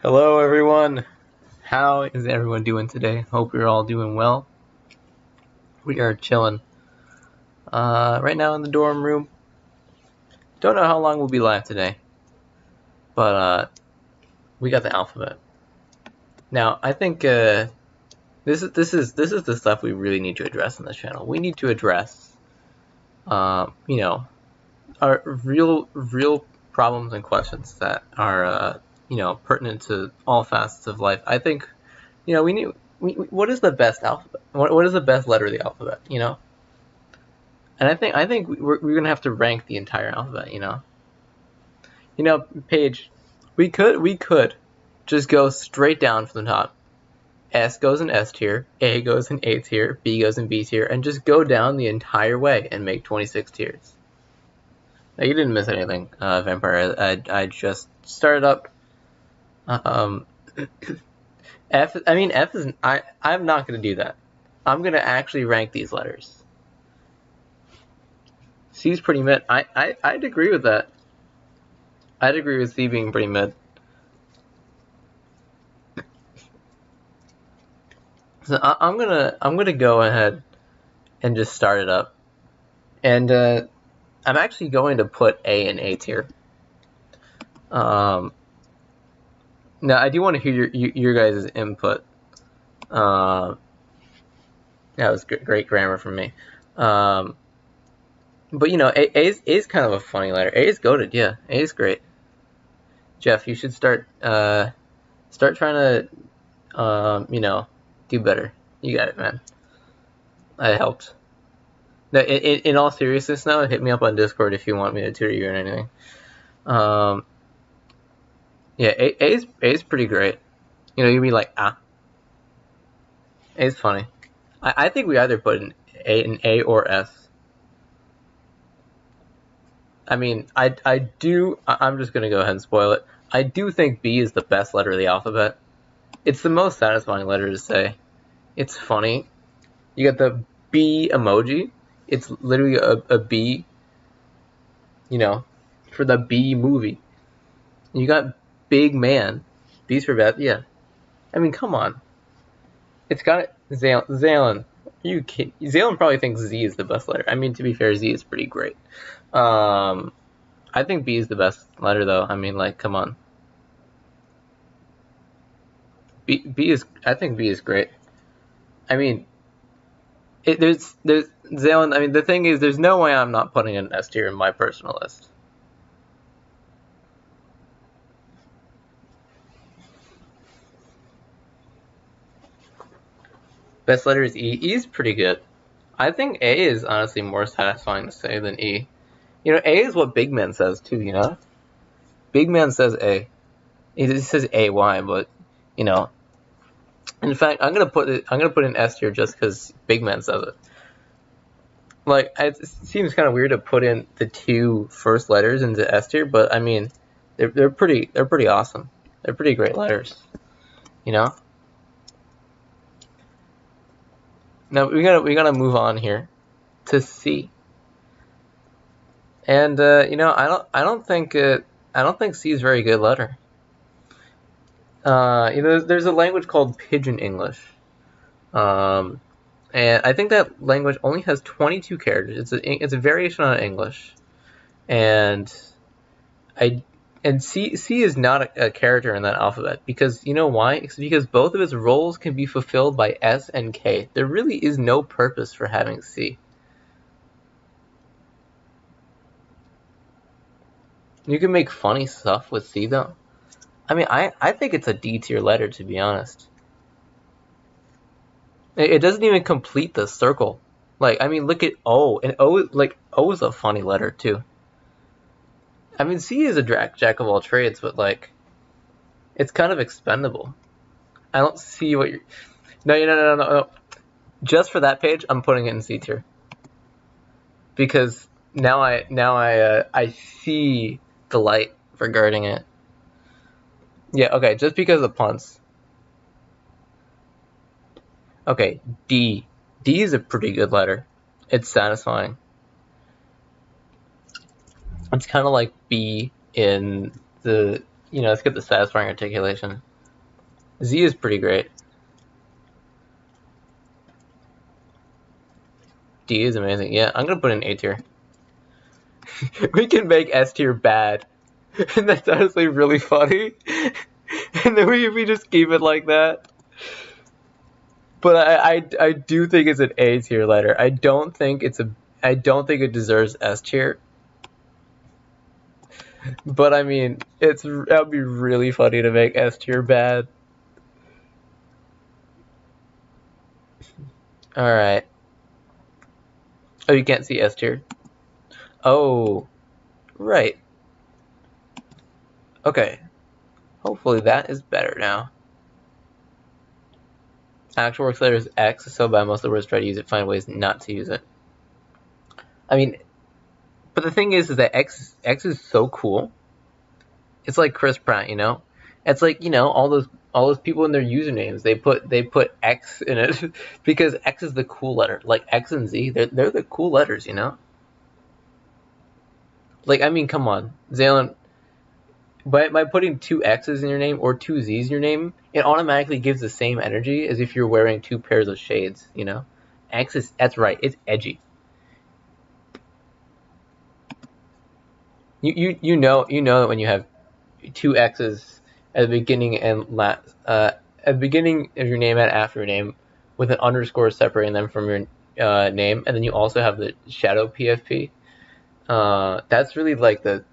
Hello everyone! How is everyone doing today? Hope you're all doing well. We are chilling. Right now in the dorm room. Don't know how long we'll be live today. But we got the alphabet. Now I think this is the stuff we really need to address on this channel. We need to address our real problems and questions that are pertinent to all facets of life. I think we need what is the best alphabet? What is the best letter of the alphabet? And I think we're gonna have to rank the entire alphabet. Paige, we could just go straight down from the top. S goes in S tier, A goes in A tier, B goes in B tier, and just go down the entire way and make 26 tiers. Now, you didn't miss anything, Vampire. I just started up. F is. I'm not gonna do that. I'm gonna actually rank these letters. C's pretty mid. I'd agree with that. I'd agree with C being pretty mid. So I'm gonna go ahead and just start it up, and I'm actually going to put A in A tier. Now I do want to hear your guys' input. That was great grammar from me. But A is kind of a funny letter. A is goated, yeah. A is great. Jeff, you should start trying to do better. You got it, man. I helped. Now, in all seriousness, now hit me up on Discord if you want me to tutor you or anything. Yeah, A is pretty great. You'd be like, ah. A is funny. I think we either put an A or S. I mean, I'm just gonna go ahead and spoil it. I do think B is the best letter of the alphabet. It's the most satisfying letter to say. It's funny. You got the B emoji. It's literally a B, for the B movie. You got big man. B's for bad, yeah. I mean, come on. It's got Zalen. You kidding? Zalen probably thinks Z is the best letter. I mean, to be fair, Z is pretty great. I think B is the best letter, though. I mean, like, come on. I think B is great. I mean, there's Zalen. I mean, the thing is, there's no way I'm not putting an S tier in my personal list. Best letter is E. E is pretty good. I think A is honestly more satisfying to say than E. A is what Big Man says too, Big Man says A. He says AY, but, in fact, I'm gonna put an S tier just because Big Man says it. Like, it seems kind of weird to put in the two first letters into S tier, but I mean, they're pretty awesome. They're pretty great letters, Now we gotta move on here to C. And I don't think C is a very good letter. There's a language called Pidgin English, and I think that language only has 22 characters. It's a variation on English, and C is not a character in that alphabet because you know why? It's because both of its roles can be fulfilled by S and K. There really is no purpose for having C. You can make funny stuff with C though. I mean, I think it's a D tier letter, to be honest. It doesn't even complete the circle. Like, I mean, look at O, and O is a funny letter too. I mean, C is a jack of all trades, but like, it's kind of expendable. I don't see what you're. No. Just for that page, I'm putting it in C tier because now I see the light regarding it. Yeah, okay, just because of puns. Okay, D. D is a pretty good letter. It's satisfying. It's kind of like B in the, it's got the satisfying articulation. Z is pretty great. D is amazing. Yeah, I'm gonna put in A tier. We can make S tier bad, and that's honestly really funny. And then we just keep it like that. But I do think it's an A tier letter. I don't think it deserves S tier. But I mean, that'd be really funny to make S tier bad. All right. Oh, you can't see S tier. Oh, right. Okay. Hopefully that is better now. Actual works letter is X, so by most of the words try to use it, find ways not to use it. I mean, but the thing is that X is so cool. It's like Chris Pratt, you know? It's like, you know, all those people in their usernames, they put X in it because X is the cool letter. Like X and Z, they're the cool letters, you know? Like, I mean, come on. Zaylin, by putting two X's in your name or two Z's in your name, it automatically gives the same energy as if you're wearing two pairs of shades, you know? That's right, it's edgy. You know that when you have two X's at the beginning and at the beginning of your name and after your name, with an underscore separating them from your name, and then you also have the shadow PFP. That's really like the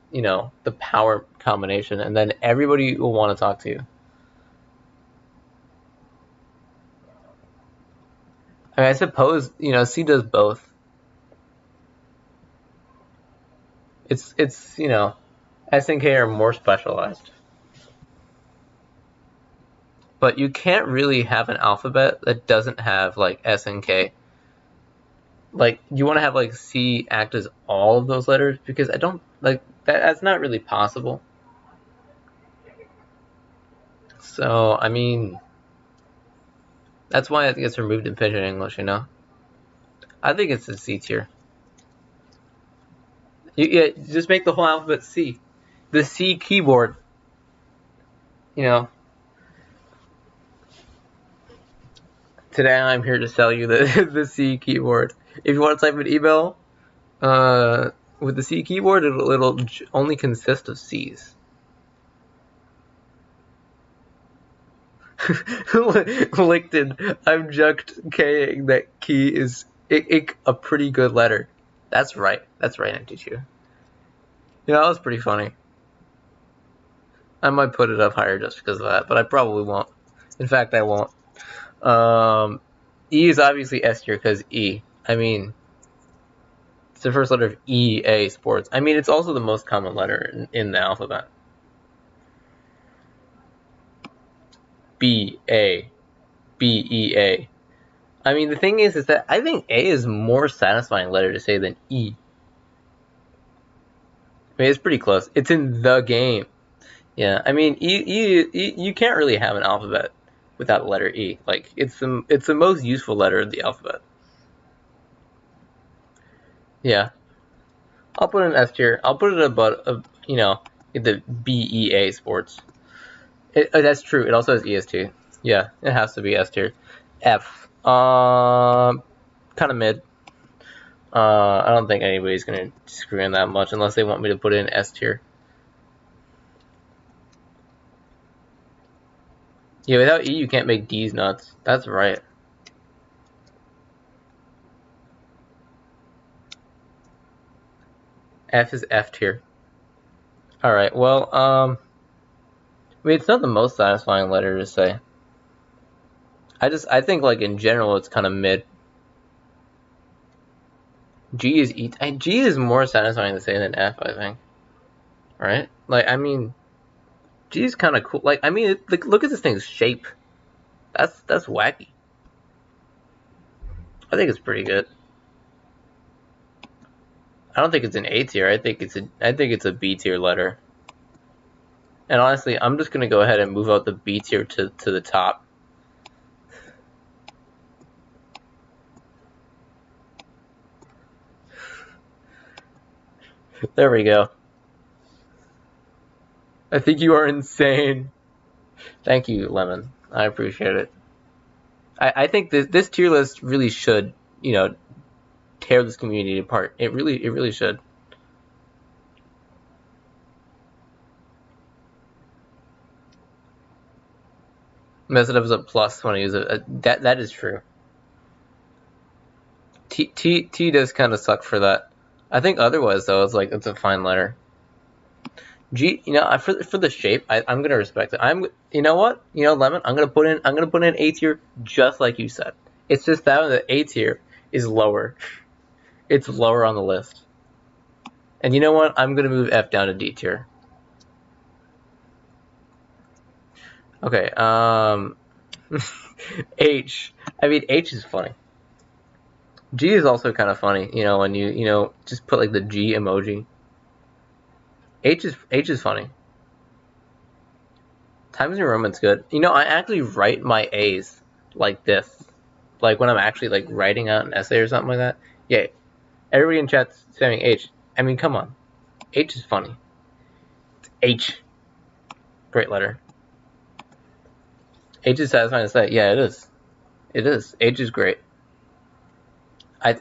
power combination, and then everybody will want to talk to you. I mean, I suppose C does both. It's S and K are more specialized. But you can't really have an alphabet that doesn't have like S and K. Like you want to have like C act as all of those letters because I don't like that's not really possible. So I mean, that's why it gets removed in Pidgin English. You know, I think it's a C tier. Yeah, just make the whole alphabet C. The C keyboard. You know. Today I'm here to sell you the C keyboard. If you want to type an email, with the C keyboard, it'll only consist of C's. LinkedIn, I'm just K-ing that key is a pretty good letter. That's right. That's right, MT2. You know, that was pretty funny. I might put it up higher just because of that, but I probably won't. In fact, I won't. E is obviously S tier because E. I mean, it's the first letter of EA Sports. I mean, it's also the most common letter in the alphabet. B-A. B-E-A. I mean, the thing is that I think A is more satisfying letter to say than E. I mean, it's pretty close. It's in the game. Yeah, I mean, you can't really have an alphabet without the letter E. Like, it's the most useful letter of the alphabet. Yeah. I'll put an S tier. I'll put it above, the BEA Sports. That's true. It also has ES2. Yeah, it has to be S tier. F. Kind of mid. I don't think anybody's gonna screw in that much unless they want me to put it in S tier. Yeah, without E, you can't make D's nuts. That's right. F is F tier. All right. Well, I mean, it's not the most satisfying letter to say. I think like in general, it's kind of mid. G is E. G is more satisfying to say than F, I think. Right? Like, I mean, G is kind of cool. Like, I mean, look at this thing's shape. That's wacky. I think it's pretty good. I don't think it's an A tier. I think it's a B tier letter. And honestly, I'm just gonna go ahead and move out the B tier to the top. There we go. I think you are insane. Thank you, Lemon. I appreciate it. I think this tier list really should, you know, tear this community apart. It really should. Mess it up as a plus when I use it. That is true. T does kind of suck for that. I think otherwise though, it's a fine letter. G, you know, for the shape, I'm gonna respect it. You know what? You know, Lemon, I'm gonna put in A tier just like you said. It's just that the A tier is lower. It's lower on the list. And you know what? I'm gonna move F down to D tier. Okay. H. I mean, H is funny. G is also kind of funny. You know, when you know just put like the G emoji. H is funny. Times New Roman's good. You know, I actually write my A's like this. Like when I'm actually like writing out an essay or something like that. Yeah. Everybody in chat's saying H. I mean, come on. H is funny. It's H. Great letter. H is satisfying to say. Yeah, it is. It is. H is great. I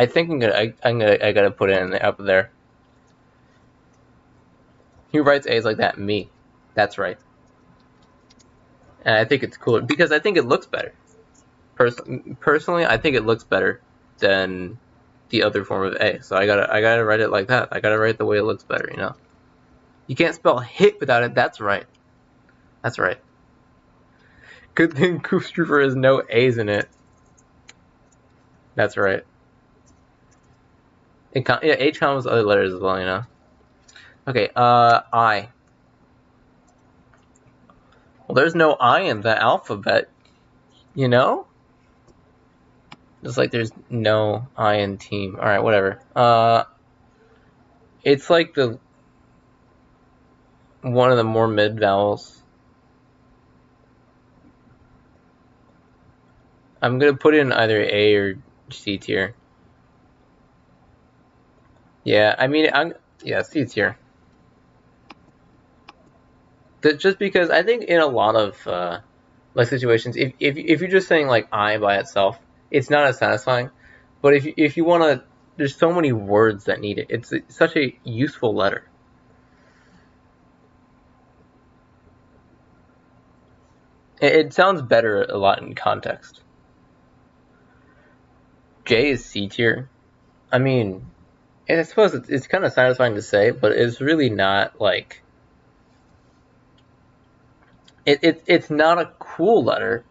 think I gotta put it in up there. Who writes A's like that? Me. That's right. And I think it's cooler because I think it looks better. Personally, I think it looks better than the other form of A. So I gotta write it like that. I gotta write it the way it looks better. You know. You can't spell hit without it. That's right. That's right. Good thing Koofstrooper has no A's in it. That's right. Yeah, H comes with other letters as well, you know. Okay, I. Well, there's no I in the alphabet, you know? Just like there's no I in team. Alright, whatever. It's like one of the more mid vowels. I'm gonna put in either A or C tier. Yeah, I mean, C tier. Just because I think in a lot of like situations, if you're just saying like I by itself, it's not as satisfying. But if you want to, there's so many words that need it. It's such a useful letter. It sounds better a lot in context. J is C tier. I mean, and I suppose it's kind of satisfying to say, but it's really not like. It's not a cool letter,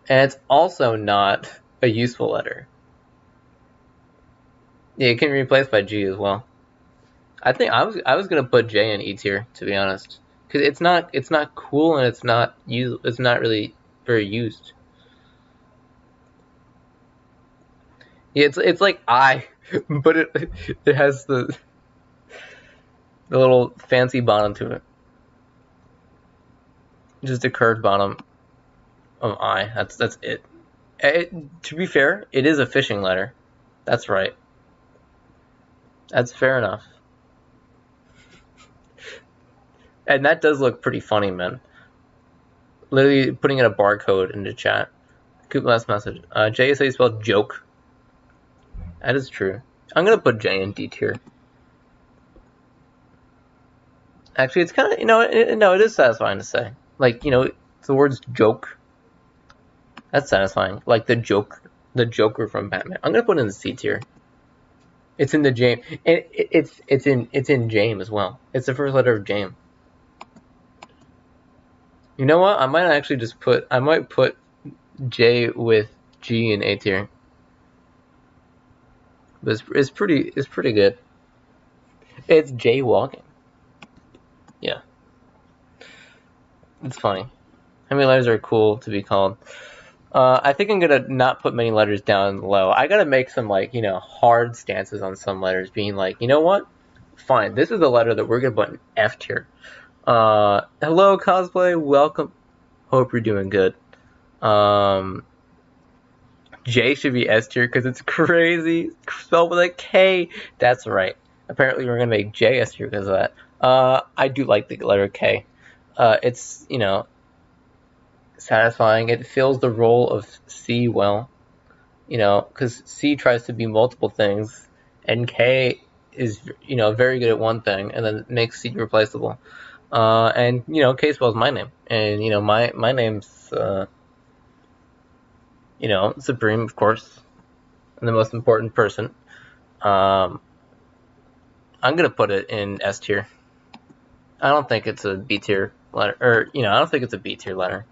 and it's also not a useful letter. Yeah, it can be replaced by G as well. I think I was gonna put J in E tier, to be honest, because it's not cool and it's not really very used. Yeah, it's like I, but it has the little fancy bottom to it. Just a curved bottom of I. That's it. To be fair, it is a fishing letter. That's right. That's fair enough. And that does look pretty funny, man. Literally putting in a barcode into chat. Good last message. J is how you spell joke. That is true. I'm gonna put J in D tier. Actually, it's kind of, no, it is satisfying to say. Like, you know, the words joke. That's satisfying. Like the Joker from Batman. I'm gonna put it in the C tier. It's in the James. And it's in James as well. It's the first letter of James. You know what? I might actually just put J with G in A tier. But it's pretty good. It's jaywalking. Yeah. It's funny. How many letters are cool to be called? I think I'm gonna not put many letters down low. I gotta make some, like, you know, hard stances on some letters, being like, you know what? Fine, this is the letter that we're gonna put in F tier. Hello, cosplay. Welcome. Hope you're doing good. J should be S tier because it's crazy. Spelled with a K. That's right. Apparently, we're gonna make J S tier because of that. I do like the letter K. It's, you know, satisfying. It fills the role of C well, you know, because C tries to be multiple things, and K is, you know, very good at one thing, and then makes C replaceable. And you know, K spells my name, and you know, my name's you know, Supreme, of course, and the most important person. I'm gonna put it in S tier. I don't think it's a B tier letter, or you know, I don't think it's a B tier letter.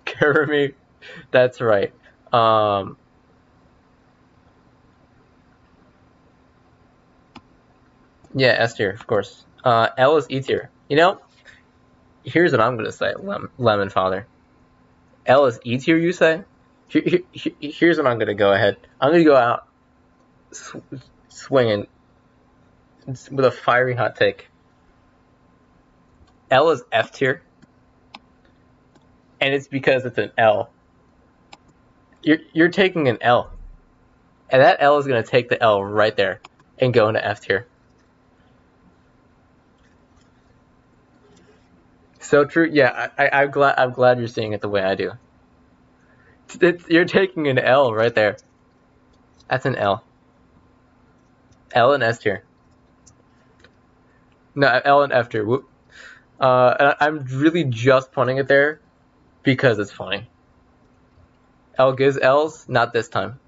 Karami, that's right. Yeah, S tier, of course. L is E tier. You know, here's what I'm gonna say, Lemon Father. L is E tier, you say? Here's what I'm gonna go ahead. I'm gonna go out swinging with a fiery hot take. L is F tier, and it's because it's an L. You're taking an L, and that L is gonna take the L right there and go into F tier. So true. Yeah, I'm glad you're seeing it the way I do. You're taking an L right there. That's an L. L and S tier. No, L and F tier. Whoop. And I'm really just putting it there because it's funny. L gives L's, not this time.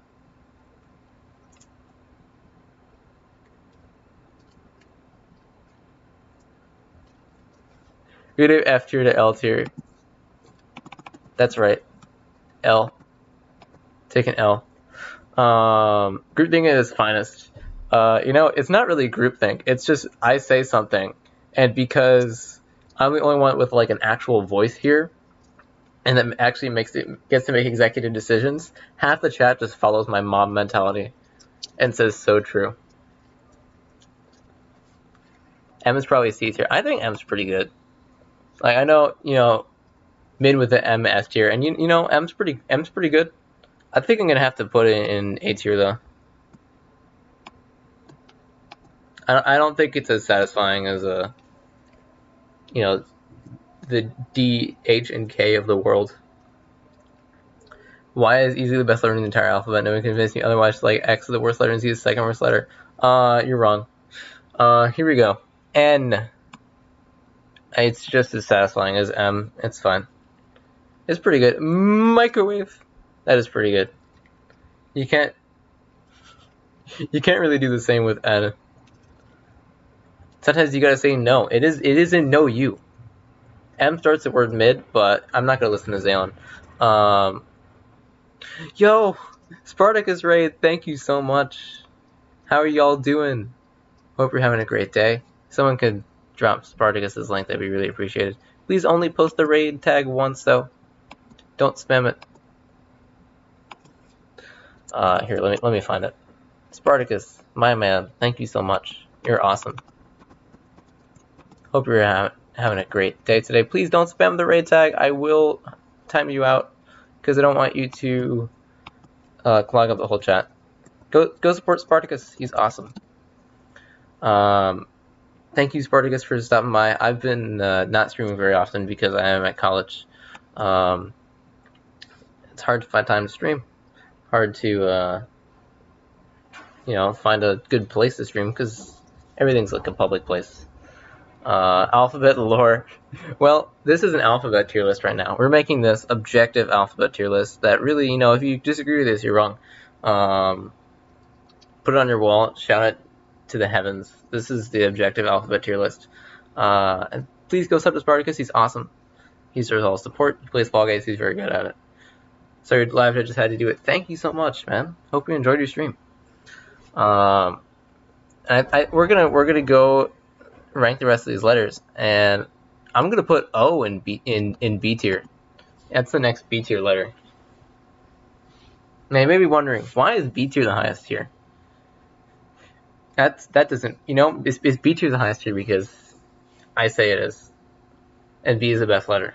We do F tier to L tier. That's right. L. Take an L. Groupthink at its finest. You know, it's not really groupthink. It's just I say something, and because I'm the only one with like an actual voice here, and that actually gets to make executive decisions, half the chat just follows my mob mentality and says so true. M is probably C tier. I think M's pretty good. Like I know, you know, mid with the M S tier, and you know, M's pretty good. I think I'm gonna have to put it in A tier though. I don't think it's as satisfying as a, you know, the D, H, and K of the world. Y is easily the best letter in the entire alphabet. No one can convince me otherwise. Like X is the worst letter and Z is the second worst letter. You're wrong. Here we go. N. It's just as satisfying as M. It's fine. It's pretty good. Microwave. That is pretty good. You can't really do the same with N. Sometimes you gotta say no. It is in no you. M starts the word mid, but I'm not gonna listen to Zaylon. Yo, Spartacus Raid, thank you so much. How are y'all doing? Hope you're having a great day. Someone could drop Spartacus's link, that'd be really appreciated. Please only post the raid tag once though. Don't spam it. Here, let me find it. Spartacus, my man, thank you so much. You're awesome. Hope you're having a great day today. Please don't spam the raid tag. I will time you out because I don't want you to clog up the whole chat. Go support Spartacus. He's awesome. Thank you, Spartacus, for stopping by. I've been not streaming very often because I am at college. It's hard to find time to stream. Hard to you know, find a good place to stream because everything's like a public place. Alphabet lore. Well, this is an alphabet tier list right now. We're making this objective alphabet tier list that really, you know, if you disagree with this, you're wrong. Put it on your wall, shout it to the heavens. This is the objective alphabet tier list. And please go sub to Spartacus. He's awesome. He serves all support. He plays Fall Guys. He's very good at it. Sorry, live. I just had to do it. Thank you so much, man. Hope you enjoyed your stream. We're gonna go rank the rest of these letters, and I'm gonna put O in B tier. That's the next B tier letter. Now you may be wondering, why is B tier the highest tier? That doesn't, you know, is B tier the highest tier because I say it is, and B is the best letter.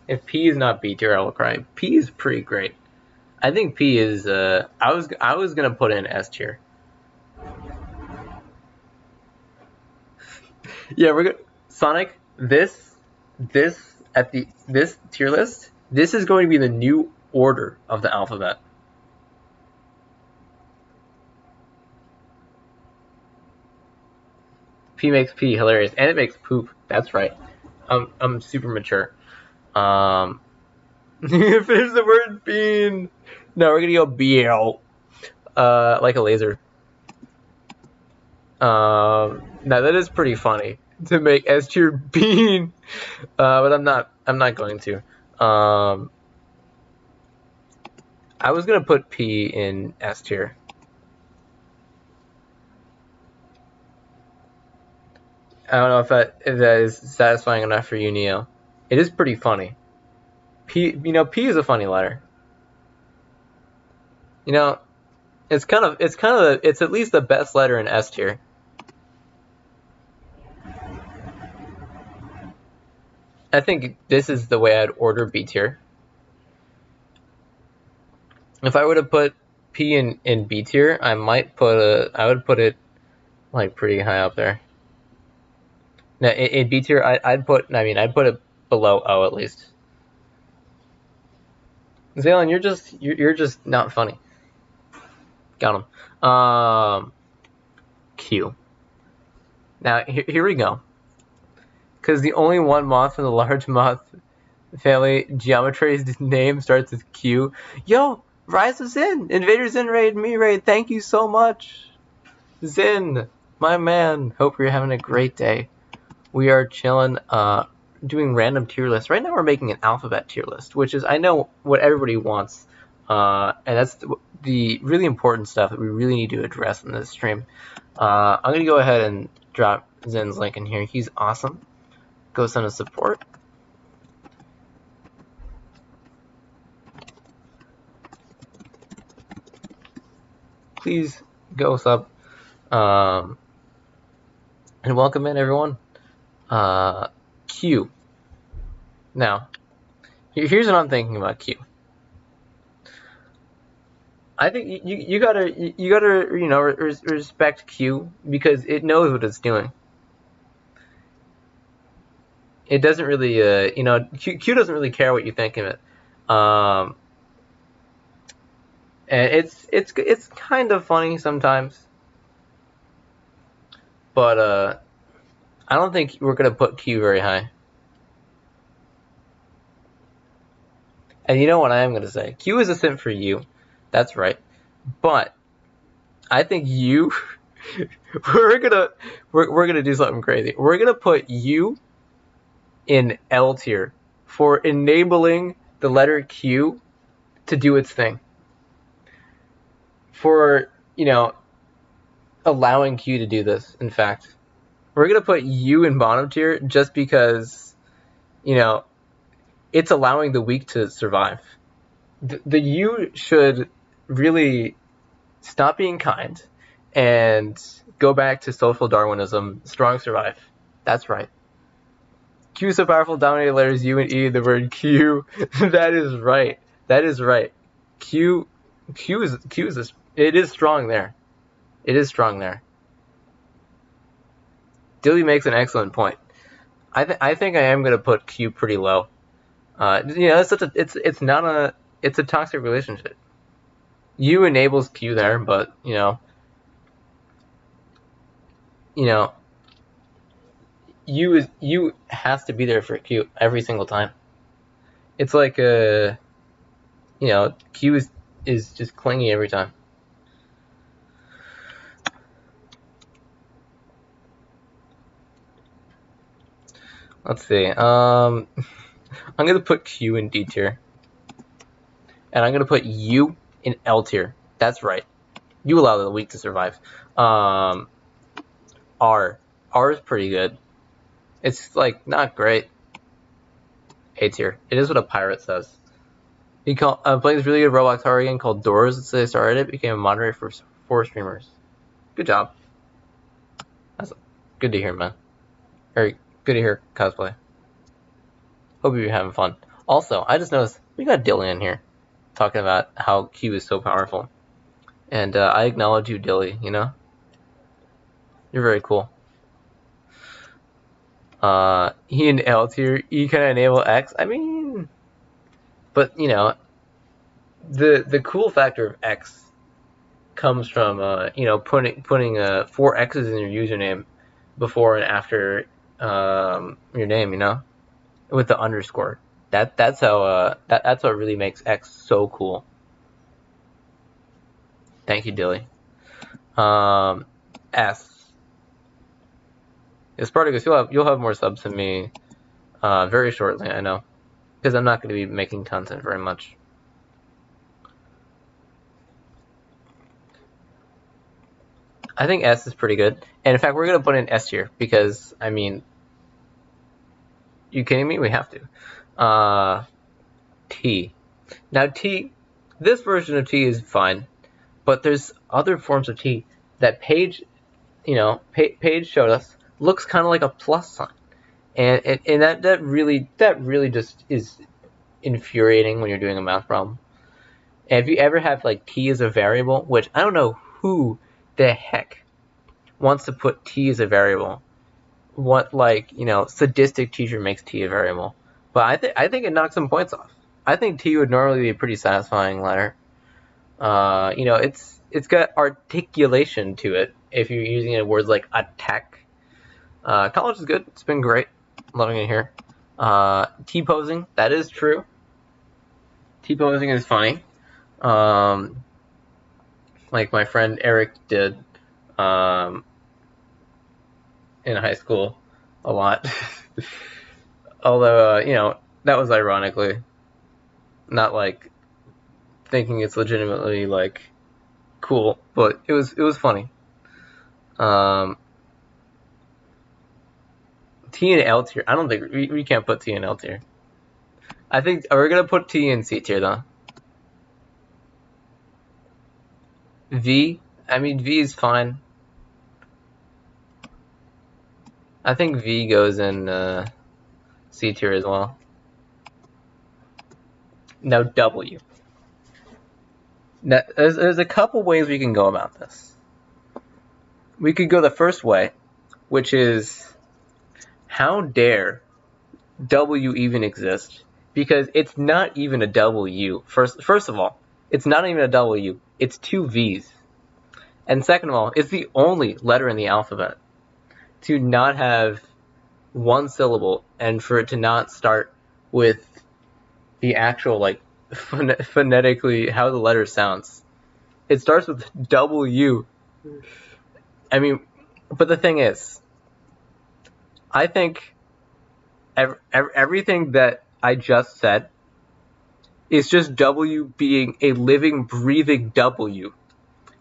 If P is not B tier, I will cry. P is pretty great. I think P is. I was gonna put in S tier. Yeah, we're gonna Sonic. This at this tier list. This is going to be the new order of the alphabet. P makes P hilarious, and it makes poop. That's right. I'm super mature. Finish the word bean. No, we're gonna go BL. Like a laser. Now that is pretty funny to make S tier bean, but I'm not going to. I was gonna put P in S tier. I don't know if that is satisfying enough for you, Neo. It is pretty funny. P, P is a funny letter. It's at least the best letter in S tier. I think this is the way I'd order B tier. If I were to put P in B tier, I would put it like pretty high up there. Now in B tier, I'd put it below O at least. Zaylin, you're just not funny. Got him. Q. Now here we go. Because the only one moth in the large moth family, Geometry's name starts with Q. Yo, Rise of Zin! Invader Zin raid, me raid, thank you so much! Zin, my man, hope you're having a great day. We are chilling, doing random tier lists. Right now we're making an alphabet tier list, which is, I know, what everybody wants. And that's the really important stuff that we really need to address in this stream. I'm going to go ahead and drop Zin's link in here. He's awesome. Go send us support. Please go sub. And welcome in, everyone. Q. Now, here's what I'm thinking about Q. I think you gotta respect Q because it knows what it's doing. It doesn't really Q doesn't really care what you think of it. And it's kind of funny sometimes, but I don't think we're gonna put Q very high. And you know what I am gonna say? Q is a simp for you. That's right. But I think you we're gonna do something crazy. We're gonna put you in L tier for enabling the letter Q to do its thing. For, allowing Q to do this, in fact. We're going to put U in bottom tier just because, it's allowing the weak to survive. The U should really stop being kind and go back to social Darwinism, strong survive. That's right. Q so powerful, dominated letters U and E, the word Q. That is right. That is right. Q is it is strong there. It is strong there. Dilly makes an excellent point. I think I am gonna put Q pretty low. It's a toxic relationship. U enables Q there, but U has to be there for Q every single time. It's like Q is just clingy every time. Let's see. I'm gonna put Q in D tier, and I'm gonna put U in L tier. That's right. You allow the weak to survive. R is pretty good. It's like not great. A tier. It is what a pirate says. He plays really good Roblox horror game called Doors. Since they started it, became a moderator for 4 streamers. Good job. That's good to hear, man. Very good to hear cosplay. Hope you're having fun. Also, I just noticed we got Dilly in here talking about how Q is so powerful. And I acknowledge you, Dilly, You're very cool. E and L tier. E can enable X. I mean, but you know, the cool factor of X comes from putting 4 X's in your username before and after your name. You know, with the underscore. That's what really makes X so cool. Thank you, Dilly. S. Spartacus, you'll have more subs than me very shortly, I know, because I'm not going to be making content very much. I think S is pretty good, and in fact, we're going to put in S tier because I mean, you kidding me? We have to. T. Now T, this version of T is fine, but there's other forms of T that Paige showed us looks kind of like a plus sign, and that really just is infuriating when you're doing a math problem. And if you ever have like T as a variable, which I don't know who the heck wants to put T as a variable. What sadistic teacher makes T a variable? But I think it knocks some points off. I think T would normally be a pretty satisfying letter. It's got articulation to it if you're using it in words like attack. College is good. It's been great. Loving it here. T-posing, that is true. T-posing is funny. Like my friend Eric did in high school a lot. Although, that was ironically, not like thinking it's legitimately like cool, but it was funny. T and L tier. I don't think we can't put T and L tier. I think we're gonna put T in C tier though. V. I mean V is fine. I think V goes in C tier as well. Now W. Now, there's a couple ways we can go about this. We could go the first way, which is, how dare W even exist? Because it's not even a W. First of all, it's not even a W. It's 2 V's. And second of all, it's the only letter in the alphabet to not have one syllable and for it to not start with the actual phonetically how the letter sounds. It starts with W. I mean, but the thing is, I think everything that I just said is just W being a living, breathing W,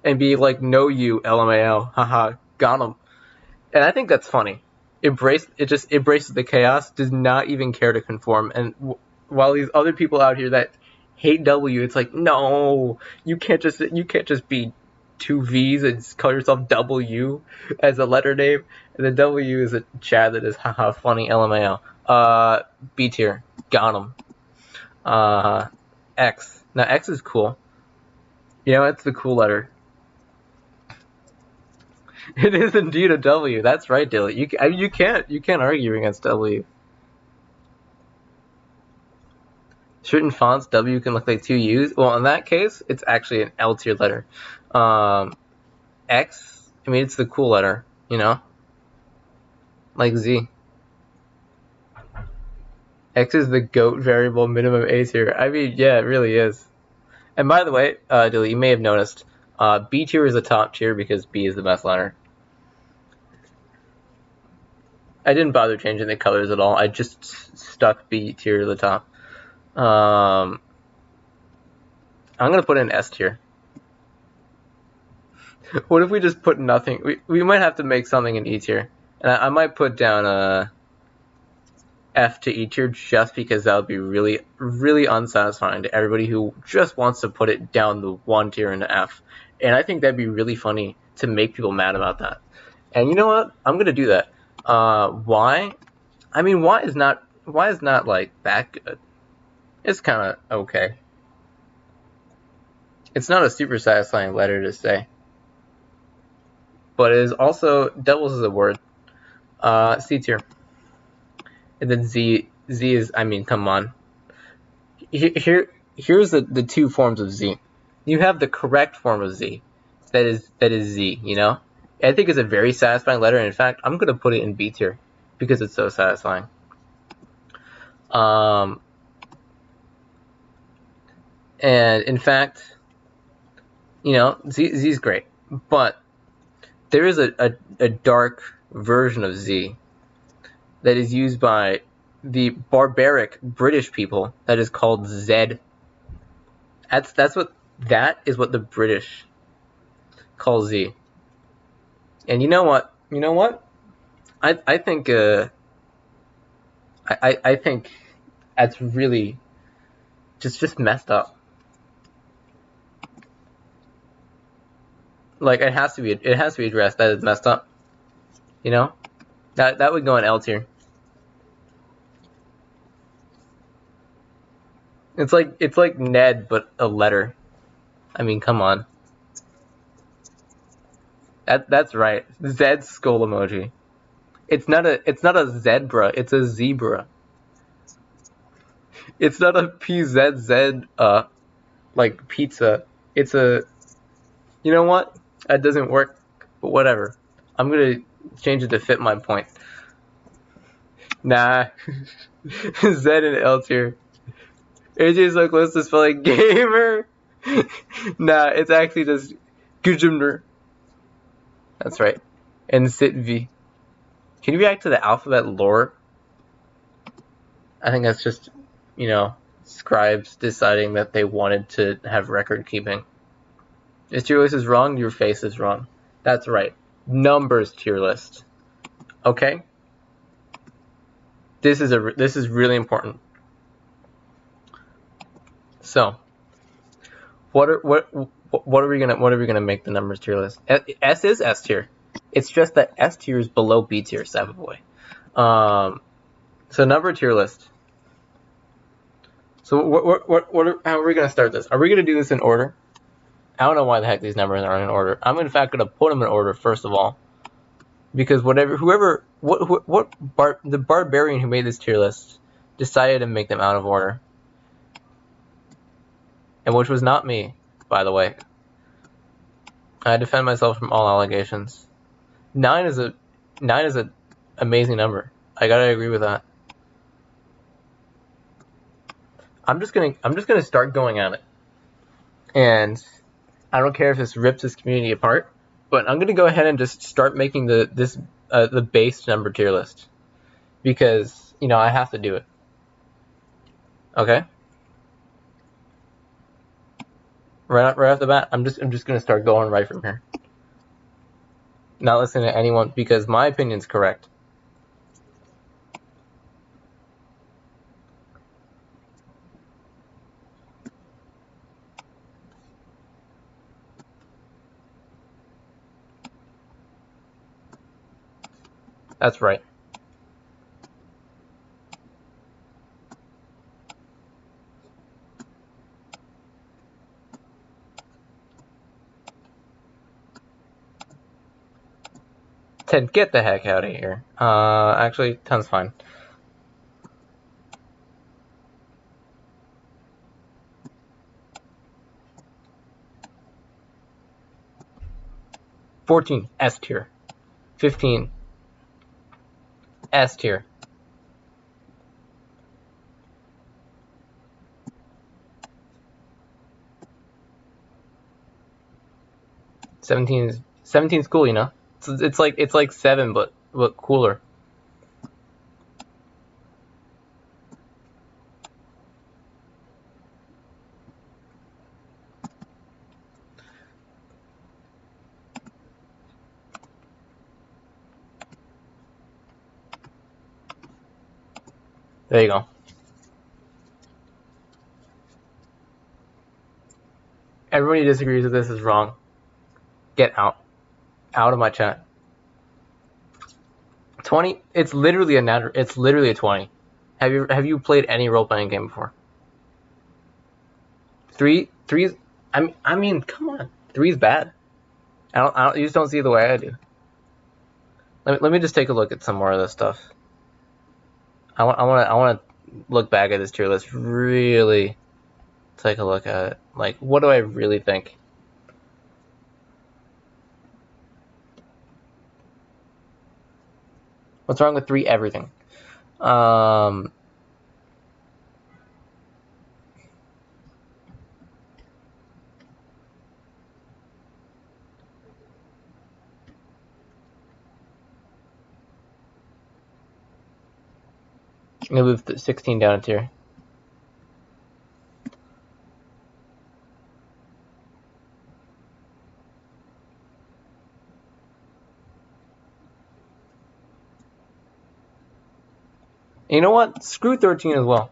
and being like, no you, LMAO, haha, got him. And I think that's funny. It just embraces the chaos, does not even care to conform, and while these other people out here that hate W, it's like, no, you can't just be 2 V's and call yourself W as a letter name, and the W is a chat that is haha funny LMAO. B tier, got him. X. Now X is cool. It's the cool letter. It is indeed a W. That's right, Dilly. You can't argue against W. Certain fonts, W can look like 2 U's. Well, in that case, it's actually an L tier letter. X, I mean, it's the cool letter, like Z. X is the GOAT variable minimum A tier. I mean, yeah, it really is. And by the way, Dilly, you may have noticed, B tier is the top tier because B is the best letter. I didn't bother changing the colors at all. I just stuck B tier to the top. I'm gonna put in S tier. What if we just put nothing? We might have to make something in E tier, and I might put down F to E tier just because that would be really, really unsatisfying to everybody who just wants to put it down the 1 tier into F. And I think that'd be really funny to make people mad about that. And you know what? I'm gonna do that. Y? I mean, Y is not like that good. It's kind of okay. It's not a super satisfying letter to say, but it is also doubles as a word. C tier. And then Z is, I mean, come on. Here's the two forms of Z. You have the correct form of Z. That is Z, you know? I think it's a very satisfying letter, and in fact, I'm gonna put it in B tier because it's so satisfying. And in fact, you know, Z is great, but there is a dark version of Z that is used by the barbaric British people that is called Z. That is what the British call Z. And you know what? I think I think that's really just messed up. Like it has to be addressed. That is messed up. You know? That would go in L tier. It's like Ned but a letter. I mean, come on. That's right. Z skull emoji. It's not a zebra, it's a zebra. It's not a PZZ like pizza. It's a, you know what? That doesn't work, but whatever. I'm gonna change it to fit my point. Nah. Z and L tier. AJ's so close to spelling gamer. Nah, it's actually just Gujumner. That's right. And Sitv. Can you react to the alphabet lore? I think that's just, you know, scribes deciding that they wanted to have record keeping. If tier list is wrong, your face is wrong. That's right. Numbers tier list. Okay? This is really important. So, what are we gonna make the numbers tier list? S is S tier. It's just that S tier is below B tier, Savaboy. So number tier list. So how are we gonna start this? Are we gonna do this in order? I don't know why the heck these numbers aren't in order. I'm in fact gonna put them in order first of all, because the barbarian who made this tier list decided to make them out of order, and which was not me, by the way. I defend myself from all allegations. 9 is a amazing number. I gotta agree with that. I'm just gonna start going at it, and I don't care if this rips this community apart, but I'm gonna go ahead and just start making the base number tier list, because you know I have to do it. Okay. Right off the bat, I'm just gonna start going right from here. Not listening to anyone because my opinion's correct. That's right. Ted, get the heck out of here. Actually, 10's fine. $14, S tier. 15, S tier. 17 is cool, you know. It's like 7, but cooler. There you go. Everybody who disagrees with this is wrong. Get out. Out of my chat. 20. It's literally a 20. Have you played any role playing game before? 3 is. I mean, come on. 3 is bad. You just don't see it the way I do. Let me just take a look at some more of this stuff. I want to look back at this tier list, really take a look at it. Like, what do I really think? What's wrong with 3? Everything. I'm gonna move 16 down a tier. You know what? Screw 13 as well.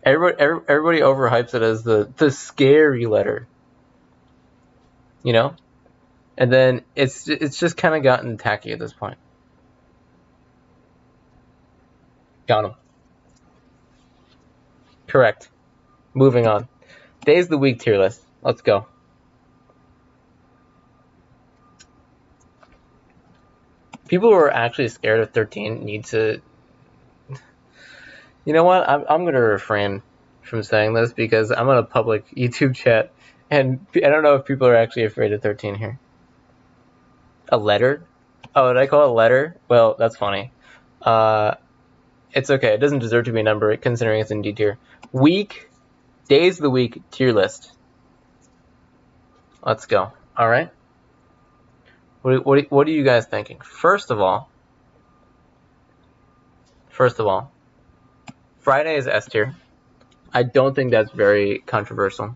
Everybody overhypes it as the scary letter. You know? And then it's just kind of gotten tacky at this point. Got him. Correct. Moving on. Days of the week tier list. Let's go. People who are actually scared of 13 need to... You know what? I'm going to refrain from saying this because I'm on a public YouTube chat, and I don't know if people are actually afraid of 13 here. A letter? Oh, did I call it a letter? Well, that's funny. It's okay. It doesn't deserve to be a number, considering it's in D tier. Week, days of the week tier list. Let's go. All right. What are you guys thinking? First of all, Friday is S tier. I don't think that's very controversial.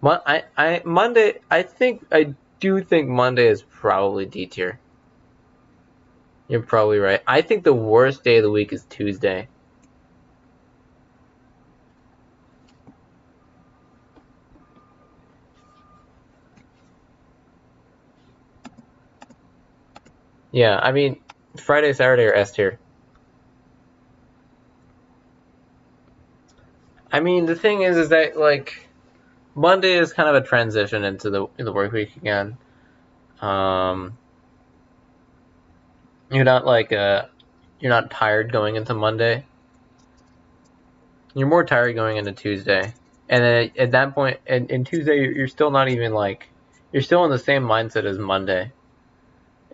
Monday, I do think Monday is probably D tier. You're probably right. I think the worst day of the week is Tuesday. Yeah, I mean, Friday, Saturday are S tier. I mean, the thing is that, like, Monday is kind of a transition into the work week again. You're not tired going into Monday. You're more tired going into Tuesday, and then at that point, in Tuesday, you're still not even like, you're still in the same mindset as Monday,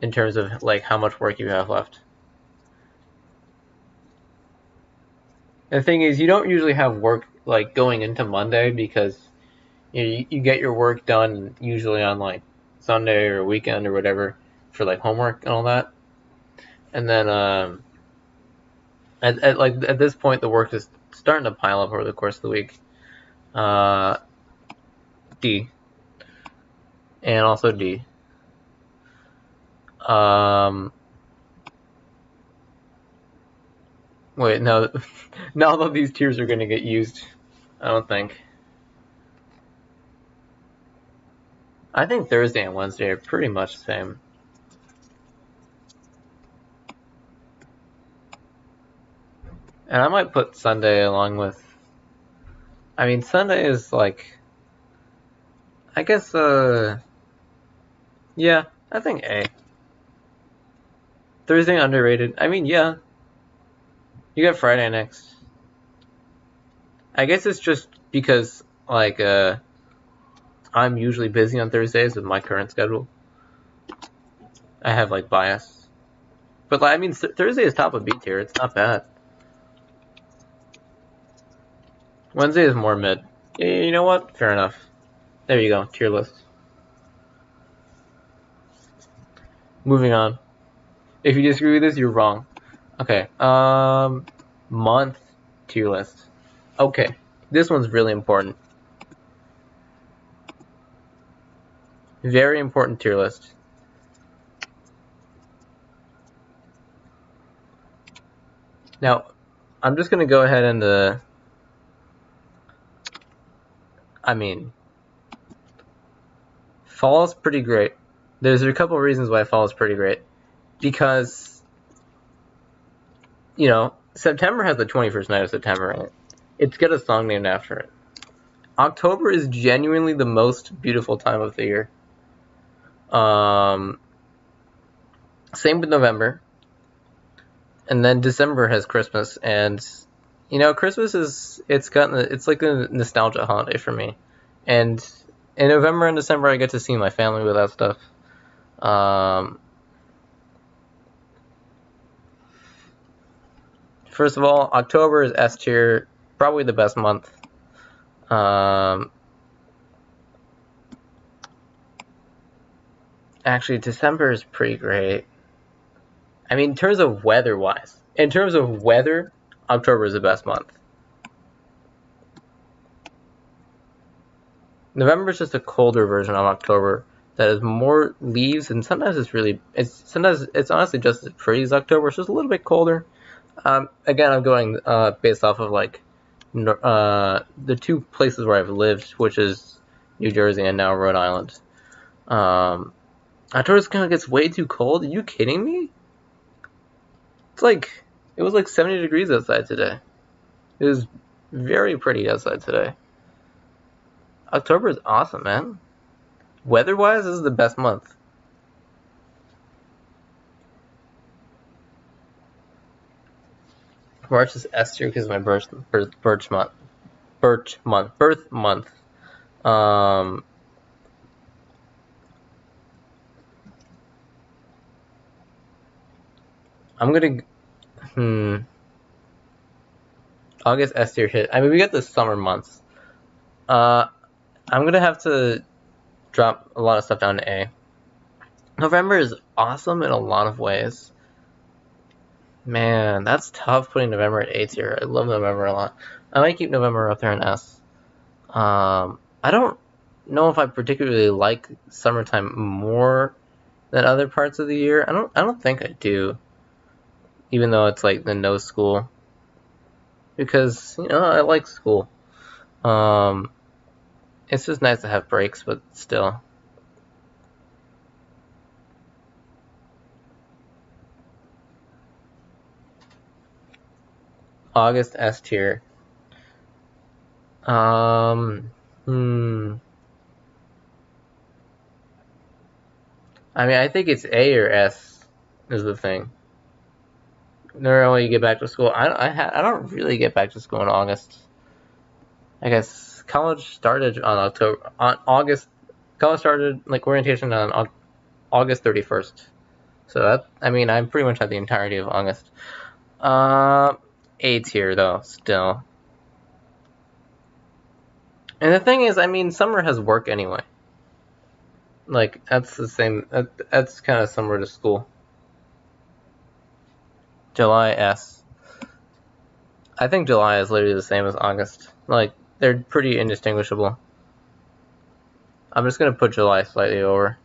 in terms of like how much work you have left. The thing is, you don't usually have work like going into Monday because you get your work done usually on like Sunday or weekend or whatever for like homework and all that. And then at this point the work is starting to pile up over the course of the week. D. And also D. Wait, no. None of these tiers are going to get used. I don't think. I think Thursday and Wednesday are pretty much the same. And I might put Sunday along with... I mean, Sunday is like... I guess, yeah, I think A. Thursday underrated. I mean, yeah. You got Friday next. I guess it's just because, like, I'm usually busy on Thursdays with my current schedule. I have, like, bias. But, like, I mean, Thursday is top of B tier. It's not bad. Wednesday is more mid. Yeah, you know what? Fair enough. There you go. Tier list. Moving on. If you disagree with this, you're wrong. Okay. Month tier list. Okay. This one's really important. Very important tier list. Now, I'm just going to go ahead and, I mean, fall is pretty great. There's a couple of reasons why fall is pretty great. Because, you know, September has the 21st night of September in it. It's got a song named after it. October is genuinely the most beautiful time of the year. Same with November. And then December has Christmas, and you know, Christmas it's like a nostalgia holiday for me. And in November and December I get to see my family with that stuff. First of all, October is S tier, probably the best month. Actually, December is pretty great. I mean, in terms of weather-wise, October is the best month. November is just a colder version of October that has more leaves, and sometimes it's honestly just as pretty as October. It's just a little bit colder. Again, I'm going based off of like the two places where I've lived, which is New Jersey and now Rhode Island. October kind of gets way too cold. Are you kidding me? It was like 70 degrees outside today. It was very pretty outside today. October is awesome, man. Weather-wise, this is the best month. March is S tier because of my birth month. I'm gonna August S tier hit. I mean, we got the summer months. I'm gonna have to drop a lot of stuff down to A. November is awesome in a lot of ways. Man, that's tough putting November at A tier. I love November a lot. I might keep November up there in S. I don't know if I particularly like summertime more than other parts of the year. I don't think I do. Even though it's like the no school. Because, you know, I like school. It's just nice to have breaks, but still. August S tier. I mean, I think it's A or S is the thing. Normally you get back to school. I don't really get back to school in August. I guess college started on August. College started like orientation on August 31st. So that, I mean, I pretty much had the entirety of August. A tier though, still. And the thing is, I mean, summer has work anyway. Like, that's the same, that's kind of similar to school. July S. I think July is literally the same as August. Like, they're pretty indistinguishable. I'm just gonna put July slightly over.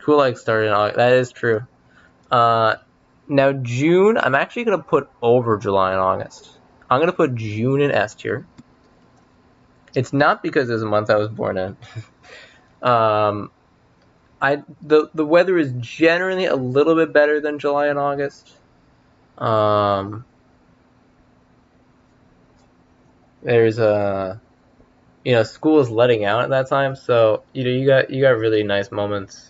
Cool Like started in August. That is true. Now June, I'm actually gonna put over July and August. I'm gonna put June in S tier. It's not because it's a month I was born in. The weather is generally a little bit better than July and August. There's you know, school is letting out at that time, so you know you got really nice moments.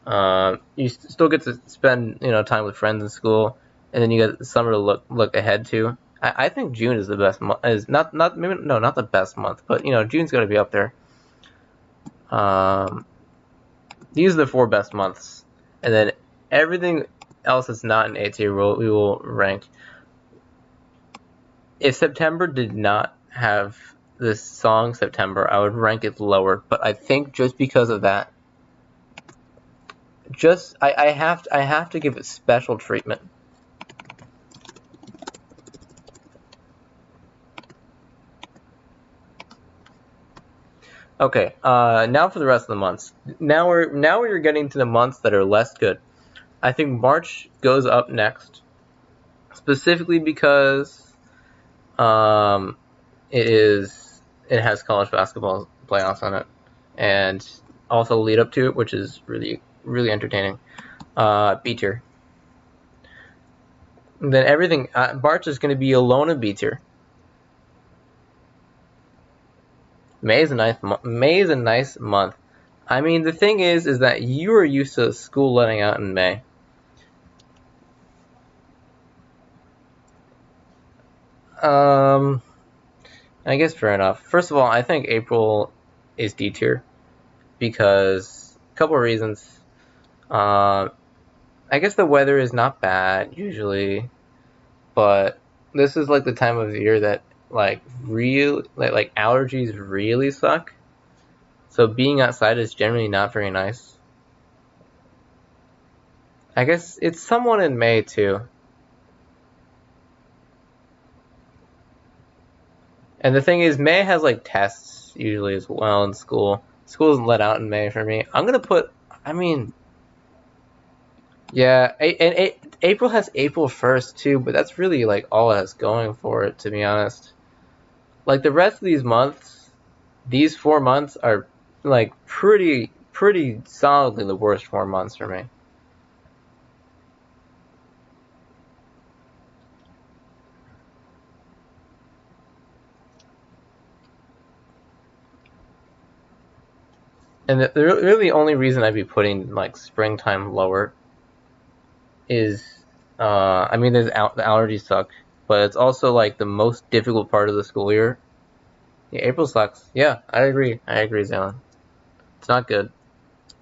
You still get to spend, you know, time with friends in school, and then you got summer to look ahead to. I think June is the best month. Is not the best month, but you know, June's got to be up there. These are the 4 best months, and then everything else that's not in A tier we will rank. If September did not have this song September, I would rank it lower. But I think just because of that, I have to give it special treatment. Okay, now for the rest of the months. Now we're getting to the months that are less good. I think March goes up next, specifically because it has college basketball playoffs on it, and also lead up to it, which is really entertaining. B tier. And then everything, March is going to be alone in B tier. May is a nice month. I mean, the thing is that you are used to school letting out in May. I guess fair enough. First of all, I think April is D tier because a couple of reasons. I guess the weather is not bad usually, but this is like the time of the year that like allergies really suck. So being outside is generally not very nice. I guess it's somewhat in May too. And the thing is, May has like tests usually as well in school. School isn't let out in May for me. I'm gonna put, I mean, yeah, and April has April 1st too, but that's really like all it has going for it, to be honest. Like the rest of these months, these 4 months are like pretty solidly the worst 4 months for me. And really the only reason I'd be putting like springtime lower is, I mean, the allergies suck, but it's also like the most difficult part of the school year. Yeah, April sucks. Yeah, I agree, Zalen. It's not good.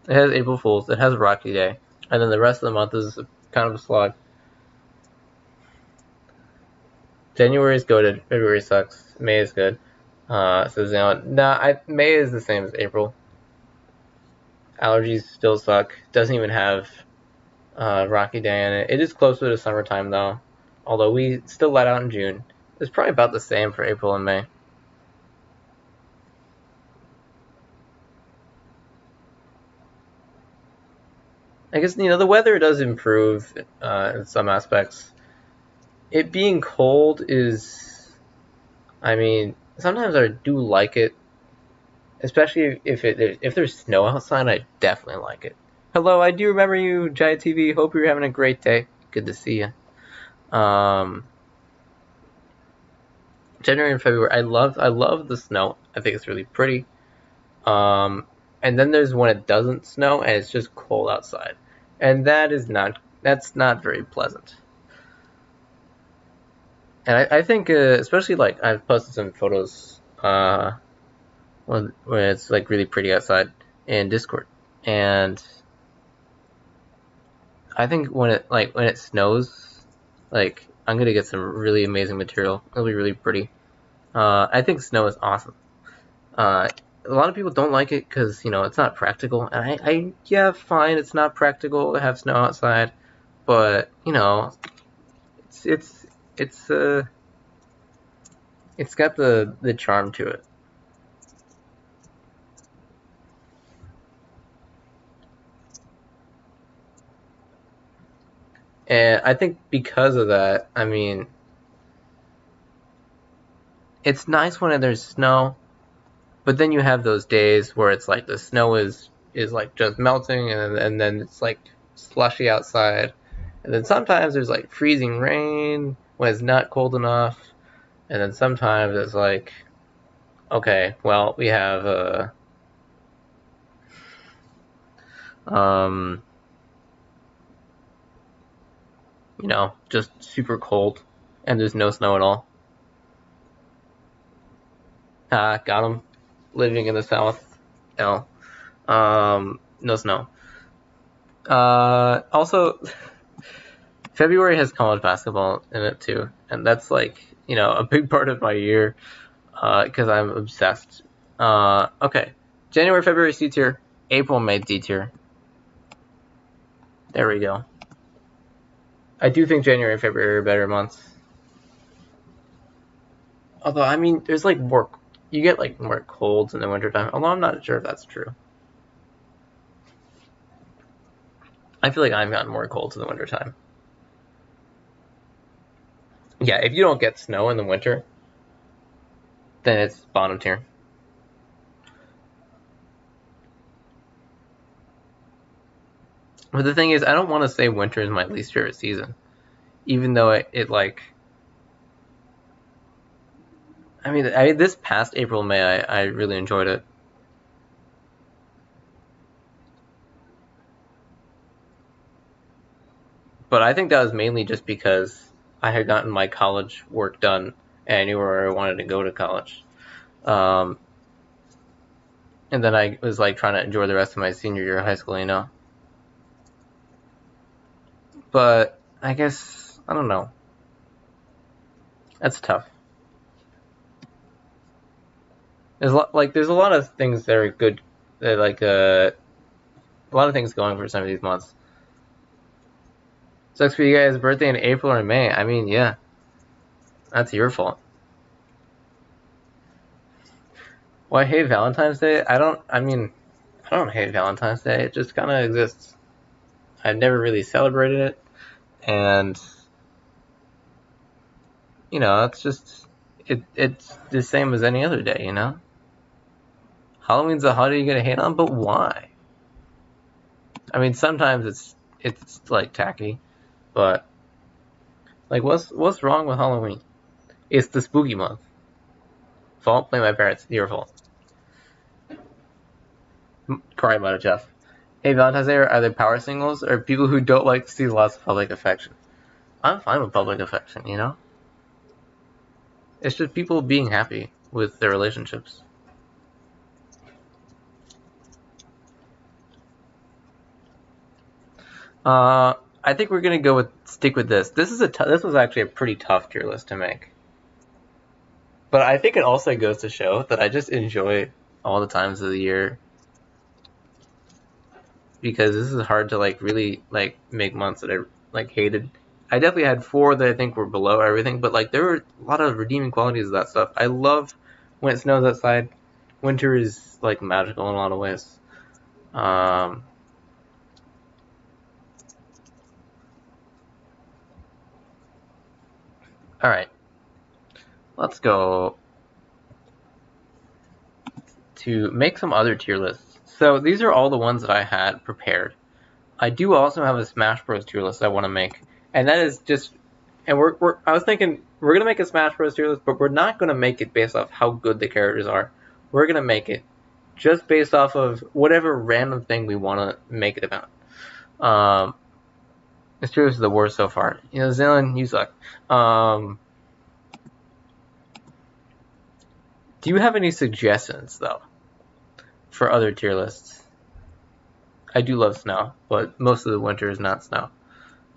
It has April Fools, it has Rocky Day, and then the rest of the month is kind of a slog. January is good, February sucks, May is good. So Zalen, May is the same as April. Allergies still suck. Doesn't even have Rocky Day in it. It is closer to summertime though, although we still let out in June. It's probably about the same for April and May. I guess, the weather does improve in some aspects. It being cold is, I mean, sometimes I do like it, especially if there's snow outside. I definitely like it. Hello, I do remember you, Giant TV. Hope you're having a great day. Good to see you. January and February, I love the snow. I think it's really pretty. And then there's when it doesn't snow and it's just cold outside, and that's not very pleasant. And I think, especially like I've posted some photos when it's like really pretty outside in Discord, and I think when it snows, like I'm gonna get some really amazing material. It'll be really pretty. I think snow is awesome. A lot of people don't like it because it's not practical, and yeah, fine, it's not practical to have snow outside, but it's it's it's got the charm to it. And I think because of that, I mean, it's nice when there's snow, but then you have those days where it's like the snow is like just melting, and then it's like slushy outside, and then sometimes there's like freezing rain when it's not cold enough, and then sometimes it's like, okay, well, we have um just super cold, and there's no snow at all. Ah, got him. Living in the south. No. No snow. Also, February has college basketball in it too, and that's like a big part of my year because I'm obsessed. Okay, January, February C tier, April, May D tier. There we go. I do think January and February are better months. Although, I mean, there's like you get like more colds in the wintertime, although I'm not sure if that's true. I feel like I've gotten more colds in the wintertime. Yeah, if you don't get snow in the winter, then it's bottom tier. But the thing is, I don't want to say winter is my least favorite season. even though it like, I mean, this past April, May, I really enjoyed it. But I think that was mainly just because I had gotten my college work done and I knew where I wanted to go to college. And then I was like trying to enjoy the rest of my senior year of high school, you know. But I guess, I don't know. That's tough. There's there's a lot of things that are good, that like a lot of things going for some of these months. Sucks for you guys' birthday in April or May. I mean, yeah, that's your fault. Well, I hate Valentine's Day. I don't hate Valentine's Day. It just kind of exists. I've never really celebrated it, and you know, it's the same as any other day, you know. Halloween's a holiday you gotta hate on, but why? I mean, sometimes it's like tacky, but like what's wrong with Halloween? It's the spooky month. Fault? Blame my parents. Your fault. Cry about it, Jeff. Hey, Valentine's Day are either power singles or people who don't like to see lots of public affection. I'm fine with public affection, you know? It's just people being happy with their relationships. I think we're gonna stick with this. This was actually a pretty tough tier list to make, but I think it also goes to show that I just enjoy all the times of the year, because this is hard to like really like make months that I like hated. I definitely had 4 that I think were below everything, but like there were a lot of redeeming qualities of that stuff. I love when it snows outside. Winter is like magical in a lot of ways. All right, let's go to make some other tier lists. So these are all the ones that I had prepared. I do also have a Smash Bros tier list I want to make, and that is just, and I was thinking we're gonna make a Smash Bros tier list, but we're not gonna make it based off how good the characters are. We're gonna make it just based off of whatever random thing we want to make it about. This tier list is the worst so far. You know, Zillion, you suck. Do you have any suggestions though for other tier lists? I do love snow, but most of the winter is not snow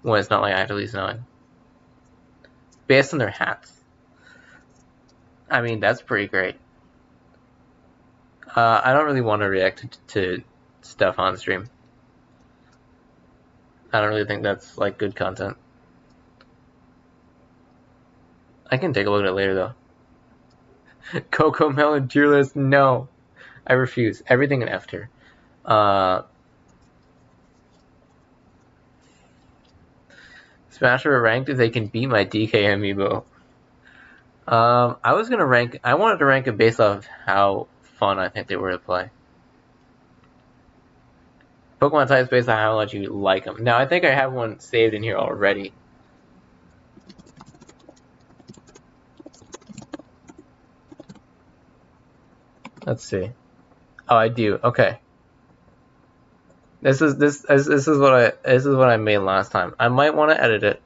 when it's not like actually snowing. Based on their hats. I mean, that's pretty great. I don't really want to react to stuff on stream. I don't really think that's like good content. I can take a look at it later though. Coco Melon tier list? No. I refuse. Everything in F tier. Smasher are ranked if they can beat my DK amiibo. I wanted to rank it based off how fun I think they were to play. Pokemon types based on how much you like them. Now, I think I have one saved in here already. Let's see. Oh, I do. Okay. This is what I made last time. I might want to edit it.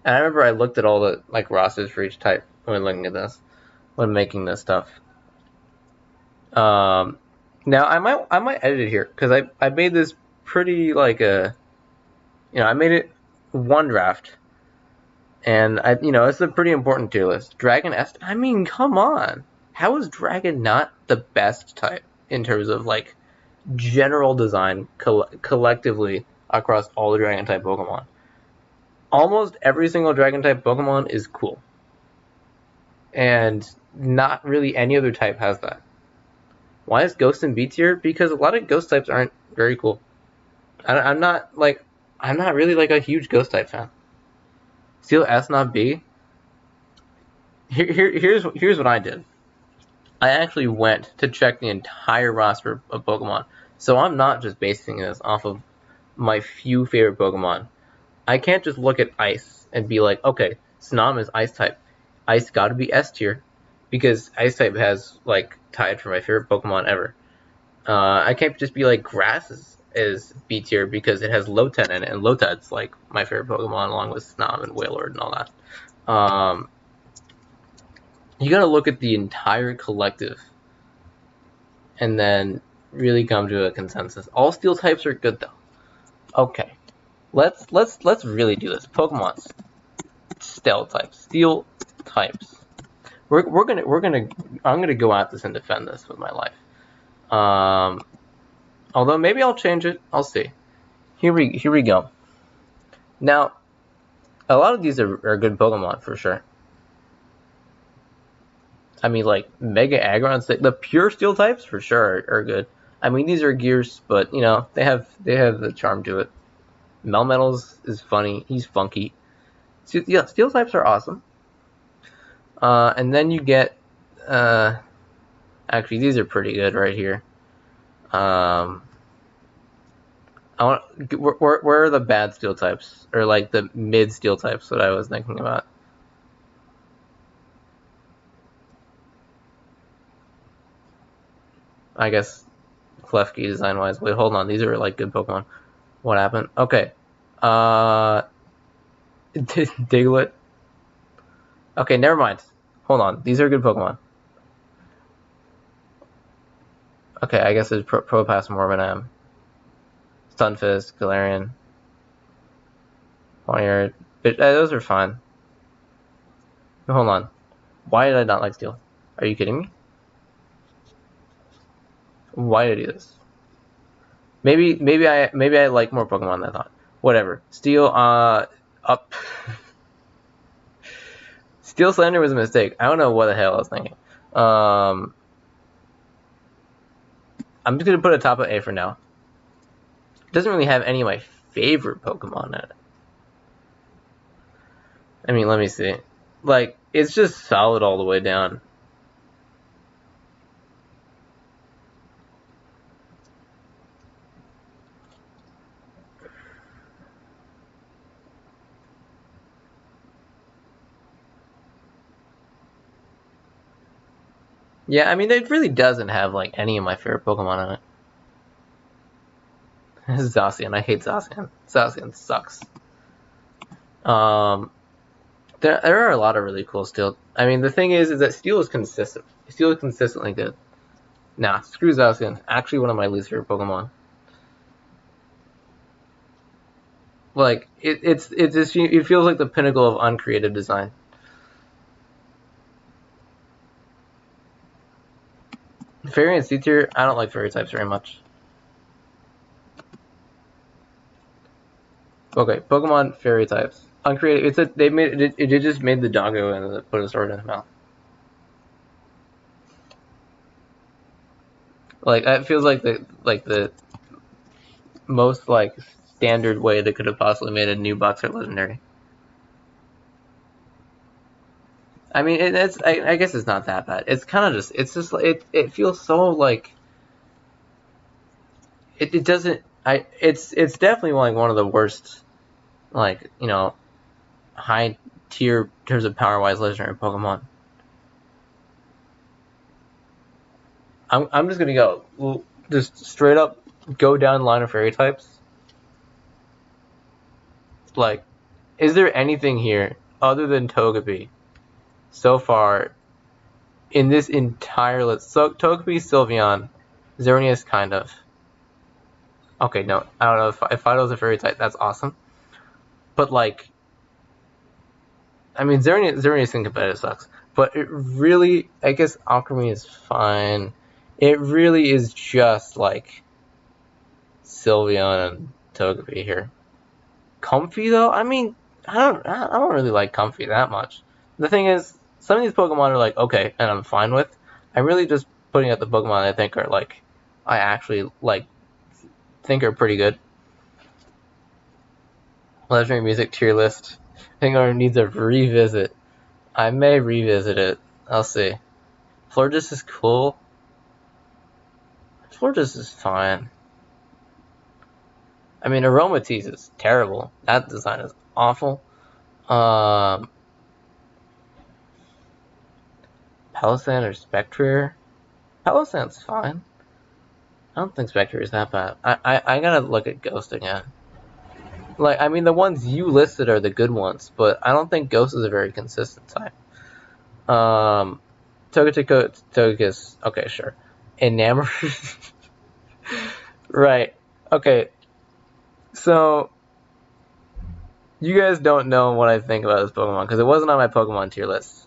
And I remember I looked at all the like rosters for each type when looking at this, when making this stuff. Now I might edit it here because I made this pretty like I made it one draft, and it's a pretty important tier list. Dragon S. I mean, come on, how is Dragon not the best type in terms of like general design collectively across all the Dragon type Pokemon? Almost every single Dragon type Pokemon is cool, and not really any other type has that. Why is Ghost in B tier? Because a lot of Ghost types aren't very cool. I'm not really like a huge Ghost type fan. Steel S not B. Here's what I did. I actually went to check the entire roster of Pokemon, so I'm not just basing this off of my few favorite Pokemon. I can't just look at Ice and be like, okay, Snom is Ice type. Ice gotta be S tier, because Ice type has, like, tied for my favorite Pokemon ever. I can't just be like, Grass is B tier because it has Lotad in it, and Lotad's, like, my favorite Pokemon along with Snom and Wailord and all that. You gotta look at the entire collective and then really come to a consensus. All Steel types are good though. Okay, let's really do this. Pokemon's Steel types. I'm gonna go at this and defend this with my life. Although maybe I'll change it. I'll see. Here we go. Now, a lot of these are good Pokemon for sure. I mean, like, Mega Aggron, the pure Steel types for sure are good. I mean, these are Gears, but, you know, they have the charm to it. Melmetal is funny. He's funky. So, yeah, Steel types are awesome. And then you get, actually, these are pretty good right here. Where are the bad Steel types? Or, like, the mid Steel types that I was thinking about? I guess Klefki design-wise. Wait, hold on. These are, like, good Pokemon. What happened? Okay. Diglett. Okay, never mind. Hold on. These are good Pokemon. Okay, I guess it's Probopass, Morbanam, Stunfisk, Galarian, Ponyard. Those are fine. Hold on. Why did I not like Steel? Are you kidding me? Why did I do this? Maybe I like more Pokemon than I thought. Whatever. Steel up. Steel Slander was a mistake. I don't know what the hell I was thinking. I'm just gonna put a top of A for now. It doesn't really have any of my favorite Pokemon in it. I mean, let me see. Like, it's just solid all the way down. Yeah, I mean, it really doesn't have, like, any of my favorite Pokemon in it. Zacian. I hate Zacian. Zacian sucks. There are a lot of really cool Steel. I mean, the thing is that Steel is consistent. Steel is consistently good. Nah, screw Zacian. Actually, one of my least favorite Pokemon. Like, it feels like the pinnacle of uncreative design. Fairy and C-tier, I don't like fairy types very much. Okay, Pokemon fairy types. Uncreative. It just made the doggo and put a sword in his mouth. Like, it feels like the most, like, standard way they could have possibly made a new boxer legendary. I mean, I guess it's not that bad. It's kind of just, it feels so, like, it doesn't, it's definitely, like, one of the worst, like, you know, high tier in terms of power-wise legendary Pokemon. I'm just gonna go, just straight up go down the line of fairy types. Like, is there anything here other than Togepi so far in this entire list? So Togepi, Sylveon, Xerneas, kind of. Okay, no, I don't know if Fido's a fairy type. That's awesome, but, like, I mean, Xerneas in competitive sucks, but it really, I guess Alchemy is fine. It really is just, like, Sylveon and Togepi here. Comfey, though? I mean, I don't really like Comfey that much. The thing is, some of these Pokemon are like, okay, and I'm fine with. I'm really just putting out the Pokemon I think are, like, I actually, like, think are pretty good. Legendary Music tier list. I think it needs a revisit. I may revisit it. I'll see. Florges is cool. Florges is fine. I mean, Aromatisse is terrible. That design is awful. Palossand or Spectre? Palossand's fine. I don't think Spectre is that bad. I gotta look at Ghost again. Like, I mean, the ones you listed are the good ones, but I don't think Ghost is a very consistent type. Togekiss, okay, sure. Enamor, right? Okay, so you guys don't know what I think about this Pokemon because it wasn't on my Pokemon tier list.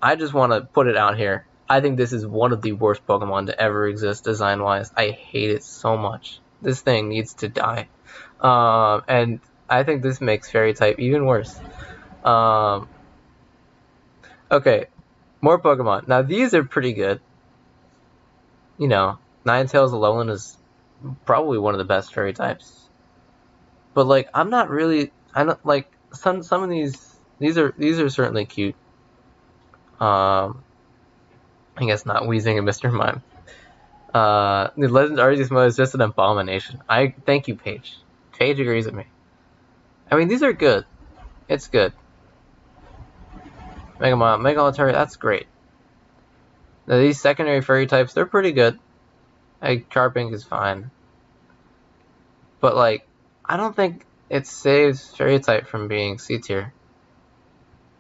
I just want to put it out here. I think this is one of the worst Pokemon to ever exist design-wise. I hate it so much. This thing needs to die. And I think this makes Fairy type even worse. Okay, more Pokemon. Now these are pretty good. You know, Ninetales Alolan is probably one of the best Fairy types. But like, I'm not really. I don't like some of these. These are certainly cute. I guess not Weezing and Mr. Mime. The Legend Arceus mode is just an abomination. I thank you, Paige. Paige agrees with me. I mean, these are good. It's good. Mega Altaria, that's great. Now, these secondary fairy types, they're pretty good. Like, Charpink is fine. But, like, I don't think it saves fairy type from being C tier.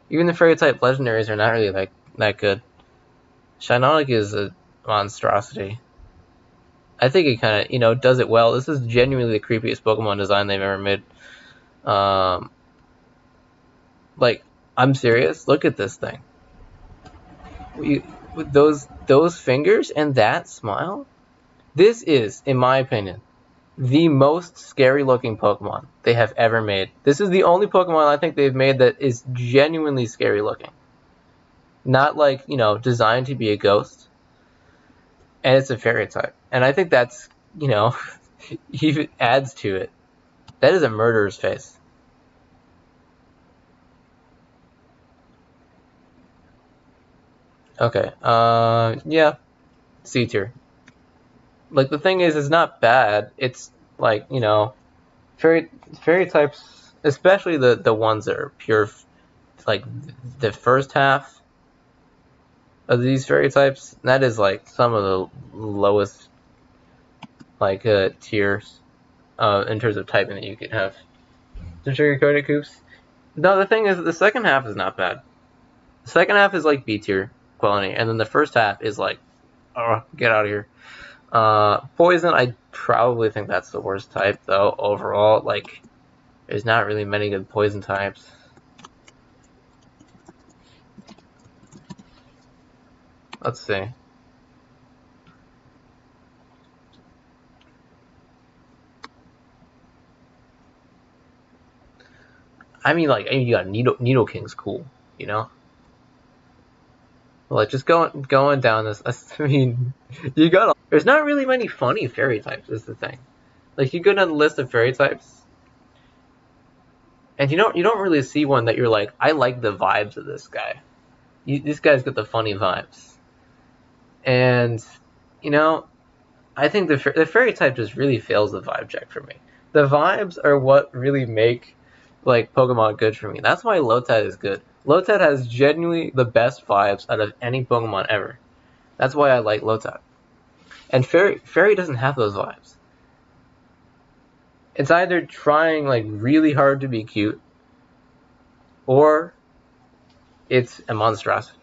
Even the fairy type legendaries are not really like that good. Shiinotic is a monstrosity. I think it kind of, you know, does it well. This is genuinely the creepiest Pokemon design they've ever made. Like, I'm serious. Look at this thing. With those fingers and that smile. This is, in my opinion, the most scary looking Pokemon they have ever made. This is the only Pokemon I think they've made that is genuinely scary looking. Not like, you know, designed to be a ghost. And it's a fairy type. And I think that's, you know, even adds to it. That is a murderer's face. Okay, yeah, C tier. Like, the thing is, it's not bad. It's, like, you know, fairy types, especially the ones that are pure, like, the first half of these fairy types, that is, like, some of the lowest, like, tiers, in terms of typing that you could have. The sugar-coated Coops. No, the thing is, the second half is not bad. The second half is, like, B tier quality, and then the first half is, like, oh, get out of here. Poison, I probably think that's the worst type, though, overall. Like, there's not really many good poison types. Let's see. I mean, like, you got Nidoking's cool, you know? Like, just going down this, I mean, you got, there's not really many funny fairy types, is the thing. Like, you go down the list of fairy types, and you don't really see one that you're like, I like the vibes of this guy. This guy's got the funny vibes. And, you know, I think the fairy type just really fails the vibe check for me. The vibes are what really make, like, Pokemon good for me. That's why Lotad is good. Lotad has genuinely the best vibes out of any Pokemon ever. That's why I like Lotad. And Fairy doesn't have those vibes. It's either trying, like, really hard to be cute, or it's a monstrosity.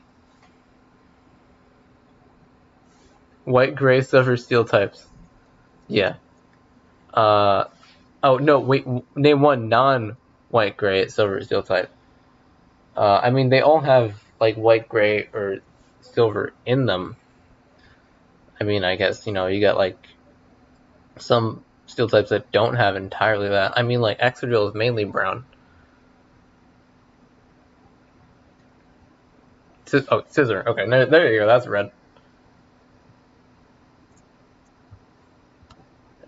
White, gray, silver, steel types. Yeah. Oh, no, wait, name one non-white, gray, silver, steel type. I mean, they all have, like, white, gray, or silver in them. I mean, I guess, you know, you got, like, some steel types that don't have entirely that. I mean, like, Excadrill is mainly brown. Oh, Scizor. Okay, there you go. That's red.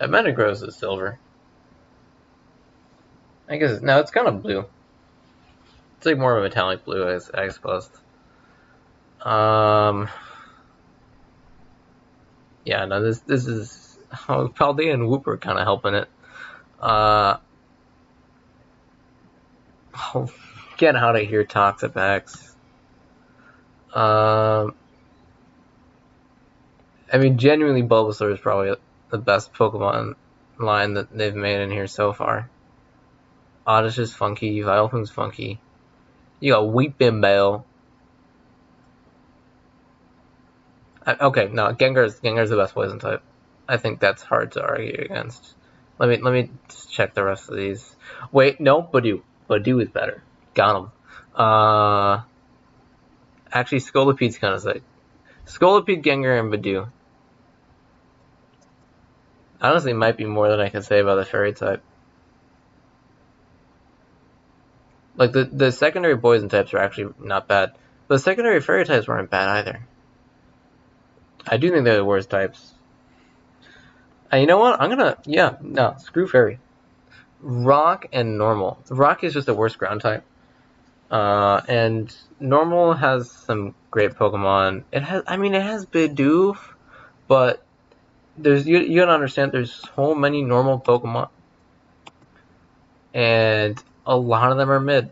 Metagross is silver. I guess, no, it's kind of blue. It's like more of a metallic blue, I suppose. Yeah, no, this is Paldea and Wooper kind of helping it. Oh, get out of here, Toxapex. I mean, genuinely, Bulbasaur is probably the best Pokemon line that they've made in here so far. Oddish is funky, Vileplume's funky. You got Weepinbell. Okay, no, Gengar's the best poison type. I think that's hard to argue against. Let me just check the rest of these. Wait, no, Badoo. Badoo is better. Got him. Actually, Scolopede's kind of sick. Scolipede, Gengar, and Badoo. Honestly, might be more than I can say about the fairy type. Like, the secondary poison types are actually not bad. The secondary fairy types weren't bad either. I do think they're the worst types. And you know what? No, screw fairy. Rock and normal. Rock is just the worst ground type. And normal has some great Pokemon. It has Bidoof, but you gotta understand there's so many normal Pokemon, and a lot of them are mid.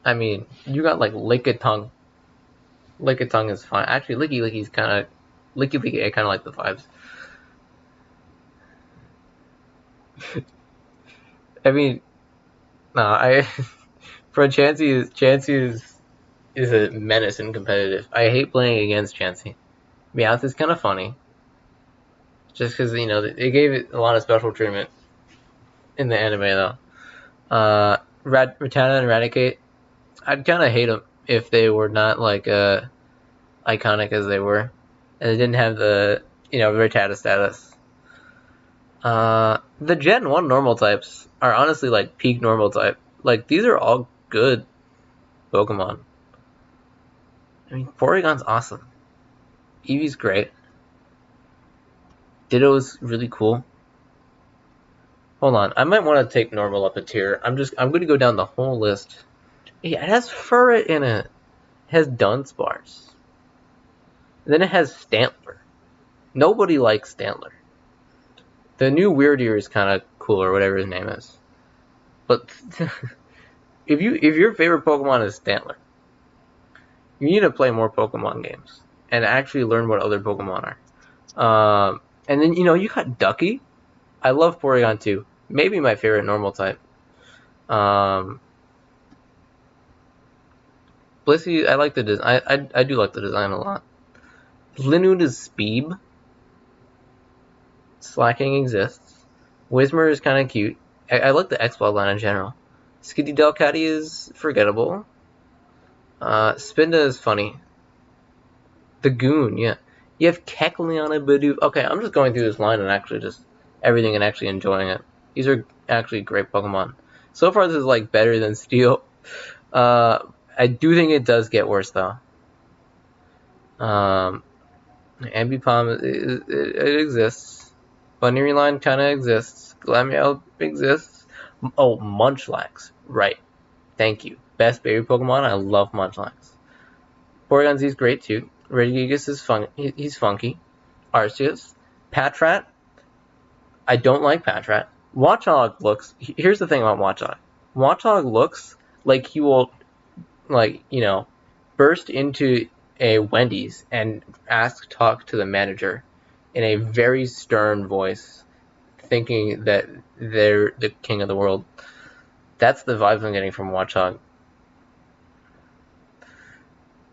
I mean, you got like Lickitung. Lickitung is fine. Actually, Licky's kind of Licky. I kind of like the vibes. I mean, no, for Chansey is a menace and competitive. I hate playing against Chansey. Meowth is kind of funny, just because they gave it a lot of special treatment in the anime though. Rattata and Raticate, I'd kind of hate them if they were not like iconic as they were, and they didn't have the Rattata status. The Gen 1 normal types are honestly like peak normal type. Like, these are all good Pokemon. I mean, Porygon's awesome. Eevee's great. Ditto's really cool. Hold on, I might want to take normal up a tier. I'm going to go down the whole list. Yeah, it has Furret in it. It has Dunsparce. And then it has Stantler. Nobody likes Stantler. The new Weirdeer is kind of cool, or whatever his name is. But if your favorite Pokemon is Stantler, you need to play more Pokemon games and actually learn what other Pokemon are. And then you got Ducky. I love Porygon too. Maybe my favorite normal type. Blissey, I like the design. I do like the design a lot. Linoone is Speeb. Slacking exists. Whismur is kind of cute. I like the X-Ball line in general. Skitty Delcatty is forgettable. Spinda is funny. The Goon, yeah. You have Kecleon and Bidoof. Okay, I'm just going through this line and actually just everything and actually enjoying it. These are actually great Pokemon. So far, this is like better than Steel. I do think it does get worse though. Ambipom, it exists. Buneary line kind of exists. Glameow exists. Oh, Munchlax. Right. Thank you. Best baby Pokemon. I love Munchlax. Porygon Z is great too. Regigigas is fun. He's funky. Arceus. Patrat. I don't like Patrat. Watchog looks... Here's the thing about Watchog. Watchog looks like he will, burst into a Wendy's and talk to the manager in a very stern voice, thinking that they're the king of the world. That's the vibes I'm getting from Watchog.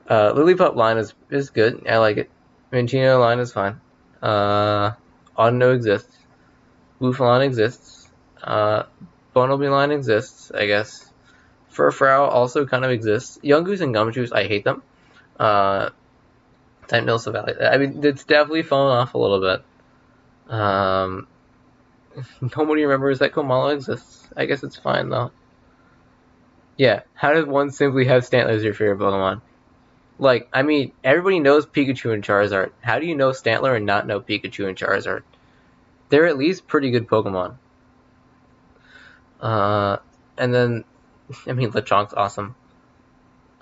Lillipup line is good. I like it. Minccino line is fine. Audino exists. Bouffalant exists. Bunnelby line exists, I guess. Furfrou also kind of exists. Yungoos and Gumshoos, I hate them. Type Nil Savali. I mean, it's definitely fallen off a little bit. Nobody remembers that Komala exists. I guess it's fine, though. Yeah, how does one simply have Stantler as your favorite Pokemon? Like, I mean, everybody knows Pikachu and Charizard. How do you know Stantler and not know Pikachu and Charizard? They're at least pretty good Pokemon. And then, I mean, Lechonk's awesome.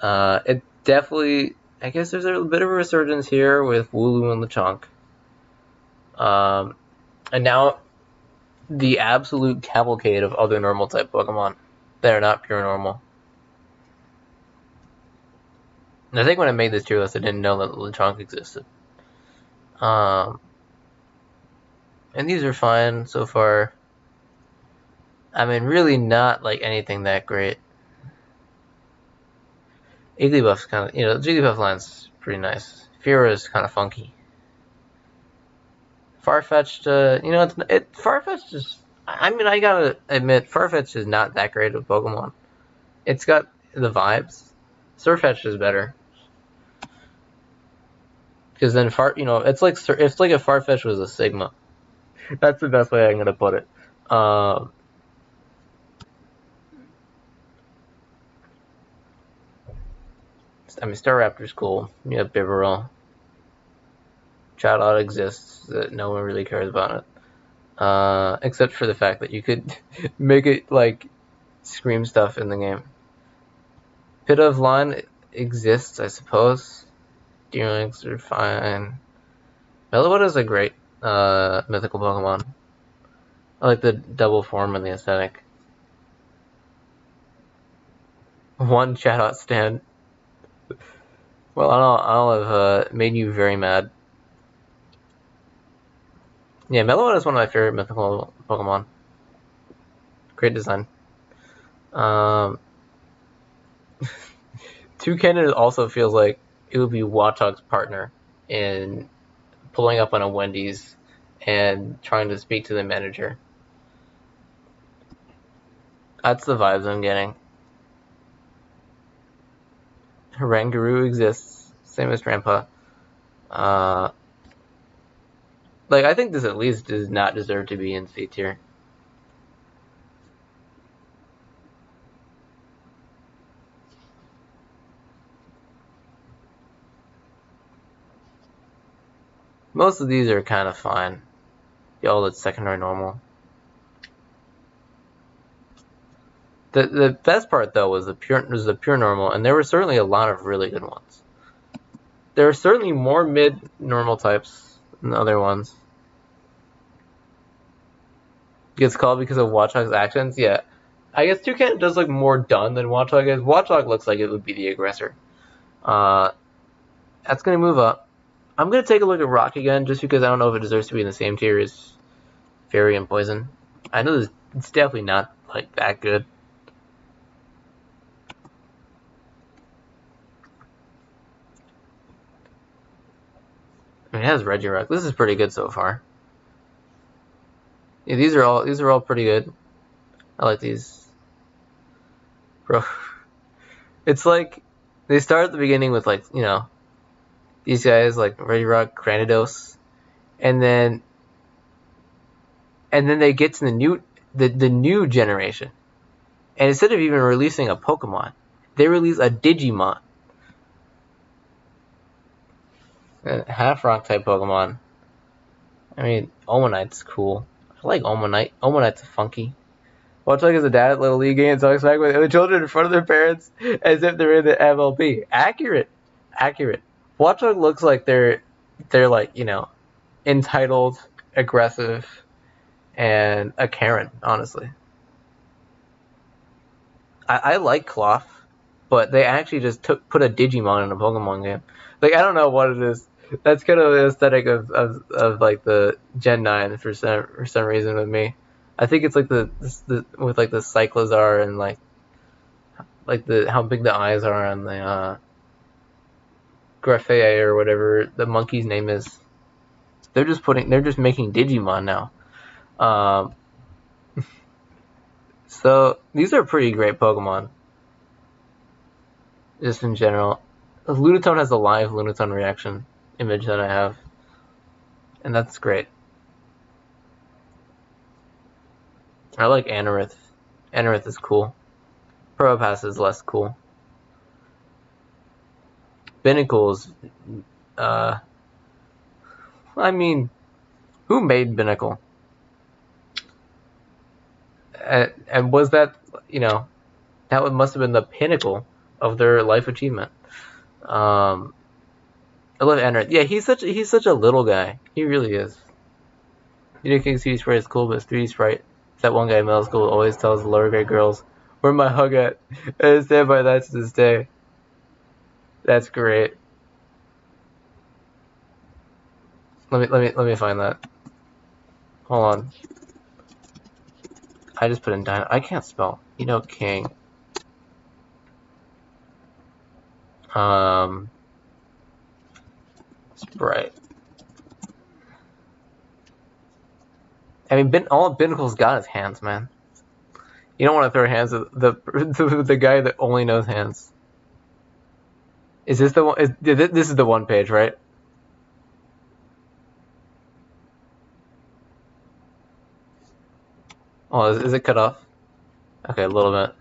It definitely... I guess there's a bit of a resurgence here with Wooloo and Lechonk. And now the absolute cavalcade of other normal type Pokemon that are not pure normal. And I think when I made this tier list, I didn't know that Lechonk existed. And these are fine so far. I mean, really not like anything that great. Igglybuff's kind of, the Jigglypuff line's pretty nice. Fearow kind of funky. Farfetch'd, Farfetch'd is, I mean, I gotta admit, Farfetch'd is not that great of a Pokemon. It's got the vibes. Surfetch'd is better. Because then, it's like if Farfetch'd was a Sigma. That's the best way I'm gonna put it. I mean, Staraptor's cool. You have Bibarel. Chatot exists. No one really cares about it. Except for the fact that you could make it, like, scream stuff in the game. Pidove exists, I suppose. Deerlinks are fine. Meloetta is a great mythical Pokemon. I like the double form and the aesthetic. One Chatot stand. Well, I'll have made you very mad. Yeah, Meloetta is one of my favorite mythical Pokemon. Great design. Toucannon also feels like it would be Watchog's partner in pulling up on a Wendy's and trying to speak to the manager. That's the vibes I'm getting. Rangaroo exists, same as Grandpa. Like, I think this at least does not deserve to be in C tier. Most of these are kind of fine. Y'all, that's secondary normal. The best part though was the pure normal, and there were certainly a lot of really good ones. There are certainly more mid normal types than the other ones. Gets called because of Watchog's actions? Yeah. I guess Toucan does look more done than Watchog is. Watchog looks like it would be the aggressor. That's going to move up. I'm going to take a look at Rock again, just because I don't know if it deserves to be in the same tier as Fairy and Poison. I know it's definitely not, like, that good. I mean, it has Regirock. This is pretty good so far. Yeah, these are all pretty good. I like these. Bro. It's like they start at the beginning with, like, these guys like Regirock, Granados, and then they get to the new generation. And instead of even releasing a Pokemon, they release a Digimon. Half rock type Pokemon. I mean, Omanite's cool. I like Omanite. Omanite's funky. Watchog is a dad at Little League game and talks back with other children in front of their parents as if they're in the MLB. Accurate. Watchog looks like they're like, entitled, aggressive, and a Karen, honestly. I like Cloth, but they actually just put a Digimon in a Pokemon game. Like, I don't know what it is. That's kind of the aesthetic of like the Gen 9 for some reason with me. I think it's like the with like the Cyclizar and like the how big the eyes are on the Grafea or whatever the monkey's name is. They're just making Digimon now. So these are pretty great Pokemon. Just in general. Lunatone has a live Lunatone reaction image that I have. And that's great. I like Anorith. Anorith is cool. Probopass is less cool. Binnacle is, I mean, who made Binnacle? And was that, that must have been the pinnacle of their life achievement. I love Anorith. Yeah, he's such a little guy. He really is. Unicorn 3D Sprite is cool, but it's 3D Sprite. That one guy in middle school always tells the lower grade girls, "Where my hug at?" And I stand by that to this day. That's great. Let me find that. Hold on. I just put in Dino. I can't spell. King. Sprite. I mean, all Binnacle's got is hands, man. You don't want to throw hands at the guy that only knows hands. Is this the one? This is the one page, right? Oh, is it cut off? Okay, a little bit.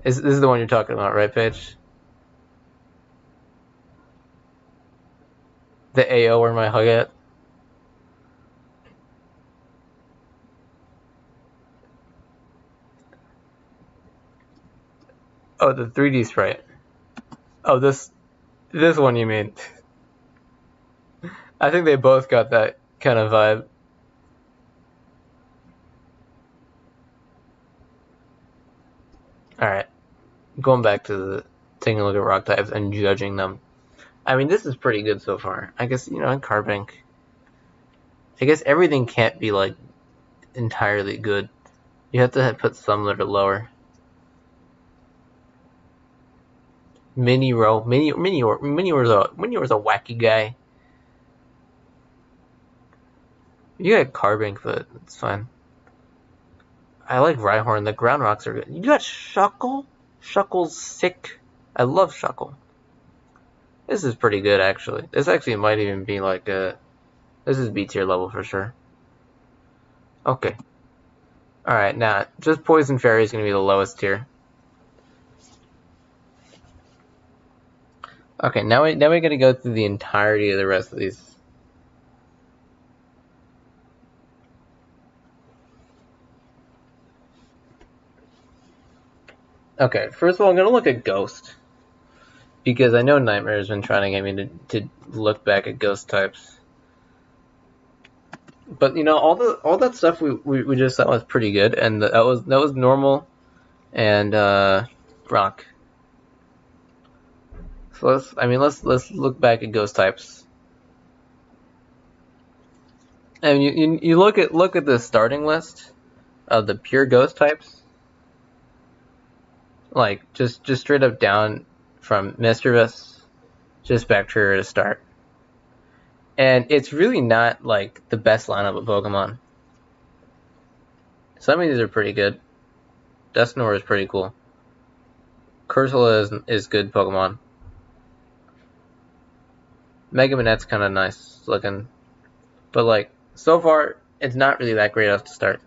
This is the one you're talking about, right, Paige? The AO where my hug at? Oh, the 3D sprite. Oh, this one you mean? I think they both got that kind of vibe. All right, going back to taking a look at rock types and judging them. I mean, this is pretty good so far. I guess in Carbink. I guess everything can't be like entirely good. You have to put some that are lower. Minior is a wacky guy. You got Carbink, but it's fine. I like Rhyhorn. The ground rocks are good. You got Shuckle? Shuckle's sick. I love Shuckle. This is pretty good, actually. This actually might even be like this is B tier level for sure. Okay. Alright, now, just Poison Fairy is going to be the lowest tier. Okay, now we got to go through the entirety of the rest of these. Okay, first of all, I'm going to look at Ghost. Because I know Nightmare has been trying to get me to look back at Ghost types. But all that stuff we just thought was pretty good, and that was normal and rock. So let's look back at Ghost types. And you look at the starting list of the pure Ghost types, like just straight up down from Mischievous, just Bacteria to start. And it's really not like the best lineup of Pokemon. Some of these are pretty good. Dusknoir is pretty cool. Cursula is good Pokemon. Mega Manette's kind of nice looking, but like so far it's not really that great off to start.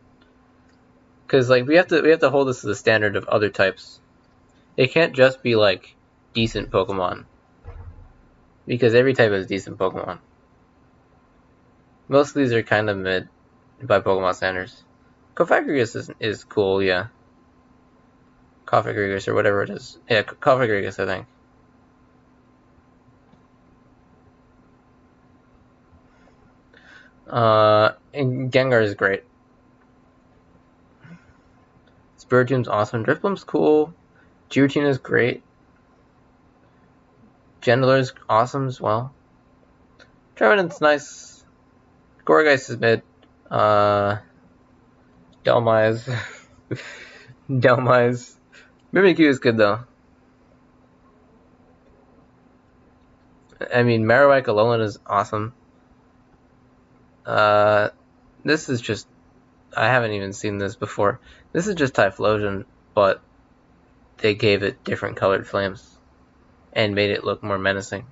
Because like we have to hold this to the standard of other types. It can't just be like decent Pokemon, because every type has decent Pokemon. Most of these are kind of mid by Pokemon standards. Cofagrigus is cool, yeah. Cofagrigus or whatever it is. Yeah, Cofagrigus, I think. And Gengar is great. Spiritom's awesome. Drifloom's cool. Giratina is great. Gendeler's awesome as well. Trevenant's nice. Gourgeist is mid. Dhelmise. Dhelmise. Mimikyu is good though. I mean, Marowak Alolan is awesome. This is just... I haven't even seen this before. This is just Typhlosion, but they gave it different colored flames and made it look more menacing.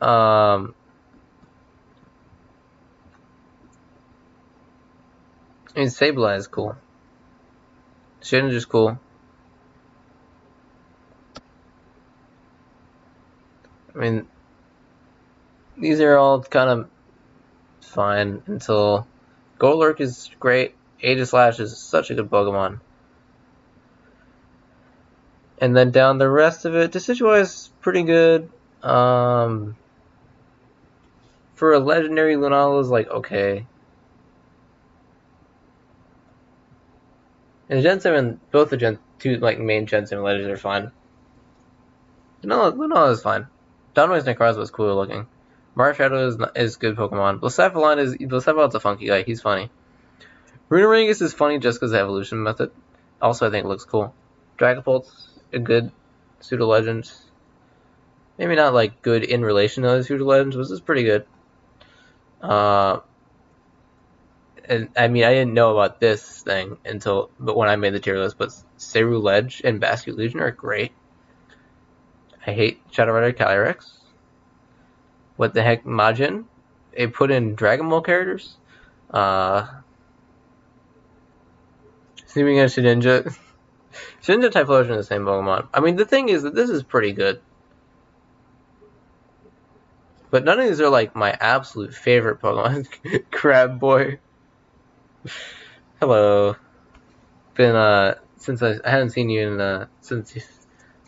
I mean, Sableye is cool. Shedinger's cool. I mean, these are all kind of fine until Golurk is great. Aegislash is such a good Pokemon. And then down the rest of it, Decidueye is pretty good. For for a legendary, Lunala is like okay. And Gen 7, both the Gen 2 like main Gen 7 legends are fine. Lunala is fine. Donway's Necrozma is cool looking. Marshadow is good Pokemon. Blacephalon's a funky guy. He's funny. Runeringus is funny just because of the evolution method. Also, I think it looks cool. Dragapult's a good pseudo legend. Maybe not like good in relation to other pseudo legends, but this is pretty good. And I mean, I didn't know about this thing but when I made the tier list. But Ceruledge and Basket Legion are great. I hate Shadow Rider Calyrex. What the heck, Majin? They put in Dragon Ball characters. Seeming as Shedinja. Shedinja Typhlosion are the same Pokemon. I mean, the thing is that this is pretty good. But none of these are like my absolute favorite Pokemon. Crab Boy. Hello. Been since I hadn't seen you in since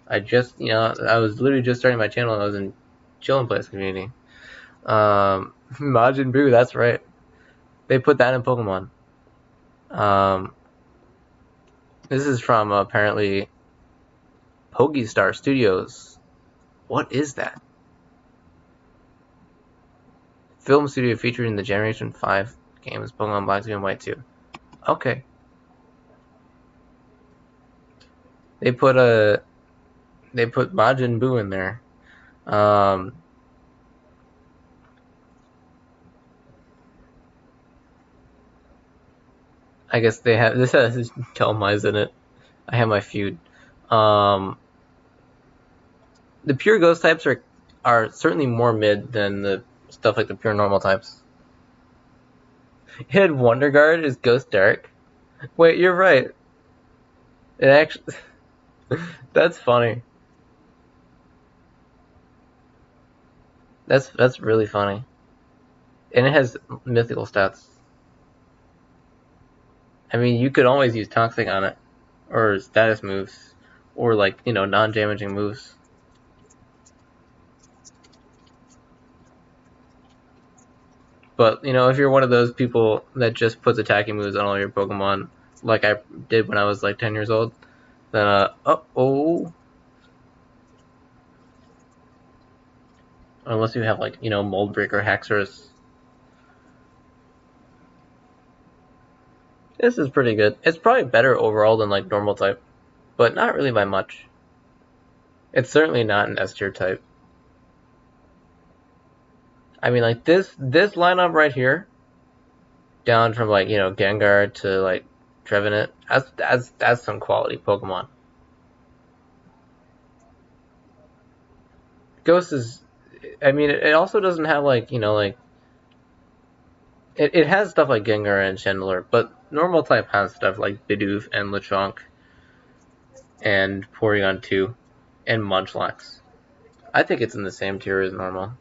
I just I was literally just starting my channel and I was in Chillin' Place community. Majin Buu, that's right. They put that in Pokemon. This is from apparently Pogestar Studios. What is that? Film studio featured in the Generation 5 games, Pokemon Black 2 and White 2. Okay. They put Majin Buu in there. I guess this has Telmize in it. I have my feud. The pure ghost types are certainly more mid than the stuff like the pure normal types. It had Wonder Guard as Ghost Dark. Wait, you're right. It actually that's funny. That's really funny. And it has mythical stats. I mean, you could always use Toxic on it, or status moves, or like, non-damaging moves. But, if you're one of those people that just puts attacking moves on all your Pokemon, like I did when I was like 10 years old, then, uh-oh. Unless you have like, Mold Breaker, Haxorus. This is pretty good. It's probably better overall than like normal type, but not really by much. It's certainly not an S tier type. I mean, like this lineup right here, down from like Gengar to like Trevenant, that's some quality Pokemon. Ghost is, I mean, it also doesn't have like like it has stuff like Gengar and Chandelure, but normal type has stuff like Bidoof and Lechonk and Porygon 2 and Munchlax. I think it's in the same tier as normal.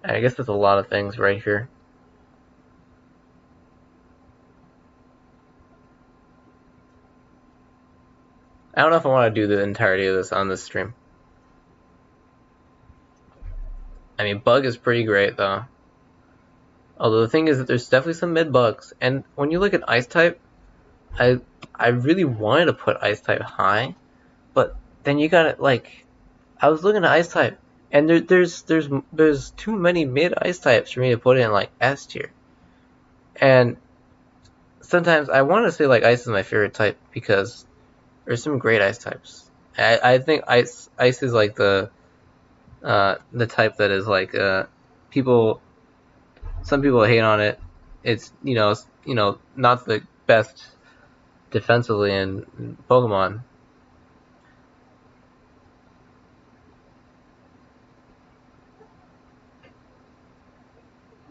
I guess there's a lot of things right here. I don't know if I want to do the entirety of this on this stream. I mean, Bug is pretty great, though. Although the thing is that there's definitely some mid-bugs. And when you look at Ice-type, I really wanted to put Ice-type high. But then you gotta, like... I was looking at Ice-type, and there's too many mid-Ice types for me to put in, like, S tier. And sometimes I want to say, like, Ice is my favorite type, because there's some great Ice types. I think Ice is, like, the type that is like some people hate on it. It's not the best defensively in Pokemon.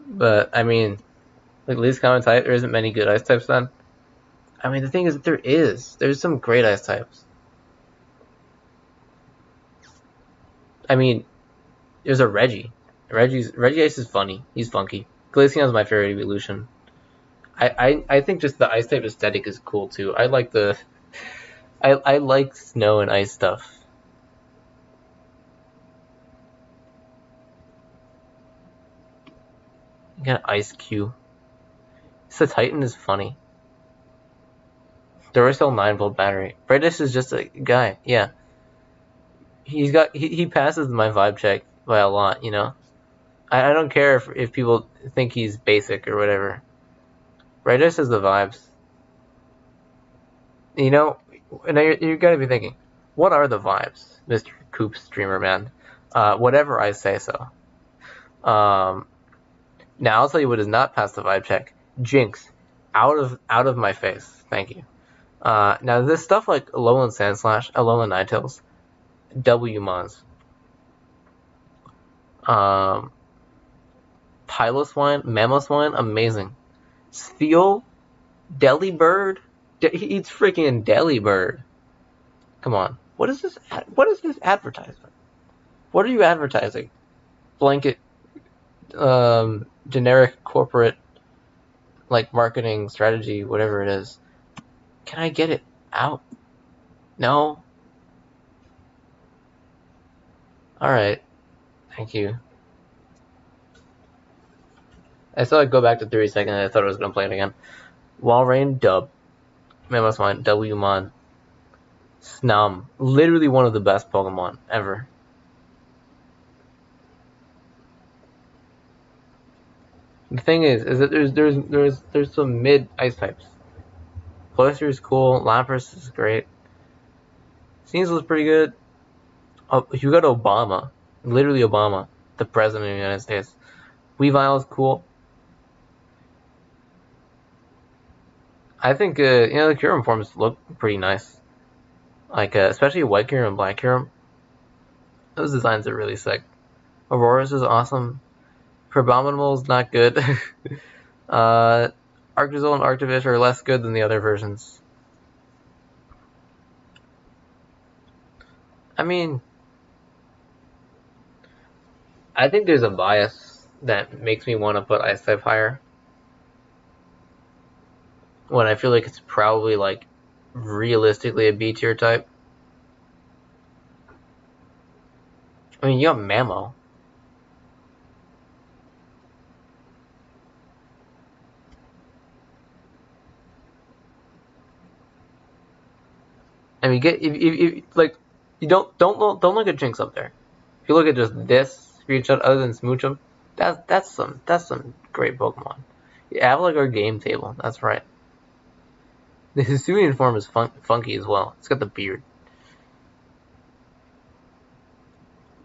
But I mean, like least common type, there isn't many good Ice types then. I mean, the thing is that there's some great Ice types. I mean, there's a Reggie. Regice is funny. He's funky. Glaceon's my favorite evolution. I think just the Ice type aesthetic is cool too. I like I like snow and ice stuff. You got Ice Cube. So Titan is funny. Duracell 9-volt battery. British is just a guy. Yeah. He passes my vibe check by a lot, you know? I don't care if people think he's basic or whatever. British is the vibes. You know, now you gotta be thinking, what are the vibes, Mr. Coop Streamer Man? Whatever I say so. Now I'll tell you what does not pass the vibe check. Jinx, out of my face. Thank you. Now this stuff like Alolan Sandslash, Alolan Ninetales, W Mons. Piloswine, Mamoswine, amazing. Steel, Delibird, he eats freaking Delibird. Come on, what is this? What is this advertisement? What are you advertising? Blanket, generic corporate, like marketing strategy, whatever it is. Can I get it out? No. All right. Thank you. I still go back to 30 seconds. I thought I was gonna play it again. Walrein, dub. Mamoswine, Wmon. Snum. Literally one of the best Pokemon ever. The thing is that there's some mid ice types. Cloyster is cool. Lapras is great. Sneasel is pretty good. Oh, you got Obama. Literally Obama, the president of the United States. Weavile is cool. I think you know, the Kyurem forms look pretty nice. Like especially White Kyurem and Black Kyurem. Those designs are really sick. Aurora's is awesome. Crabominable is not good. Arctozol and Arctovish are less good than the other versions. I mean, I think there's a bias that makes me want to put Ice type higher. When I feel like it's probably like realistically a B tier type. I mean, you got Mamo. I mean, if like you don't look at Jinx up there. If you look at just this screenshot, other than Smoochum, that's some great Pokemon. You have like our game table. That's right. The Hisuian form is funky as well. It's got the beard.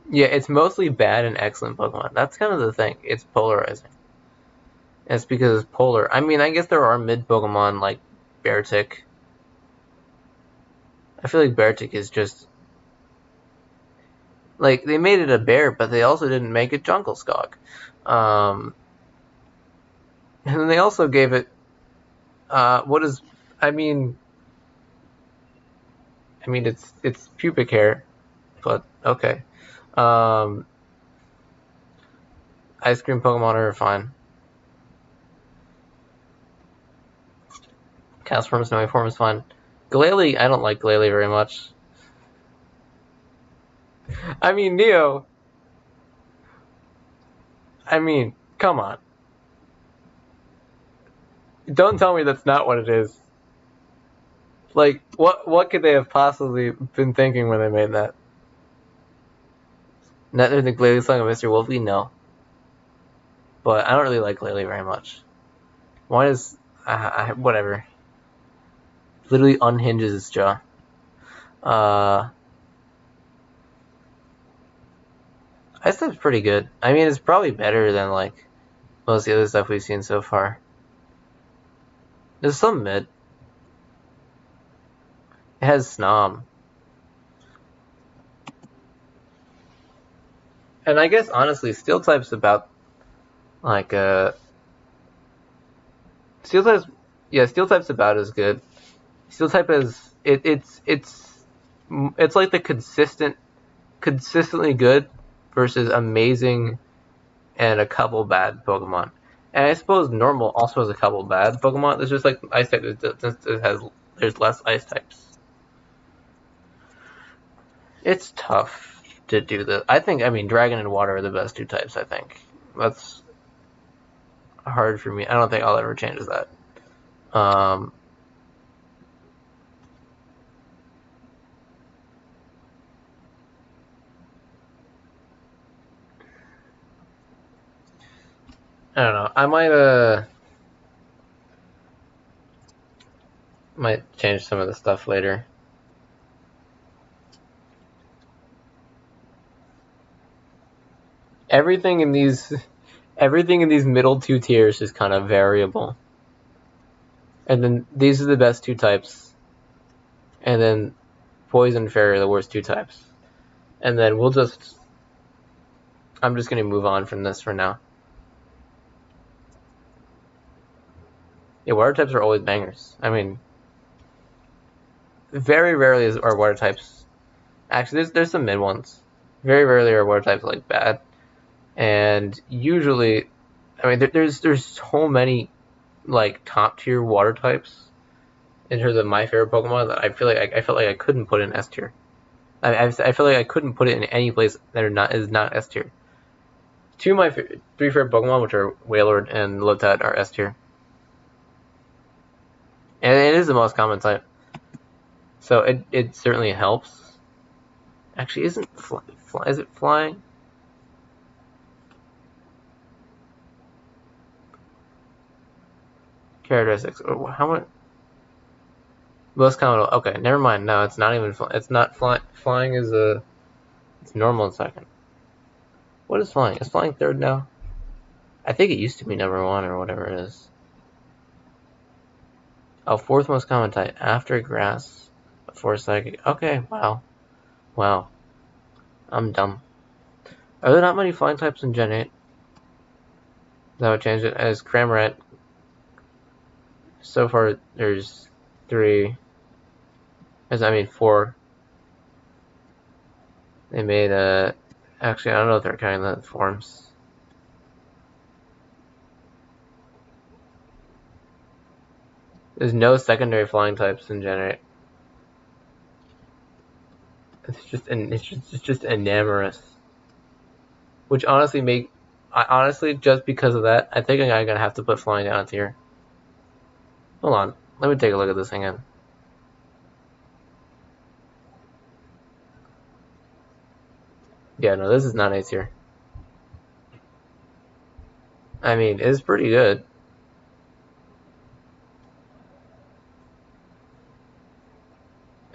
Yeah, it's mostly bad and excellent Pokemon. That's kind of the thing. It's polarizing. It's because it's polar. I mean, I guess there are mid Pokemon like Beartic. I feel like Beartic is just like they made it a bear, but they also didn't make it Jungle Skog. And then they also gave it what is I mean it's pubic hair, but okay. Ice cream Pokemon are fine. Castform, Snowy form is fine. Glalie, I don't like Glalie very much. I mean, Neo. I mean, come on. Don't tell me that's not what it is. Like, what could they have possibly been thinking when they made that? Nether the Glalie song of Mr. Wolfie? No. But I don't really like Glalie very much. Why does... whatever. Literally unhinges its jaw. Ice type's pretty good. I mean, it's probably better than, like, most of the other stuff we've seen so far. There's some mid. It has Snom. And I guess, honestly, Steel type's about, like, Steel type's about as good. Steel type is... It's like the consistently good versus amazing and a couple bad Pokemon. And I suppose normal also has a couple bad Pokemon. It's just like Ice type. There's less Ice types. It's tough to do this. I mean, Dragon and Water are the best two types. I think hard for me. I don't think I'll ever change that. I don't know. I might change some of the stuff later. Everything in these middle two tiers is kind of variable. And then these are the best two types. And then Poison Fairy are the worst two types. And then I'm just going to move on from this for now. Yeah, water types are always bangers. I mean, very rarely are water types. Actually, there's some mid ones. Very rarely are water types like bad. And usually, I mean, there's so many like top tier water types in terms of my favorite Pokemon that I felt like I couldn't put in S tier. I feel like I couldn't put it in any place that is not S tier. Two of my three favorite Pokemon, which are Wailord and Lotad, are S tier. And it is the most common type. So it certainly helps. Actually, is it flying? Characteristics. How much? Most common. Okay, never mind. No, it's not even. It's not flying. Flying is it's normal in second. What is flying? Is flying third now? I think it used to be number one or whatever it is. Oh, fourth most common type after grass, before psychic. Okay, wow. I'm dumb. Are there not many flying types in Gen 8? That would change it. As Cramorant, so far there's 3. I mean 4. They made actually I don't know if they're counting the forms. There's no secondary flying types in Gen 8. It's just Enamorous. Which honestly honestly, just because of that, I think I'm gonna have to put flying down a tier. Hold on, let me take a look at this again. Yeah, no, this is not A tier. I mean, it's pretty good.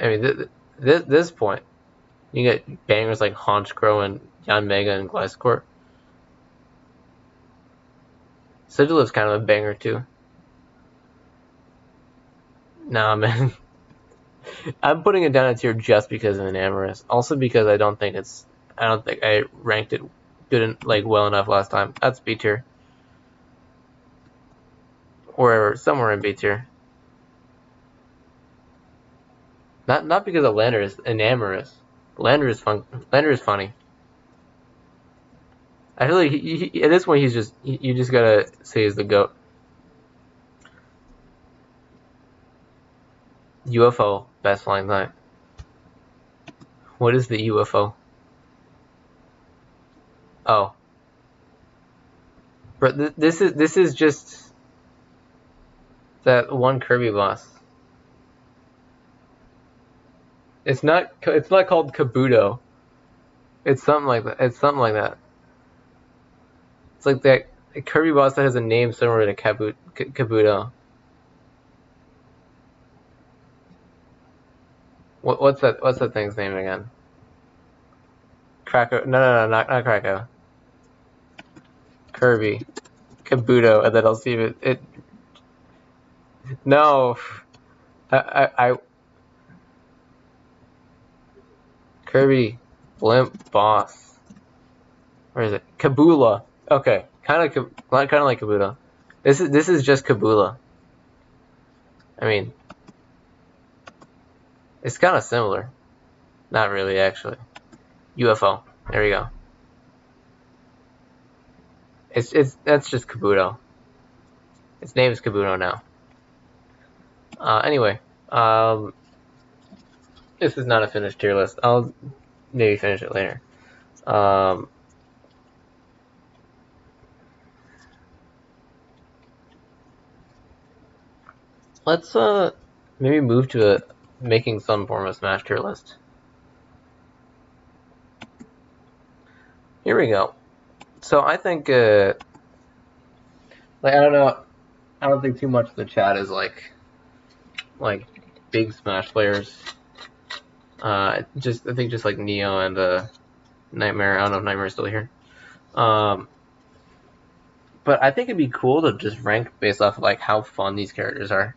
I mean, this point, you get bangers like Honchkrow and Yanmega and Gliscor. Sigilif's kind of a banger too. Nah, man. I'm putting it down a tier just because of Enamorous. Also because I don't think I ranked it well enough last time. That's B tier. Or somewhere in B tier. Not because of Landorus, Enamorous. Lander is funny. I feel like at this point you just gotta say he's the GOAT. UFO, best flying type. What is the UFO? Oh. But this is just that one Kirby boss. It's not called Kabuto. It's something like that. It's like that Kirby boss that has a name similar to Kabuto. What's that thing's name again? Krakow. No, not Krakow. Kirby. Kabuto, and then I'll see if it no. I Kirby Blimp boss. Where is it? Kabula. Okay, kind of like Kabuto. This is just Kabula. I mean, it's kind of similar. Not really, actually. UFO. There we go. That's just Kabuto. Its name is Kabuto now. Anyway, this is not a finished tier list. I'll maybe finish it later. Let's maybe move to making some form of Smash tier list. Here we go. So I think like I don't know, I don't think too much of the chat is like big Smash players. I think just like Neo and Nightmare. I don't know if Nightmare's still here. But I think it'd be cool to just rank based off of like how fun these characters are.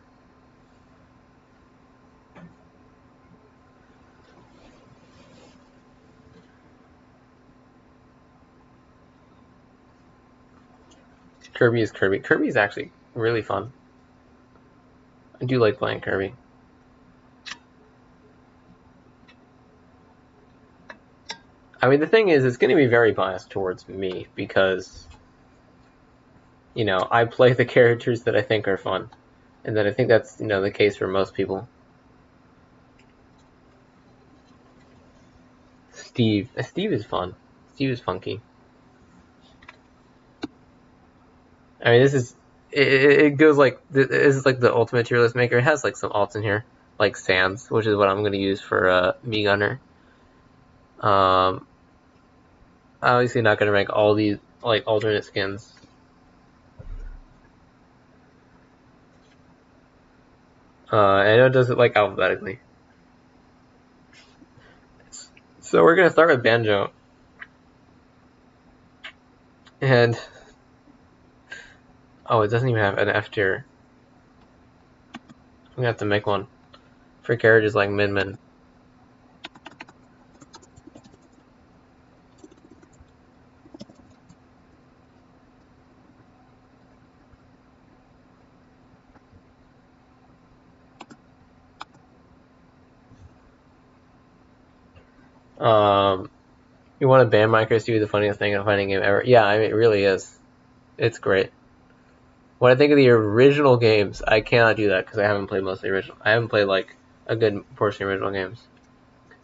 Kirby is Kirby. Kirby is actually really fun. I do like playing Kirby. I mean, the thing is, it's going to be very biased towards me because, you know, I play the characters that I think are fun. And then I think that's, you know, the case for most people. Steve. Steve is fun. Steve is funky. I mean, this is... It goes like... This is like the ultimate tier list maker. It has like some alts in here. Like Sans, which is what I'm going to use for Mii Gunner. Obviously not going to rank all these like alternate skins. I know it does it like alphabetically. So we're going to start with Banjo. And... Oh, it doesn't even have an F tier. I'm going to have to make one for characters like Min Min. You want to ban Minecraft to be the funniest thing in a fighting game ever? Yeah, I mean, it really is. It's great. When I think of the original games, I cannot do that because I haven't played most of the original. I haven't played like a good portion of the original games.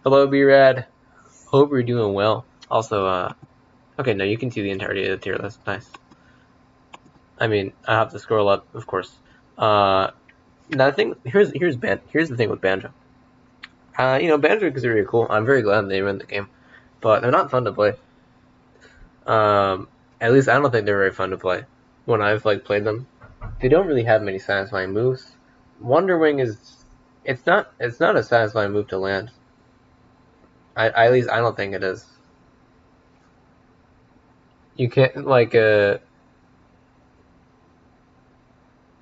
Hello, B-Rad. Hope you're doing well. Also, okay, no, you can see the entirety of the tier list. Nice. I mean, I have to scroll up, of course. Now the thing, here's the thing with Banjo. You know, Banjo is really cool. I'm very glad they run the game, but they're not fun to play. At least I don't think they're very fun to play. When I've like played them, they don't really have many satisfying moves. Wonder Wing is, it's not a satisfying move to land. At least I don't think it is. You can't like and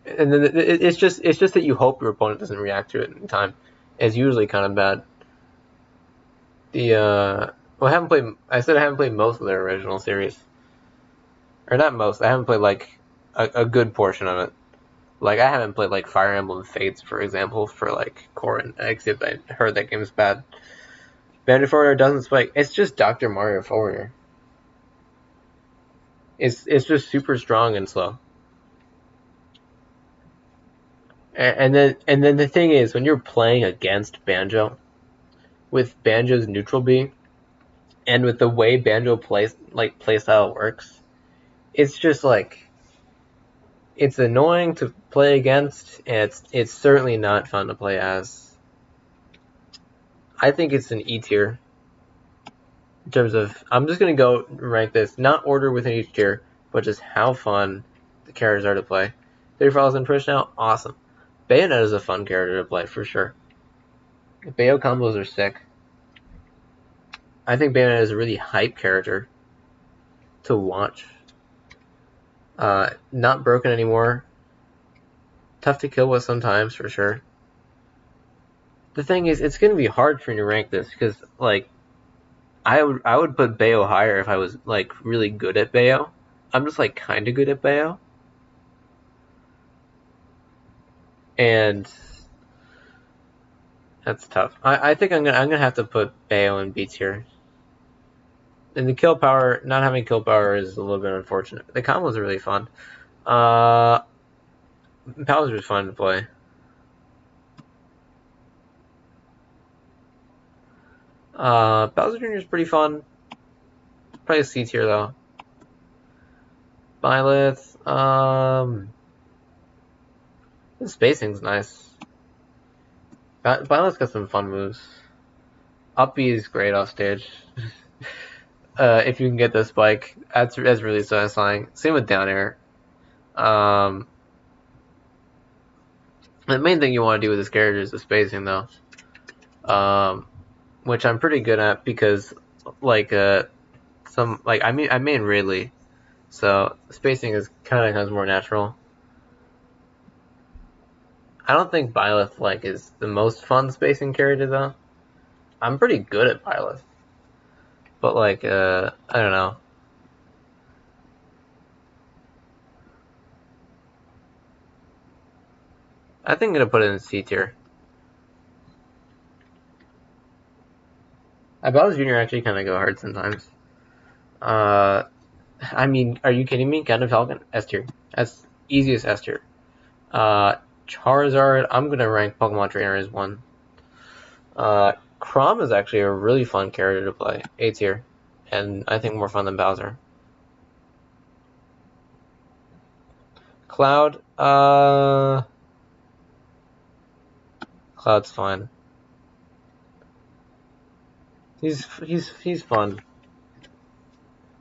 then it's just that you hope your opponent doesn't react to it in time. It's usually kind of bad. Well, I haven't played. I said I haven't played most of their original series, or not most. I haven't played like a good portion of it. Like I haven't played like Fire Emblem Fates, for example, for like Corrin. Except I heard that game's bad. Banjo Forwarder doesn't spike. It's just Dr. Mario Forwarder. It's just super strong and slow. And then the thing is, when you're playing against Banjo, with Banjo's neutral B, and with the way Banjo playstyle works, it's just like it's annoying to play against, and it's certainly not fun to play as. I think it's an E tier. In terms of, I'm just gonna go rank this, not order within each tier, but just how fun the characters are to play. 34,000 push now, awesome. Bayonetta is a fun character to play for sure. Bayo combos are sick. I think Bayonetta is a really hype character to watch. Not broken anymore. Tough to kill with sometimes for sure. The thing is, it's gonna be hard for me to rank this because like I would put Bayo higher if I was like really good at Bayo. I'm just like kind of good at Bayo, and that's tough. I think I'm gonna have to put Bayo in B tier. And the kill power, not having kill power is a little bit unfortunate. The combos are really fun. Bowser is fun to play. Bowser Jr. is pretty fun. Probably a C tier though. Violet, The spacing's nice. Violet's got some fun moves. Up B is great off stage. If you can get the spike, that's really satisfying. Same with down air. The main thing you want to do with this character is the spacing, though. Which I'm pretty good at because, like, I main Ridley, so spacing is kind of comes more natural. I don't think Byleth like is the most fun spacing character though. I'm pretty good at Byleth, but like I don't know. I think I'm gonna put it in C tier. Bowser Jr. actually kind of go hard sometimes. I mean, are you kidding me? Captain Falcon, S tier. That's easiest S tier. Charizard, I'm gonna rank Pokemon Trainer as 1. Chrom is actually a really fun character to play, A tier, and I think more fun than Bowser. Cloud, Cloud's fine. He's fun.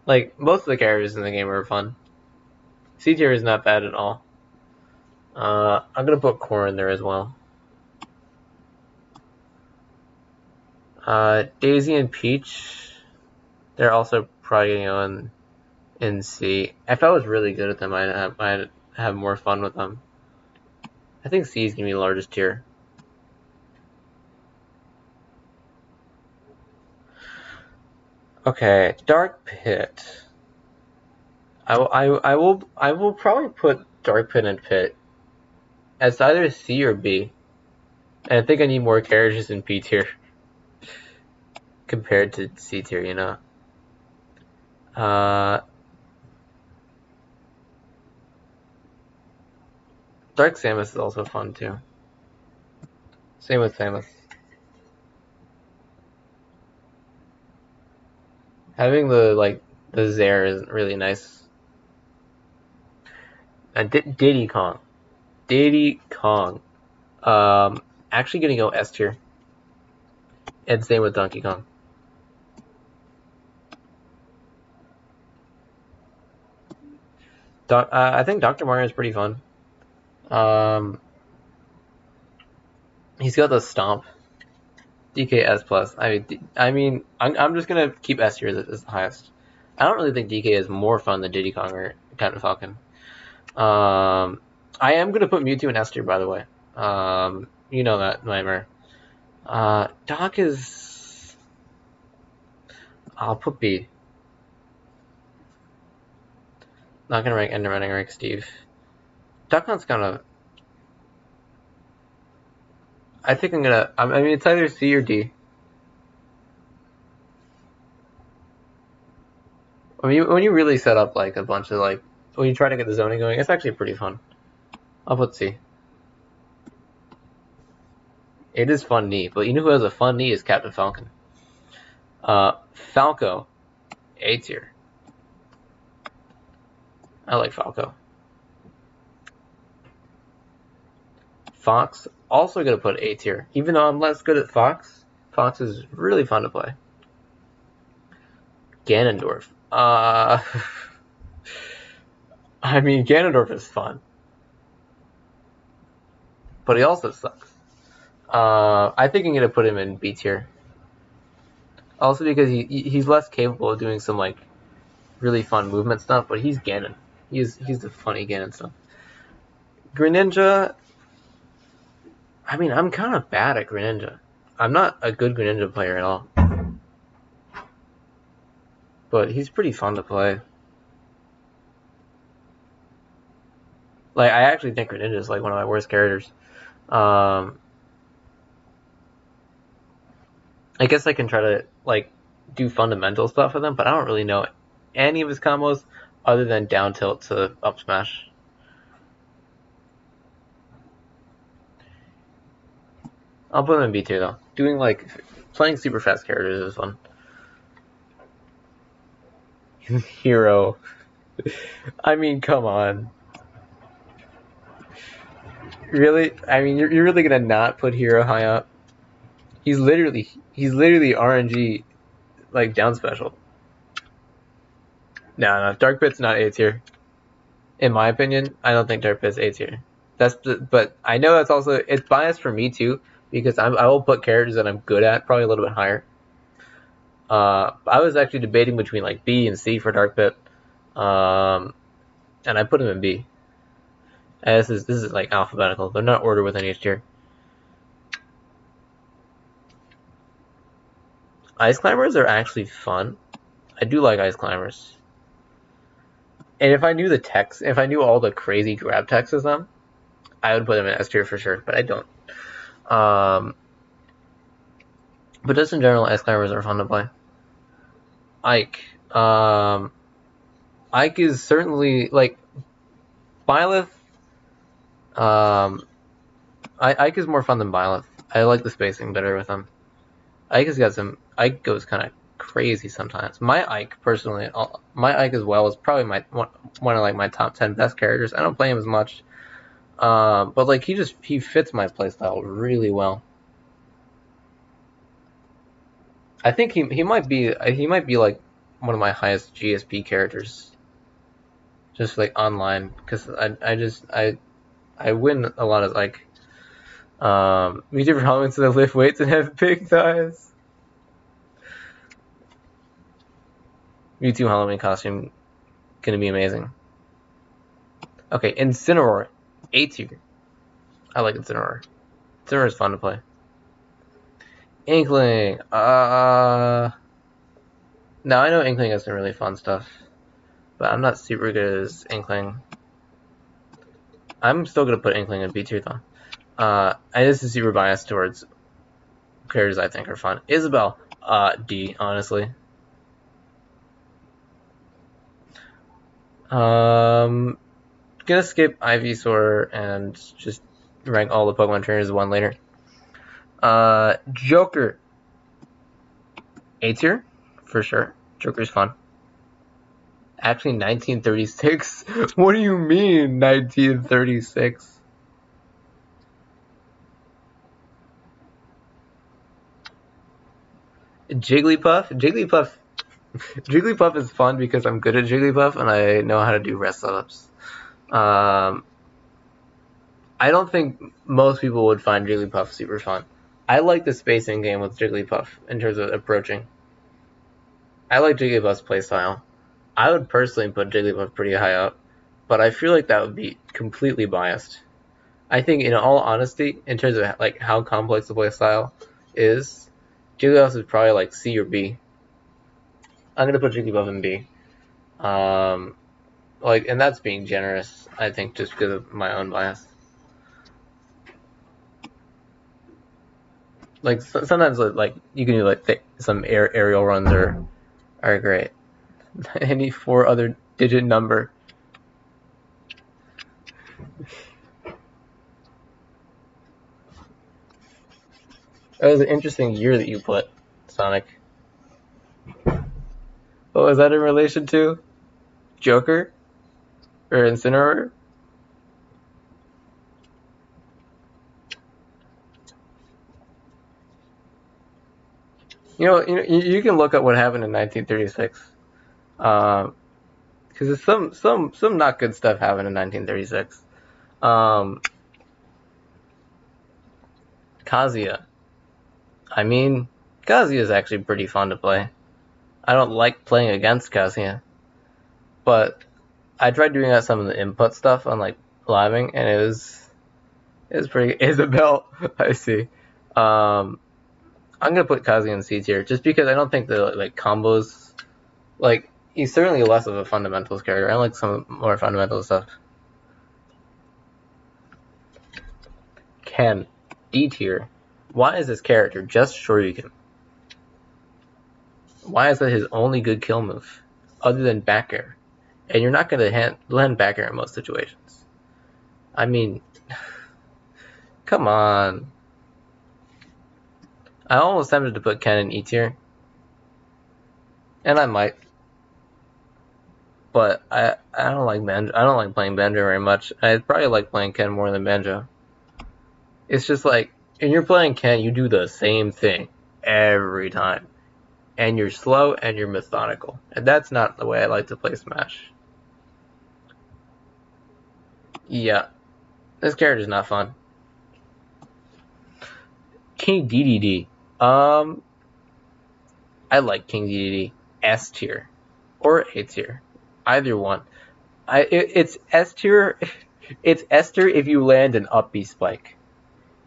Like most of the characters in the game are fun. C tier is not bad at all. I'm gonna put Core in there as well. Daisy and Peach, they're also probably gonna go in C. If I was really good at them, I'd have more fun with them. I think C is gonna be the largest tier. Okay, Dark Pit. I will probably put Dark Pit and Pit as either C or B. And I think I need more characters in B tier compared to C tier, you know. Dark Samus is also fun too. Same with Samus. Having the Zair is really nice. And Diddy Kong. Actually gonna go S tier. And same with Donkey Kong. I think Dr. Mario is pretty fun. He's got the stomp. DK S plus. I mean, I'm just gonna keep S tier as the highest. I don't really think DK is more fun than Diddy Kong or Captain Falcon. I am gonna put Mewtwo in S tier, by the way. You know that, Nightmare. Doc is. I'll put B. Not gonna rank Enderman and rank Steve. Duckhunt's kind of. I think I'm gonna. I mean, it's either C or D. I mean, when you really set up like a bunch of like, when you try to get the zoning going, it's actually pretty fun. I'll put C. It is fun knee, but you know who has a fun knee is Captain Falcon. Falco, A tier. I like Falco. Fox, also gonna put A tier. Even though I'm less good at Fox, Fox is really fun to play. Ganondorf. I mean, Ganondorf is fun. But he also sucks. I think I'm gonna put him in B tier. Also because he's less capable of doing some like really fun movement stuff, but he's Ganon. He's the funny Ganon stuff. Greninja. I mean, I'm kind of bad at Greninja. I'm not a good Greninja player at all. But he's pretty fun to play. Like, I actually think Greninja is like one of my worst characters. I guess I can try to like do fundamental stuff with him, but I don't really know any of his combos other than down tilt to up smash. I'll put him in B tier though. Doing like playing super fast characters is fun. Hero. I mean, come on. Really? I mean, you're really gonna not put Hero high up? He's literally RNG like down special. No, Dark Pit's not A tier. In my opinion, I don't think Dark Pit's A tier. But I know that's also, it's biased for me too, because I will put characters that I'm good at probably a little bit higher. I was actually debating between like B and C for Dark Pit, and I put him in B. And this is like alphabetical. They're not ordered within each tier. Ice Climbers are actually fun. I do like Ice Climbers. And if I knew the text, if I knew all the crazy grab text of them, I would put them in S tier for sure, but I don't. But just in general, Ice Climbers are fun to play. Ike. Ike is certainly, like, Byleth. Ike is more fun than Byleth. I like the spacing better with him. Ike goes kind of crazy sometimes. My Ike, personally, my Ike as well is probably one of like my top 10 best characters. I don't play him as much, but like he fits my playstyle really well. I think he might be like one of my highest GSP characters, just like online, because I win a lot as Ike. Me different helmets that lift weights and have big thighs. Mewtwo Halloween costume gonna be amazing. Okay, Incineroar, A tier. I like Incineroar. Incineroar is fun to play. Inkling, now I know Inkling has some really fun stuff, but I'm not super good as Inkling. I'm still gonna put Inkling in B tier though. I just super biased towards characters I think are fun. Isabelle, D, honestly. Gonna skip Ivysaur and just rank all the Pokemon trainers as one later. Joker, A tier for sure. Joker's fun. Actually, 1936. What do you mean 1936? Jigglypuff is fun because I'm good at Jigglypuff and I know how to do rest setups. I don't think most people would find Jigglypuff super fun. I like the spacing game with Jigglypuff in terms of approaching. I like Jigglypuff's playstyle. I would personally put Jigglypuff pretty high up, but I feel like that would be completely biased. I think, in all honesty, in terms of like how complex the playstyle is, Jigglypuff is probably like C or B. I'm gonna put Jigglypuff in B. Like, and that's being generous, I think, just because of my own bias. Like sometimes, like you can do like some aerial runs are great. Any 4 other digit number. That was an interesting year that you put, Sonic. What was that in relation to? Joker? Or Incineroar? You can look up what happened in 1936. Because some not good stuff happened in 1936. Kazuya. I mean, Kazuya is actually pretty fun to play. I don't like playing against Kazuya, but I tried doing out some of the input stuff on like living, and it was pretty. Isabelle, I see. I'm gonna put Kazuya in C tier just because I don't think the like combos, like he's certainly less of a fundamentals character. I like some more fundamental stuff. Ken, D tier. Why is this character just Shoryuken? Why is that his only good kill move, other than back air? And you're not gonna land back air in most situations. I mean, come on. I almost tempted to put Ken in E tier, and I might, but I don't like Banjo. I don't like playing Banjo very much. I probably like playing Ken more than Banjo. It's just like, when you're playing Ken, you do the same thing every time. And you're slow and you're methodical. And that's not the way I like to play Smash. Yeah, this character's not fun. King DDD. I like King DDD. S tier. Or A tier. Either one. It's S tier. It's S tier if you land an up B spike.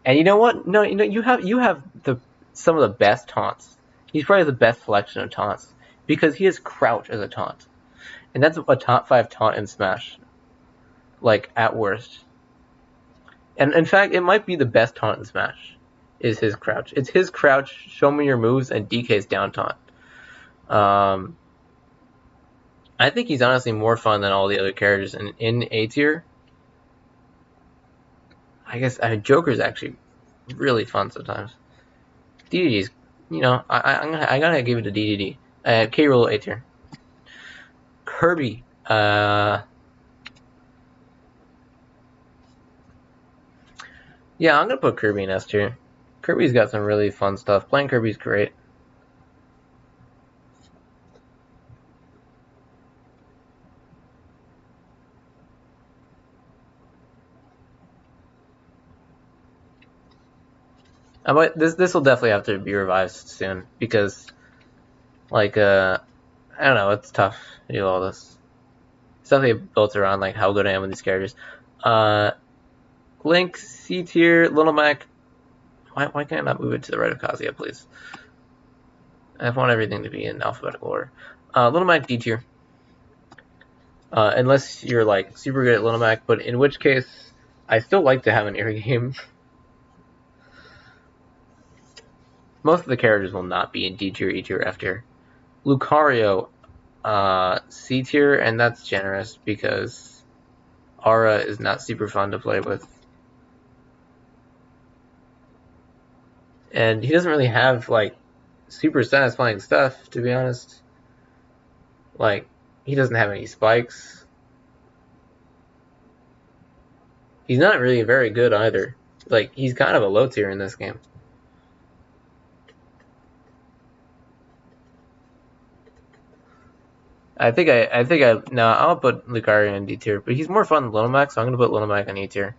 And you know what? No, you have some of the best taunts. He's probably the best selection of taunts because he has crouch as a taunt, and that's a top 5 taunt in Smash, like at worst. And in fact, it might be the best taunt in Smash. Is his crouch? It's his crouch. Show me your moves and DK's down taunt. I think he's honestly more fun than all the other characters in A tier. I guess Joker's actually really fun sometimes. DDD's, I gotta give it to DDD. K. Rool A tier. Kirby. Yeah, I'm gonna put Kirby in S tier. Kirby's got some really fun stuff. Playing Kirby's great. This will definitely have to be revised soon because, like, I don't know, it's tough to do all this. It's definitely built around like how good I am with these characters. Link C tier, Little Mac. Why can't I not move it to the right of Kazuya, please? I want everything to be in alphabetical order. Little Mac D tier. Unless you're like super good at Little Mac, but in which case I still like to have an air game. Most of the characters will not be in D tier, E tier, F tier. Lucario, C tier, and that's generous because Aura is not super fun to play with. And he doesn't really have, like, super satisfying stuff, to be honest. Like, he doesn't have any spikes. He's not really very good either. Like, he's kind of a low tier in this game. No, I'll put Lucario in D tier, but he's more fun than Little Mac, so I'm gonna put Little Mac in E tier.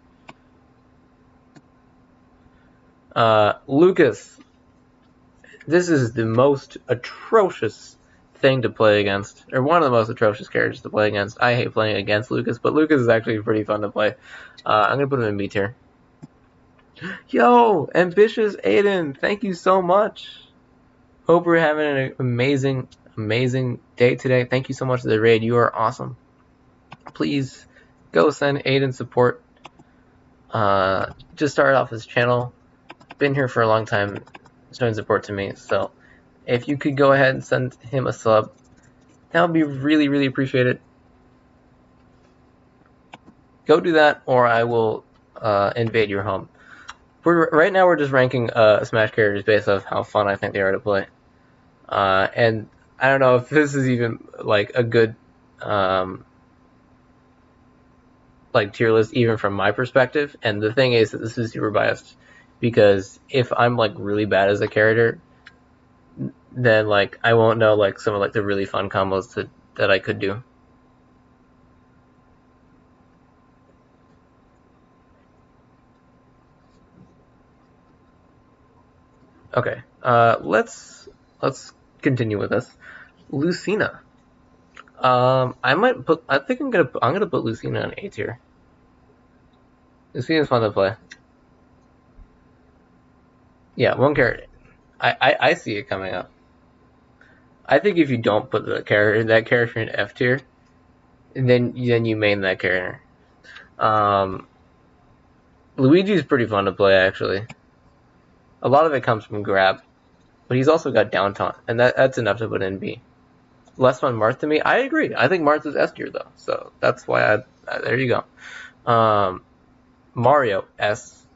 Lucas. This is the most atrocious thing to play against, or one of the most atrocious characters to play against. I hate playing against Lucas, but Lucas is actually pretty fun to play. I'm gonna put him in B tier. Yo, ambitious Aiden, thank you so much. Hope we're having an amazing day today. Thank you so much for the raid. You are awesome. Please go send Aiden support. Just started off this channel. Been here for a long time, showing support to me. So if you could go ahead and send him a sub, that would be really, really appreciated. Go do that, or I will invade your home. Right now we're just ranking Smash characters based off how fun I think they are to play. And I don't know if this is even like a good like tier list even from my perspective. And the thing is that this is super biased because if I'm like really bad as a character, then like I won't know like some of like the really fun combos that I could do. Okay, let's continue with this. Lucina. I think I'm gonna put Lucina on A tier. Lucina's fun to play. Yeah, one character. I see it coming up. I think if you don't put that character in F tier, then you main that character. Luigi's pretty fun to play actually. A lot of it comes from grab, but he's also got down taunt, and that's enough to put in B. Less fun Marth to me. I agree. I think Marth is S tier though, so that's why there you go. Mario S.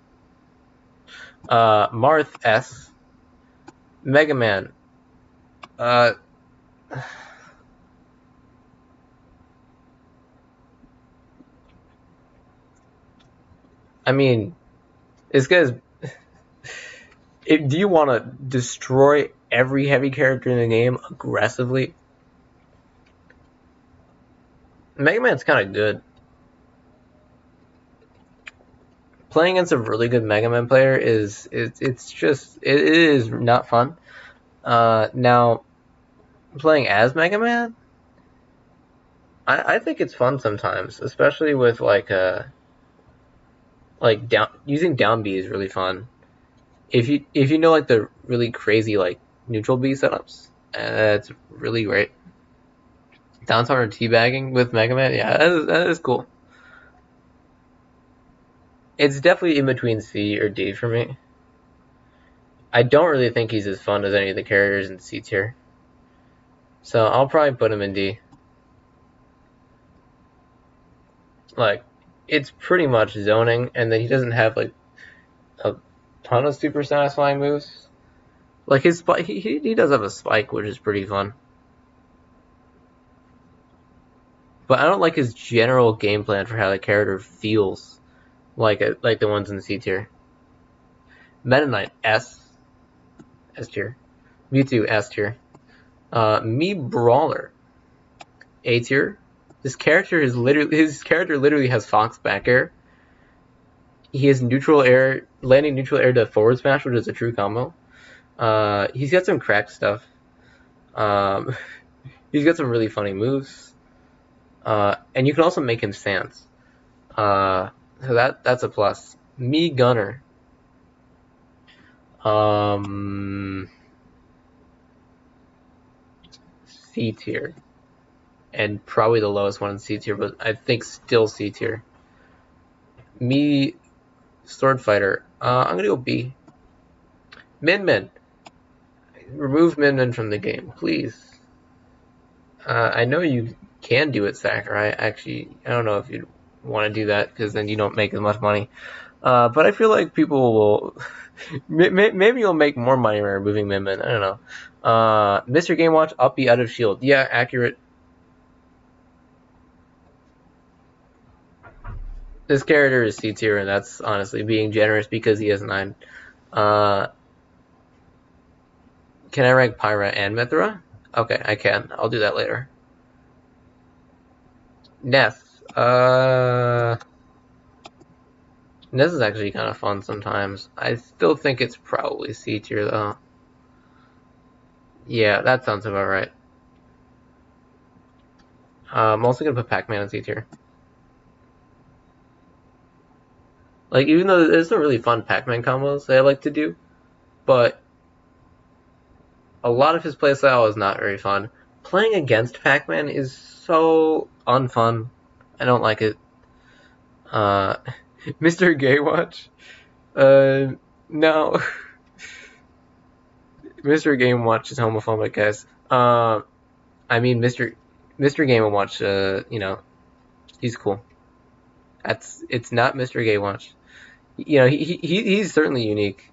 Marth S. Mega Man. I mean, This guy's. Do you want to destroy every heavy character in the game aggressively? Mega Man's kind of good. Playing against a really good Mega Man player is it is not fun. Now, playing as Mega Man, I think it's fun sometimes, especially with like using down B is really fun. If you know like the really crazy like neutral B setups, it's really great. Down or teabagging with Mega Man, yeah, that is cool. It's definitely in between C or D for me. I don't really think he's as fun as any of the characters in C tier. So I'll probably put him in D. Like, it's pretty much zoning, and then he doesn't have like a ton of super satisfying moves. Like his spike, he does have a spike, which is pretty fun. But I don't like his general game plan for how the character feels, like the ones in the C tier. Meta Knight S tier, Mewtwo S tier, Mii Brawler A tier. His character literally has Fox back air. He has neutral air, landing neutral air to forward smash, which is a true combo. He's got some cracked stuff. He's got some really funny moves. And you can also make him stance. So that's a plus. Mii Gunner. C tier. And probably the lowest one in C tier, but I think still C tier. Mii Sword Fighter. I'm gonna go B. Min Min. Remove Min Min from the game, please. I know you can do it, Sakurai. Actually, I don't know if you'd want to do that because then you don't make as much money. But I feel like people will. Maybe you'll make more money by removing Min Min. I don't know. Mr. Game Watch, up be out of shield. Yeah, accurate. This character is C tier, and that's honestly being generous because he has 9. Can I rank Pyra and Mythra? Okay, I can. I'll do that later. Ness. Ness is actually kind of fun sometimes. I still think it's probably C tier, though. Yeah, that sounds about right. I'm also going to put Pac-Man in C tier. Like, even though there's some really fun Pac-Man combos that I like to do, but a lot of his playstyle is not very fun. Playing against Pac-Man is so unfun. I don't like it. Mr. Gay Watch? No. Mr. Game Watch is homophobic, guys. I mean, Mr. Game Watch, you know, he's cool. It's not Mr. Gay Watch. You know, he's certainly unique.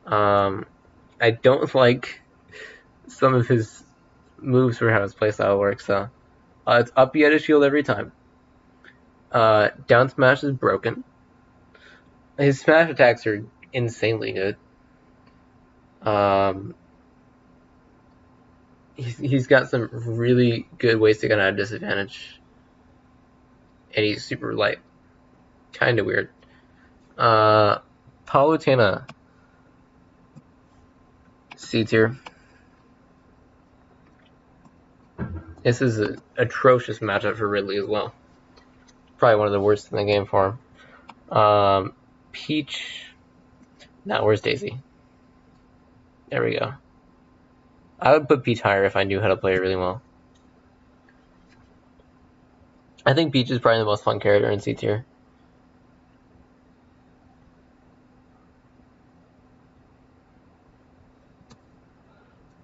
I don't like some of his moves for how his playstyle works, so it's up B out of shield every time. Down smash is broken. His smash attacks are insanely good. He's got some really good ways to get out of disadvantage. And he's super light. Kinda weird. Palutena. C tier. This is an atrocious matchup for Ridley as well. Probably one of the worst in the game for him. Peach. Now, where's Daisy? There we go. I would put Peach higher if I knew how to play it really well. I think Peach is probably the most fun character in C tier.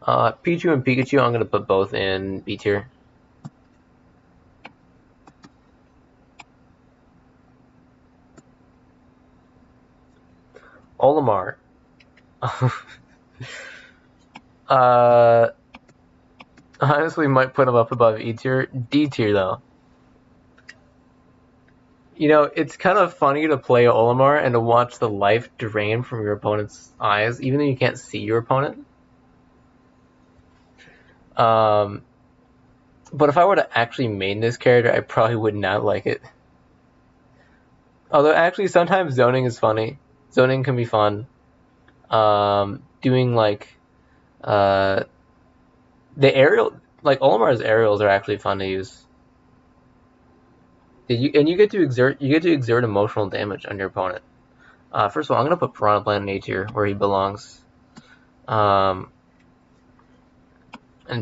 Pichu and Pikachu, I'm going to put both in B tier. Olimar. Honestly, might put him up above E tier. D tier, though. You know, it's kind of funny to play Olimar and to watch the life drain from your opponent's eyes, even though you can't see your opponent. But if I were to actually main this character, I probably would not like it. Although actually sometimes zoning is funny. Zoning can be fun. Doing like the aerial, like Olimar's aerials are actually fun to use. And you get to exert emotional damage on your opponent. First of all, I'm gonna put Piranha Plant in A tier where he belongs. And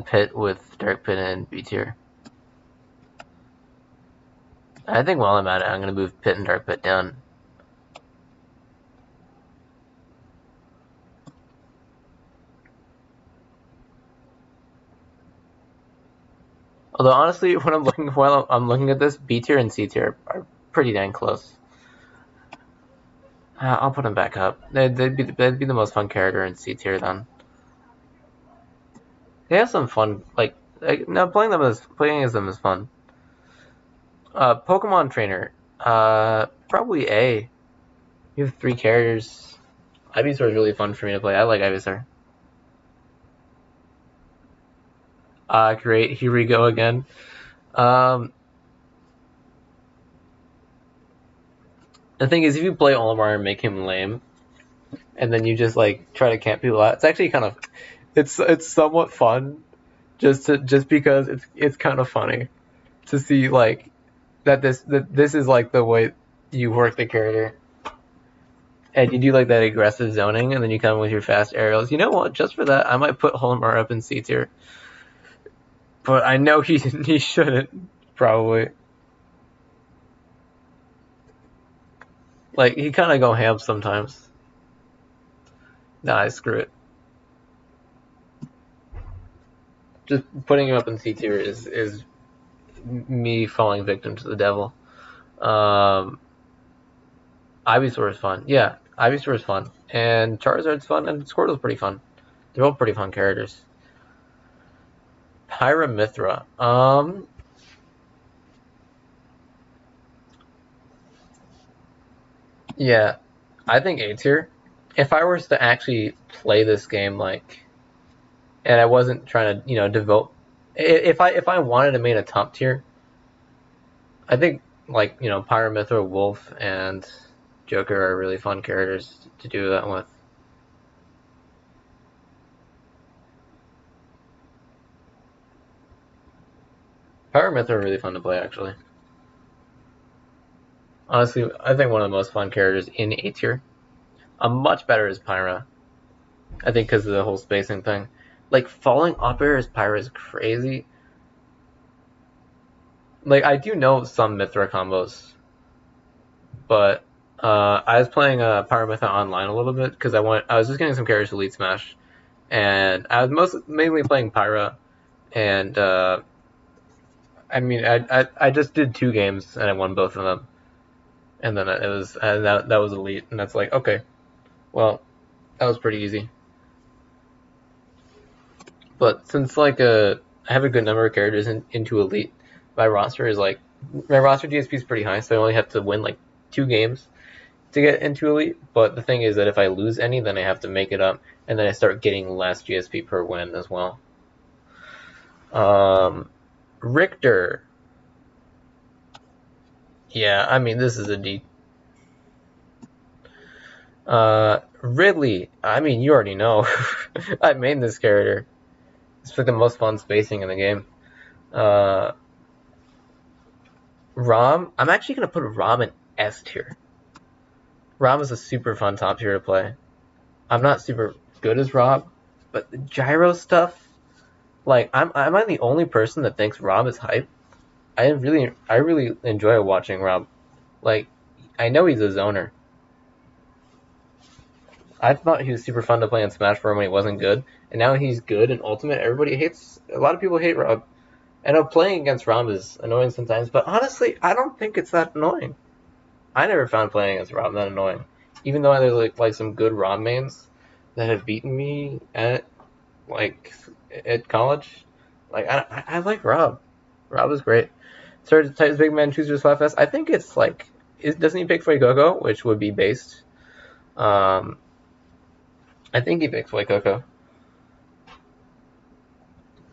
Pit with Dark Pit in B tier. I think while I'm at it, I'm gonna move Pit and Dark Pit down. Although honestly, when I'm looking at this, B tier and C tier are pretty dang close. I'll put them back up. They'd be the most fun character in C tier then. They have some fun, like no, playing as them is fun. Pokemon Trainer, probably A. You have 3 characters. Ivysaur is really fun for me to play. I like Ivysaur. Great. Here we go again. The thing is, if you play Olimar and make him lame, and then you just like try to camp people out, it's actually kind of, it's somewhat fun, just because it's kind of funny to see like that this is like the way you work the character, and you do like that aggressive zoning, and then you come with your fast aerials. You know what? Just for that, I might put Olimar up in C tier. But I know he shouldn't, probably. Like, he kind of go ham sometimes. Nah, screw it. Just putting him up in C tier is me falling victim to the devil. Ivysaur is fun. Yeah, Ivysaur is fun. And Charizard's fun, and Squirtle's pretty fun. They're all pretty fun characters. Pyramithra. Yeah, I think A tier. If I was to actually play this game like, and I wasn't trying to, devote. If I wanted to main a top tier, I think like Pyramithra, Wolf, and Joker are really fun characters to do that with. Pyramithra are really fun to play, actually. Honestly, I think one of the most fun characters in A tier. Much better is Pyra. I think because of the whole spacing thing. Like, falling up air as Pyra is crazy. Like, I do know some Mythra combos. But I was playing Pyramithra online a little bit because I was just getting some characters to Elite Smash. And I was mainly playing Pyra. And I mean, I just did 2 games and I won both of them. And then that was Elite, and that's like, okay, well, that was pretty easy. But since like I have a good number of characters into Elite, my roster GSP is pretty high, so I only have to win like 2 games to get into Elite. But the thing is that if I lose any, then I have to make it up, and then I start getting less GSP per win as well. Richter. Yeah, I mean, this is a D. Ridley. I mean, you already know. I made this character. It's like the most fun spacing in the game. Rom. I'm actually going to put Rom in S tier. Rom is a super fun top tier to play. I'm not super good as Rob, but the gyro stuff, like, am I the only person that thinks Rob is hype? I really enjoy watching Rob. Like, I know he's a zoner. I thought he was super fun to play in Smash Bros. When he wasn't good, and now he's good in Ultimate. A lot of people hate Rob. I know playing against Rob is annoying sometimes, but honestly, I don't think it's that annoying. I never found playing against Rob that annoying, even though there's like some good Rob mains that have beaten me at college. Like I like Rob. Rob is great. Started to type big man choosers flat fest. I think it's like doesn't he pick Fuecoco, which would be based? I think he picks Fuecoco.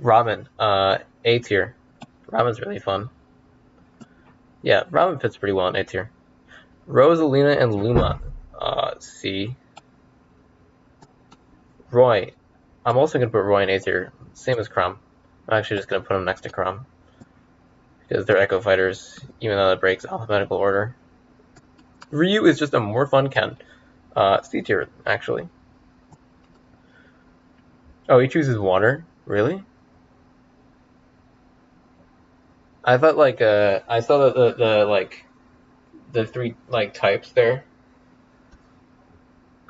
Robin, A tier. Robin's really fun. Yeah, Robin fits pretty well in A tier. Rosalina and Luma, C. Roy, I'm also gonna put Roy in A tier, same as Chrom. I'm actually just gonna put him next to Chrom because they're Echo Fighters, even though that breaks alphabetical order. Ryu is just a more fun Ken. C tier, actually. Oh, he chooses water? Really? I thought I saw the like the three like types there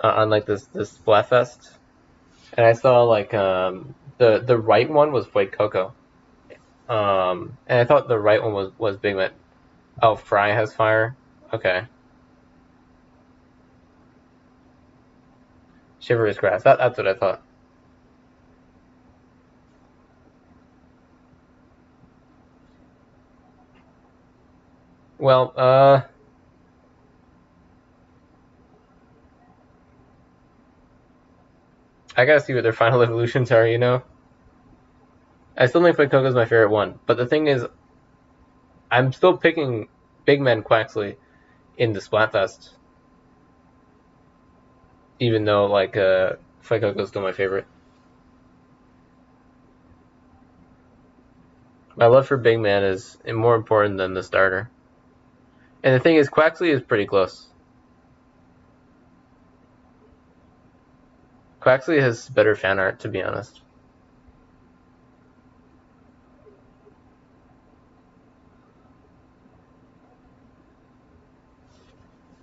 on like this Splatfest, and I saw like the right one was Fuecoco, and I thought the right one was Big Man. Oh, Fry has fire. Okay. Shiver is grass. That's what I thought. Well, I gotta see what their final evolutions are, you know? I still think Fuecoco's my favorite one, but the thing is, I'm still picking Big Man Quaxley in the Splatfest, even though, like, Fuecoco's still my favorite. My love for Big Man is more important than the starter. And the thing is, Quaxley is pretty close. Quaxley has better fan art, to be honest.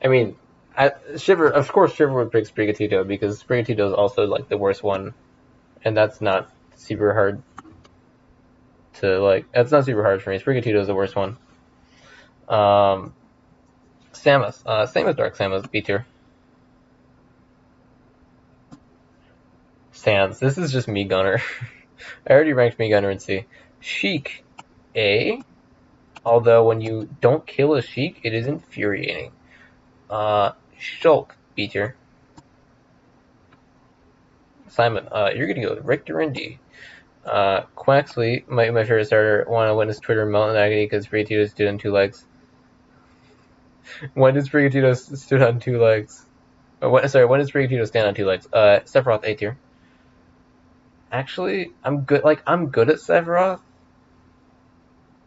I mean, Shiver, of course, Shiver would pick Sprigatito because Sprigatito is also like the worst one, and that's not super hard to like. That's not super hard for me. Sprigatito is the worst one. Samus, Samus Dark Samus B tier. Sans. This is just me Gunner. I already ranked me Gunner in C. Sheik A. Although when you don't kill a Sheik, it is infuriating. Shulk B tier. Simon, you're gonna go with Richter and D. Quaxley, my favorite starter, want to witness Twitter melt in agony because Sprigatito stood on 2 legs. When did Sprigatito stood on 2 legs? When did Sprigatito stand on 2 legs? Sephiroth A tier. Actually, I'm good. Like, I'm good at Sephiroth.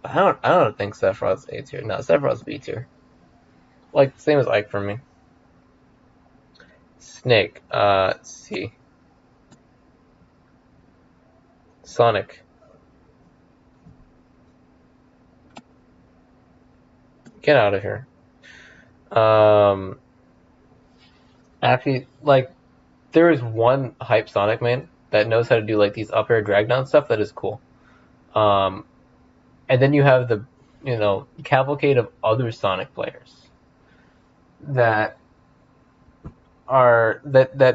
I don't think Sephiroth's A tier. No, Sephiroth's B tier. Like, same as Ike for me. Snake, C. Sonic. Get out of here. Actually, like, there is one hype Sonic main that knows how to do like these up air drag down stuff that is cool. And then you have the, cavalcade of other Sonic players that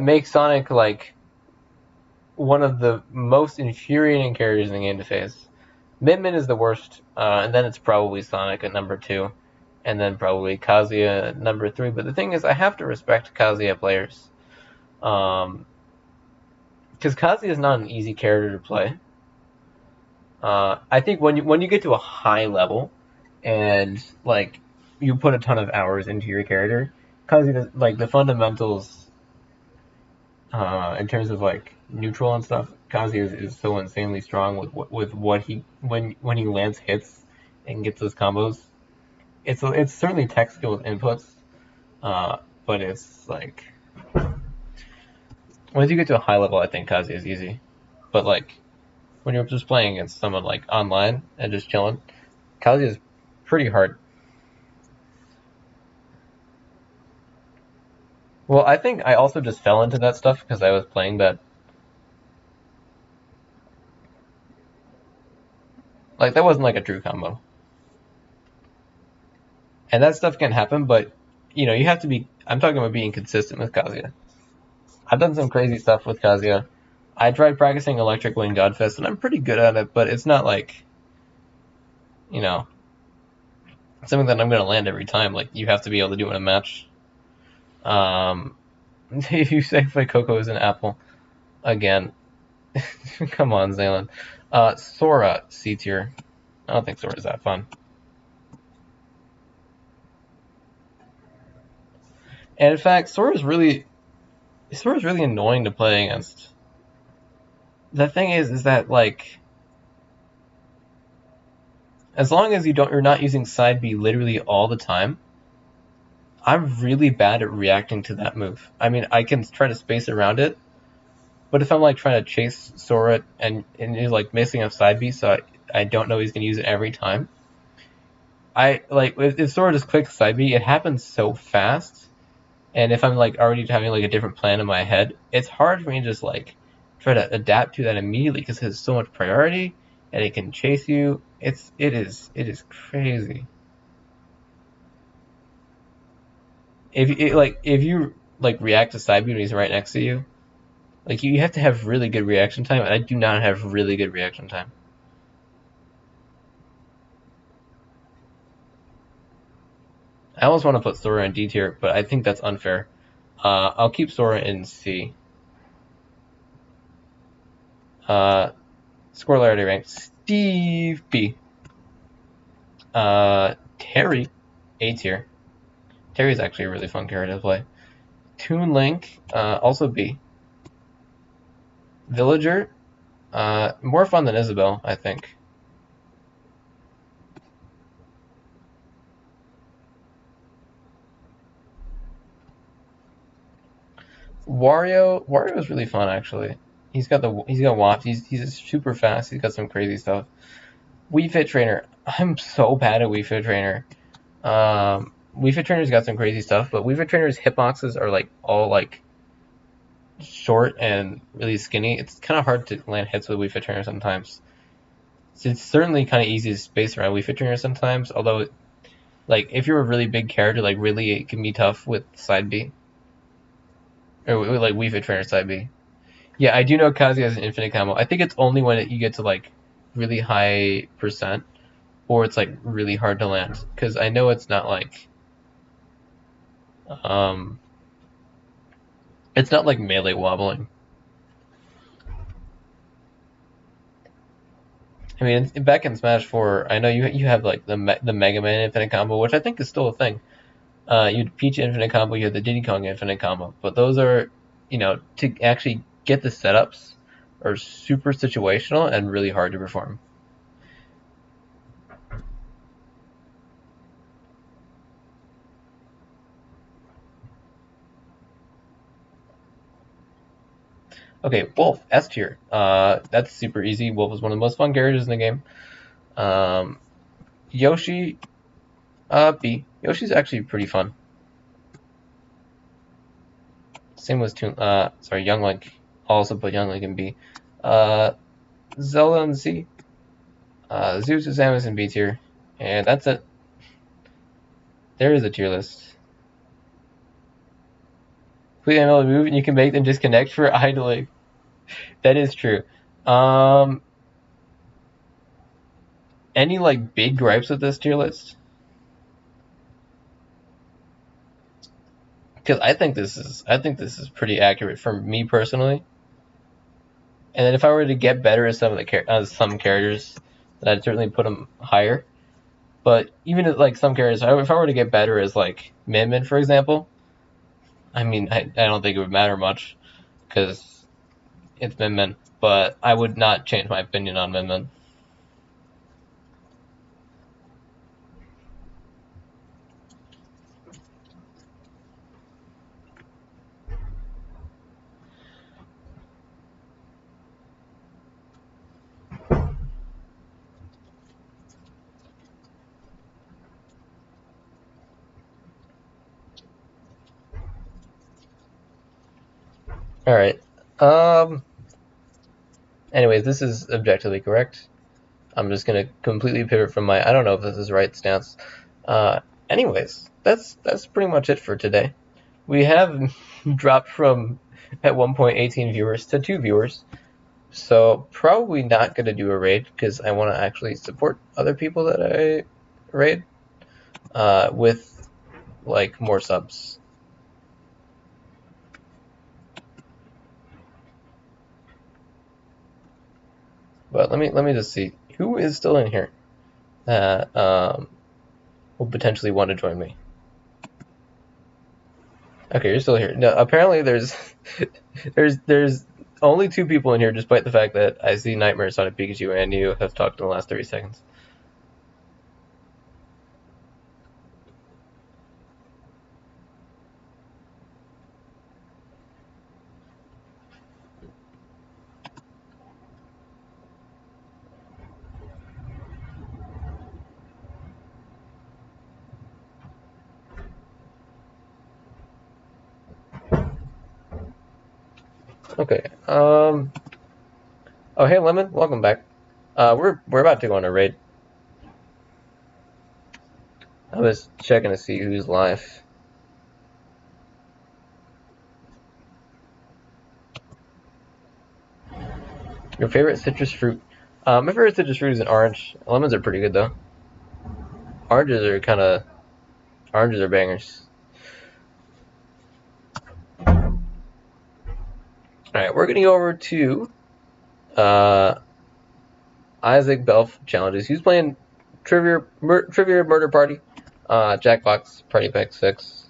make Sonic like one of the most infuriating characters in the game to face. Min is the worst, and then it's probably Sonic at number 2, and then probably Kazuya at number 3. But the thing is, I have to respect Kazuya players, because Kazuya is not an easy character to play. I think when you get to a high level, and like you put a ton of hours into your character, Kazuya, like the fundamentals, in terms of like neutral and stuff, Kazuya is so insanely strong with what he when he lands hits and gets those combos. It's certainly tech skill with inputs, but it's like once you get to a high level, I think Kazuya is easy. But like when you're just playing against someone like online and just chilling, Kazuya is pretty hard. Well, I think I also just fell into that stuff because I was playing bad. Like, that wasn't like a true combo. And that stuff can happen, but, you have to be... I'm talking about being consistent with Kazuya. I've done some crazy stuff with Kazuya. I tried practicing Electric Wing Godfist, and I'm pretty good at it, but it's not like, something that I'm going to land every time. Like, you have to be able to do it in a match. If you say Coco is an apple, again, come on, Zaylin. Sora, C tier. I don't think Sora's that fun. And in fact, Sora's really annoying to play against. The thing is that, like, as long as you're not using side B literally all the time, I'm really bad at reacting to that move. I mean, I can try to space around it, but if I'm like trying to chase Sora and he's like missing up side B, so I don't know he's gonna use it every time. I like if Sora just clicks side B, it happens so fast, and if I'm like already having like a different plan in my head, it's hard for me to just like try to adapt to that immediately because it has so much priority and it can chase you. It is crazy. If you react to side B when he's right next to you, like you have to have really good reaction time, and I do not have really good reaction time. I almost want to put Sora in D tier, but I think that's unfair. I'll keep Sora in C. Scorelarity rank Steve B. Terry A tier. Terry's actually a really fun character to play. Toon Link also B. Villager more fun than Isabelle, I think. Wario is really fun actually. He's got Waft. He's super fast. He's got some crazy stuff. Wii Fit Trainer. I'm so bad at Wii Fit Trainer. Wii Fit Trainer's got some crazy stuff, but Wii Fit Trainer's hitboxes are like all like short and really skinny. It's kind of hard to land hits with Wii Fit Trainer sometimes. So it's certainly kind of easy to space around Wii Fit Trainer sometimes. Although, like if you're a really big character, like really it can be tough with side B. Or like Wii Fit Trainer side B. Yeah, I do know Kazuya has an infinite combo. I think it's only when you get to like really high percent, or it's like really hard to land. Because I know it's not like, it's not like melee wobbling. I mean, back in Smash 4, I know you have like the Mega Man infinite combo, which I think is still a thing. You had Peach infinite combo, you had the Diddy Kong infinite combo, but those are, to actually get the setups are super situational and really hard to perform. Okay, Wolf, S tier. That's super easy. Wolf is one of the most fun characters in the game. Yoshi, B. Yoshi's actually pretty fun. Same with Young Link. I'll also put Young Link in B. Zelda in C. Zeus and Samus in B tier. And that's it. There is a tier list. Complete ML move and you can make them disconnect for idling. That is true. Any like big gripes with this tier list? Because I think this is pretty accurate for me personally. And then if I were to get better at some characters, then I'd certainly put them higher. But even at like some characters, if I were to get better as like Min Min, for example, I mean, I don't think it would matter much because it's Min Min. But I would not change my opinion on Min Min. All right. Anyways, this is objectively correct. I'm just gonna completely pivot from my I don't know if this is right stance. Anyways, that's pretty much it for today. We have dropped from at one point 18 viewers to 2 viewers, so probably not gonna do a raid because I want to actually support other people that I raid. with like more subs. But let me just see who is still in here that will potentially want to join me. Okay, you're still here. No, apparently there's there's only 2 people in here, despite the fact that I see Nightmare, Sonic Pikachu, and you have talked in the last 30 seconds. Okay. Oh, hey, Lemon, welcome back. We're about to go on a raid. I was checking to see who's live. Your favorite citrus fruit? My favorite citrus fruit is an orange. Lemons are pretty good though. Oranges are bangers. All right, we're gonna go over to Isaac Belf challenges. He's playing Trivia Murder Party, Jackbox Party Pack 6.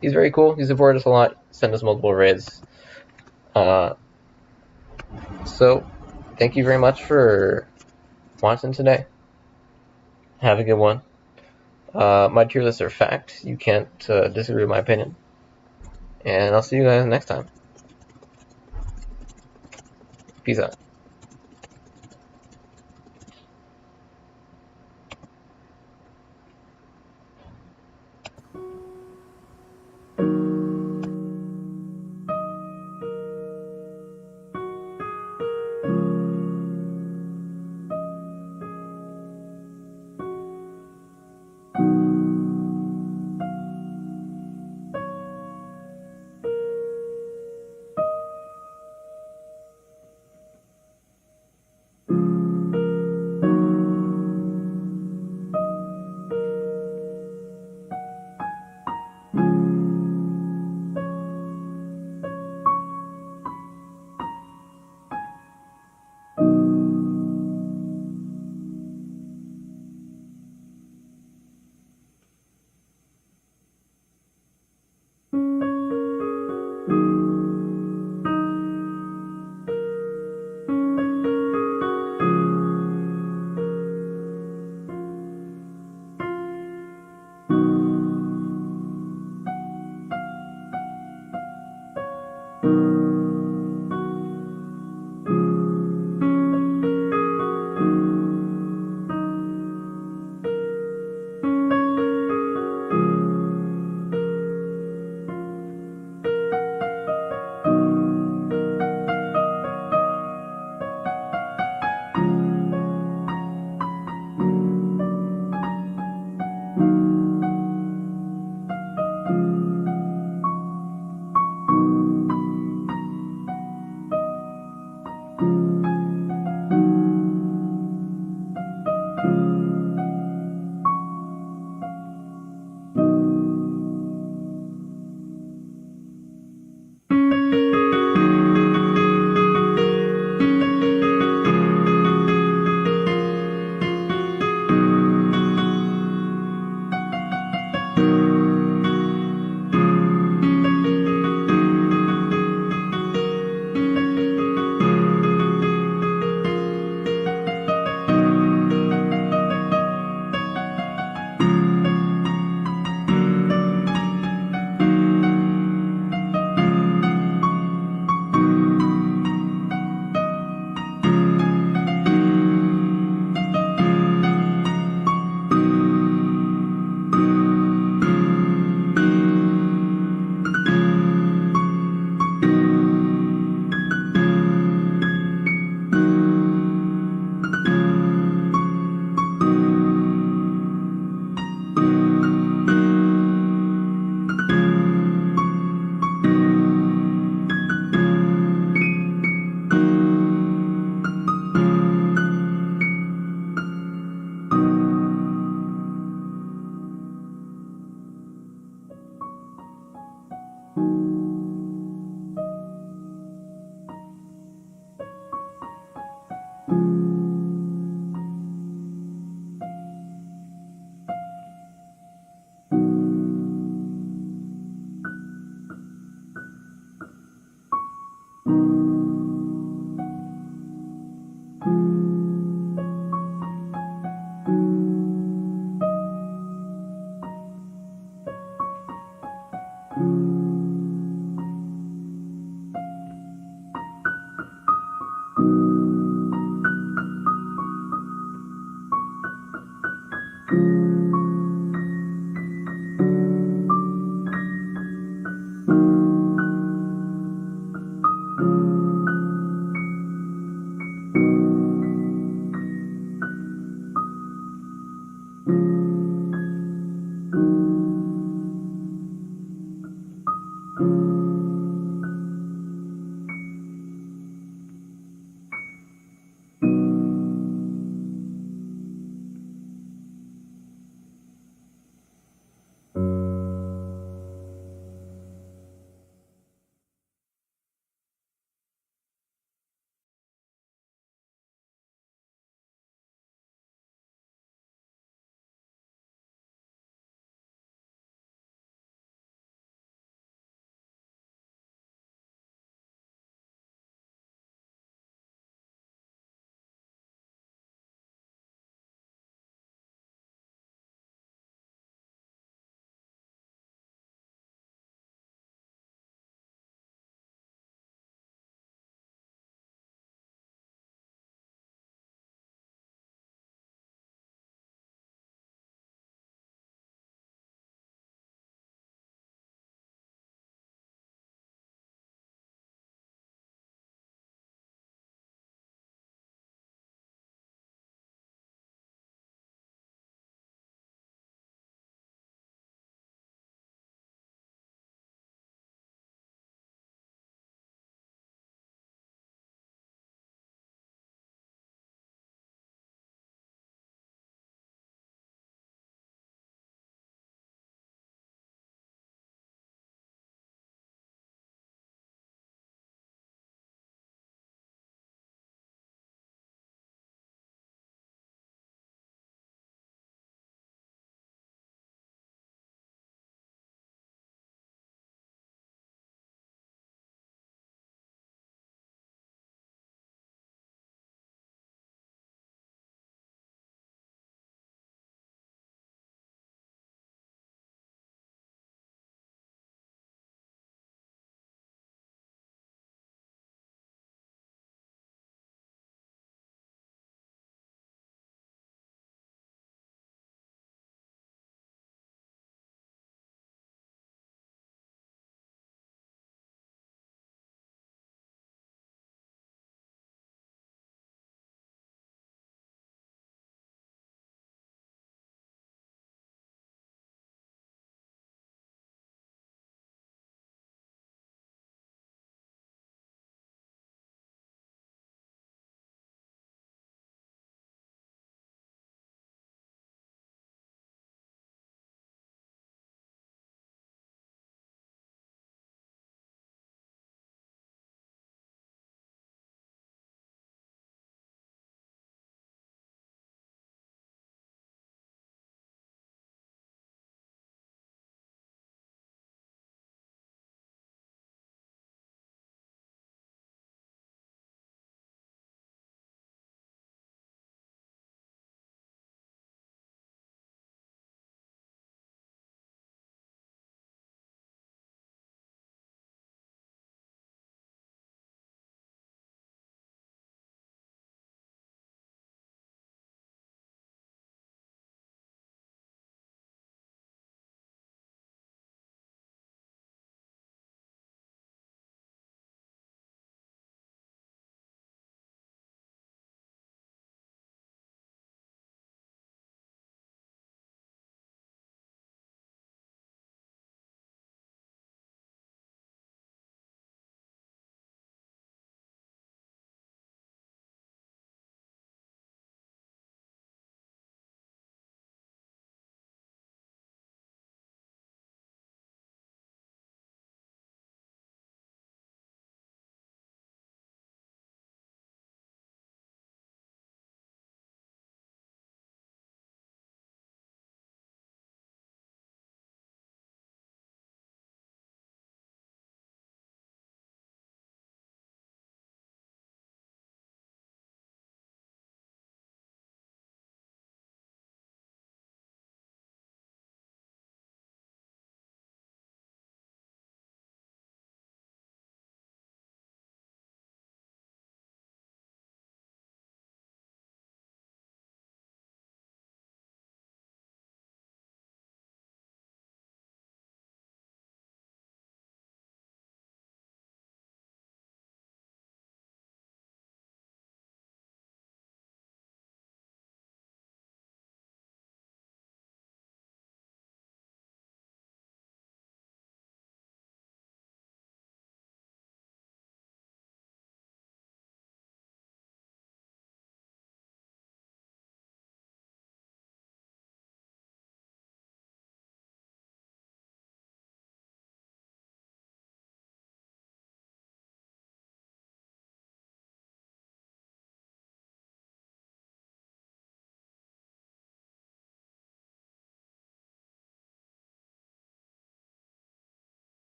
He's very cool. He supported us a lot. Sent us multiple raids. So, thank you very much for watching today. Have a good one. My tier lists are fact. You can't disagree with my opinion. And I'll see you guys next time. Peace out.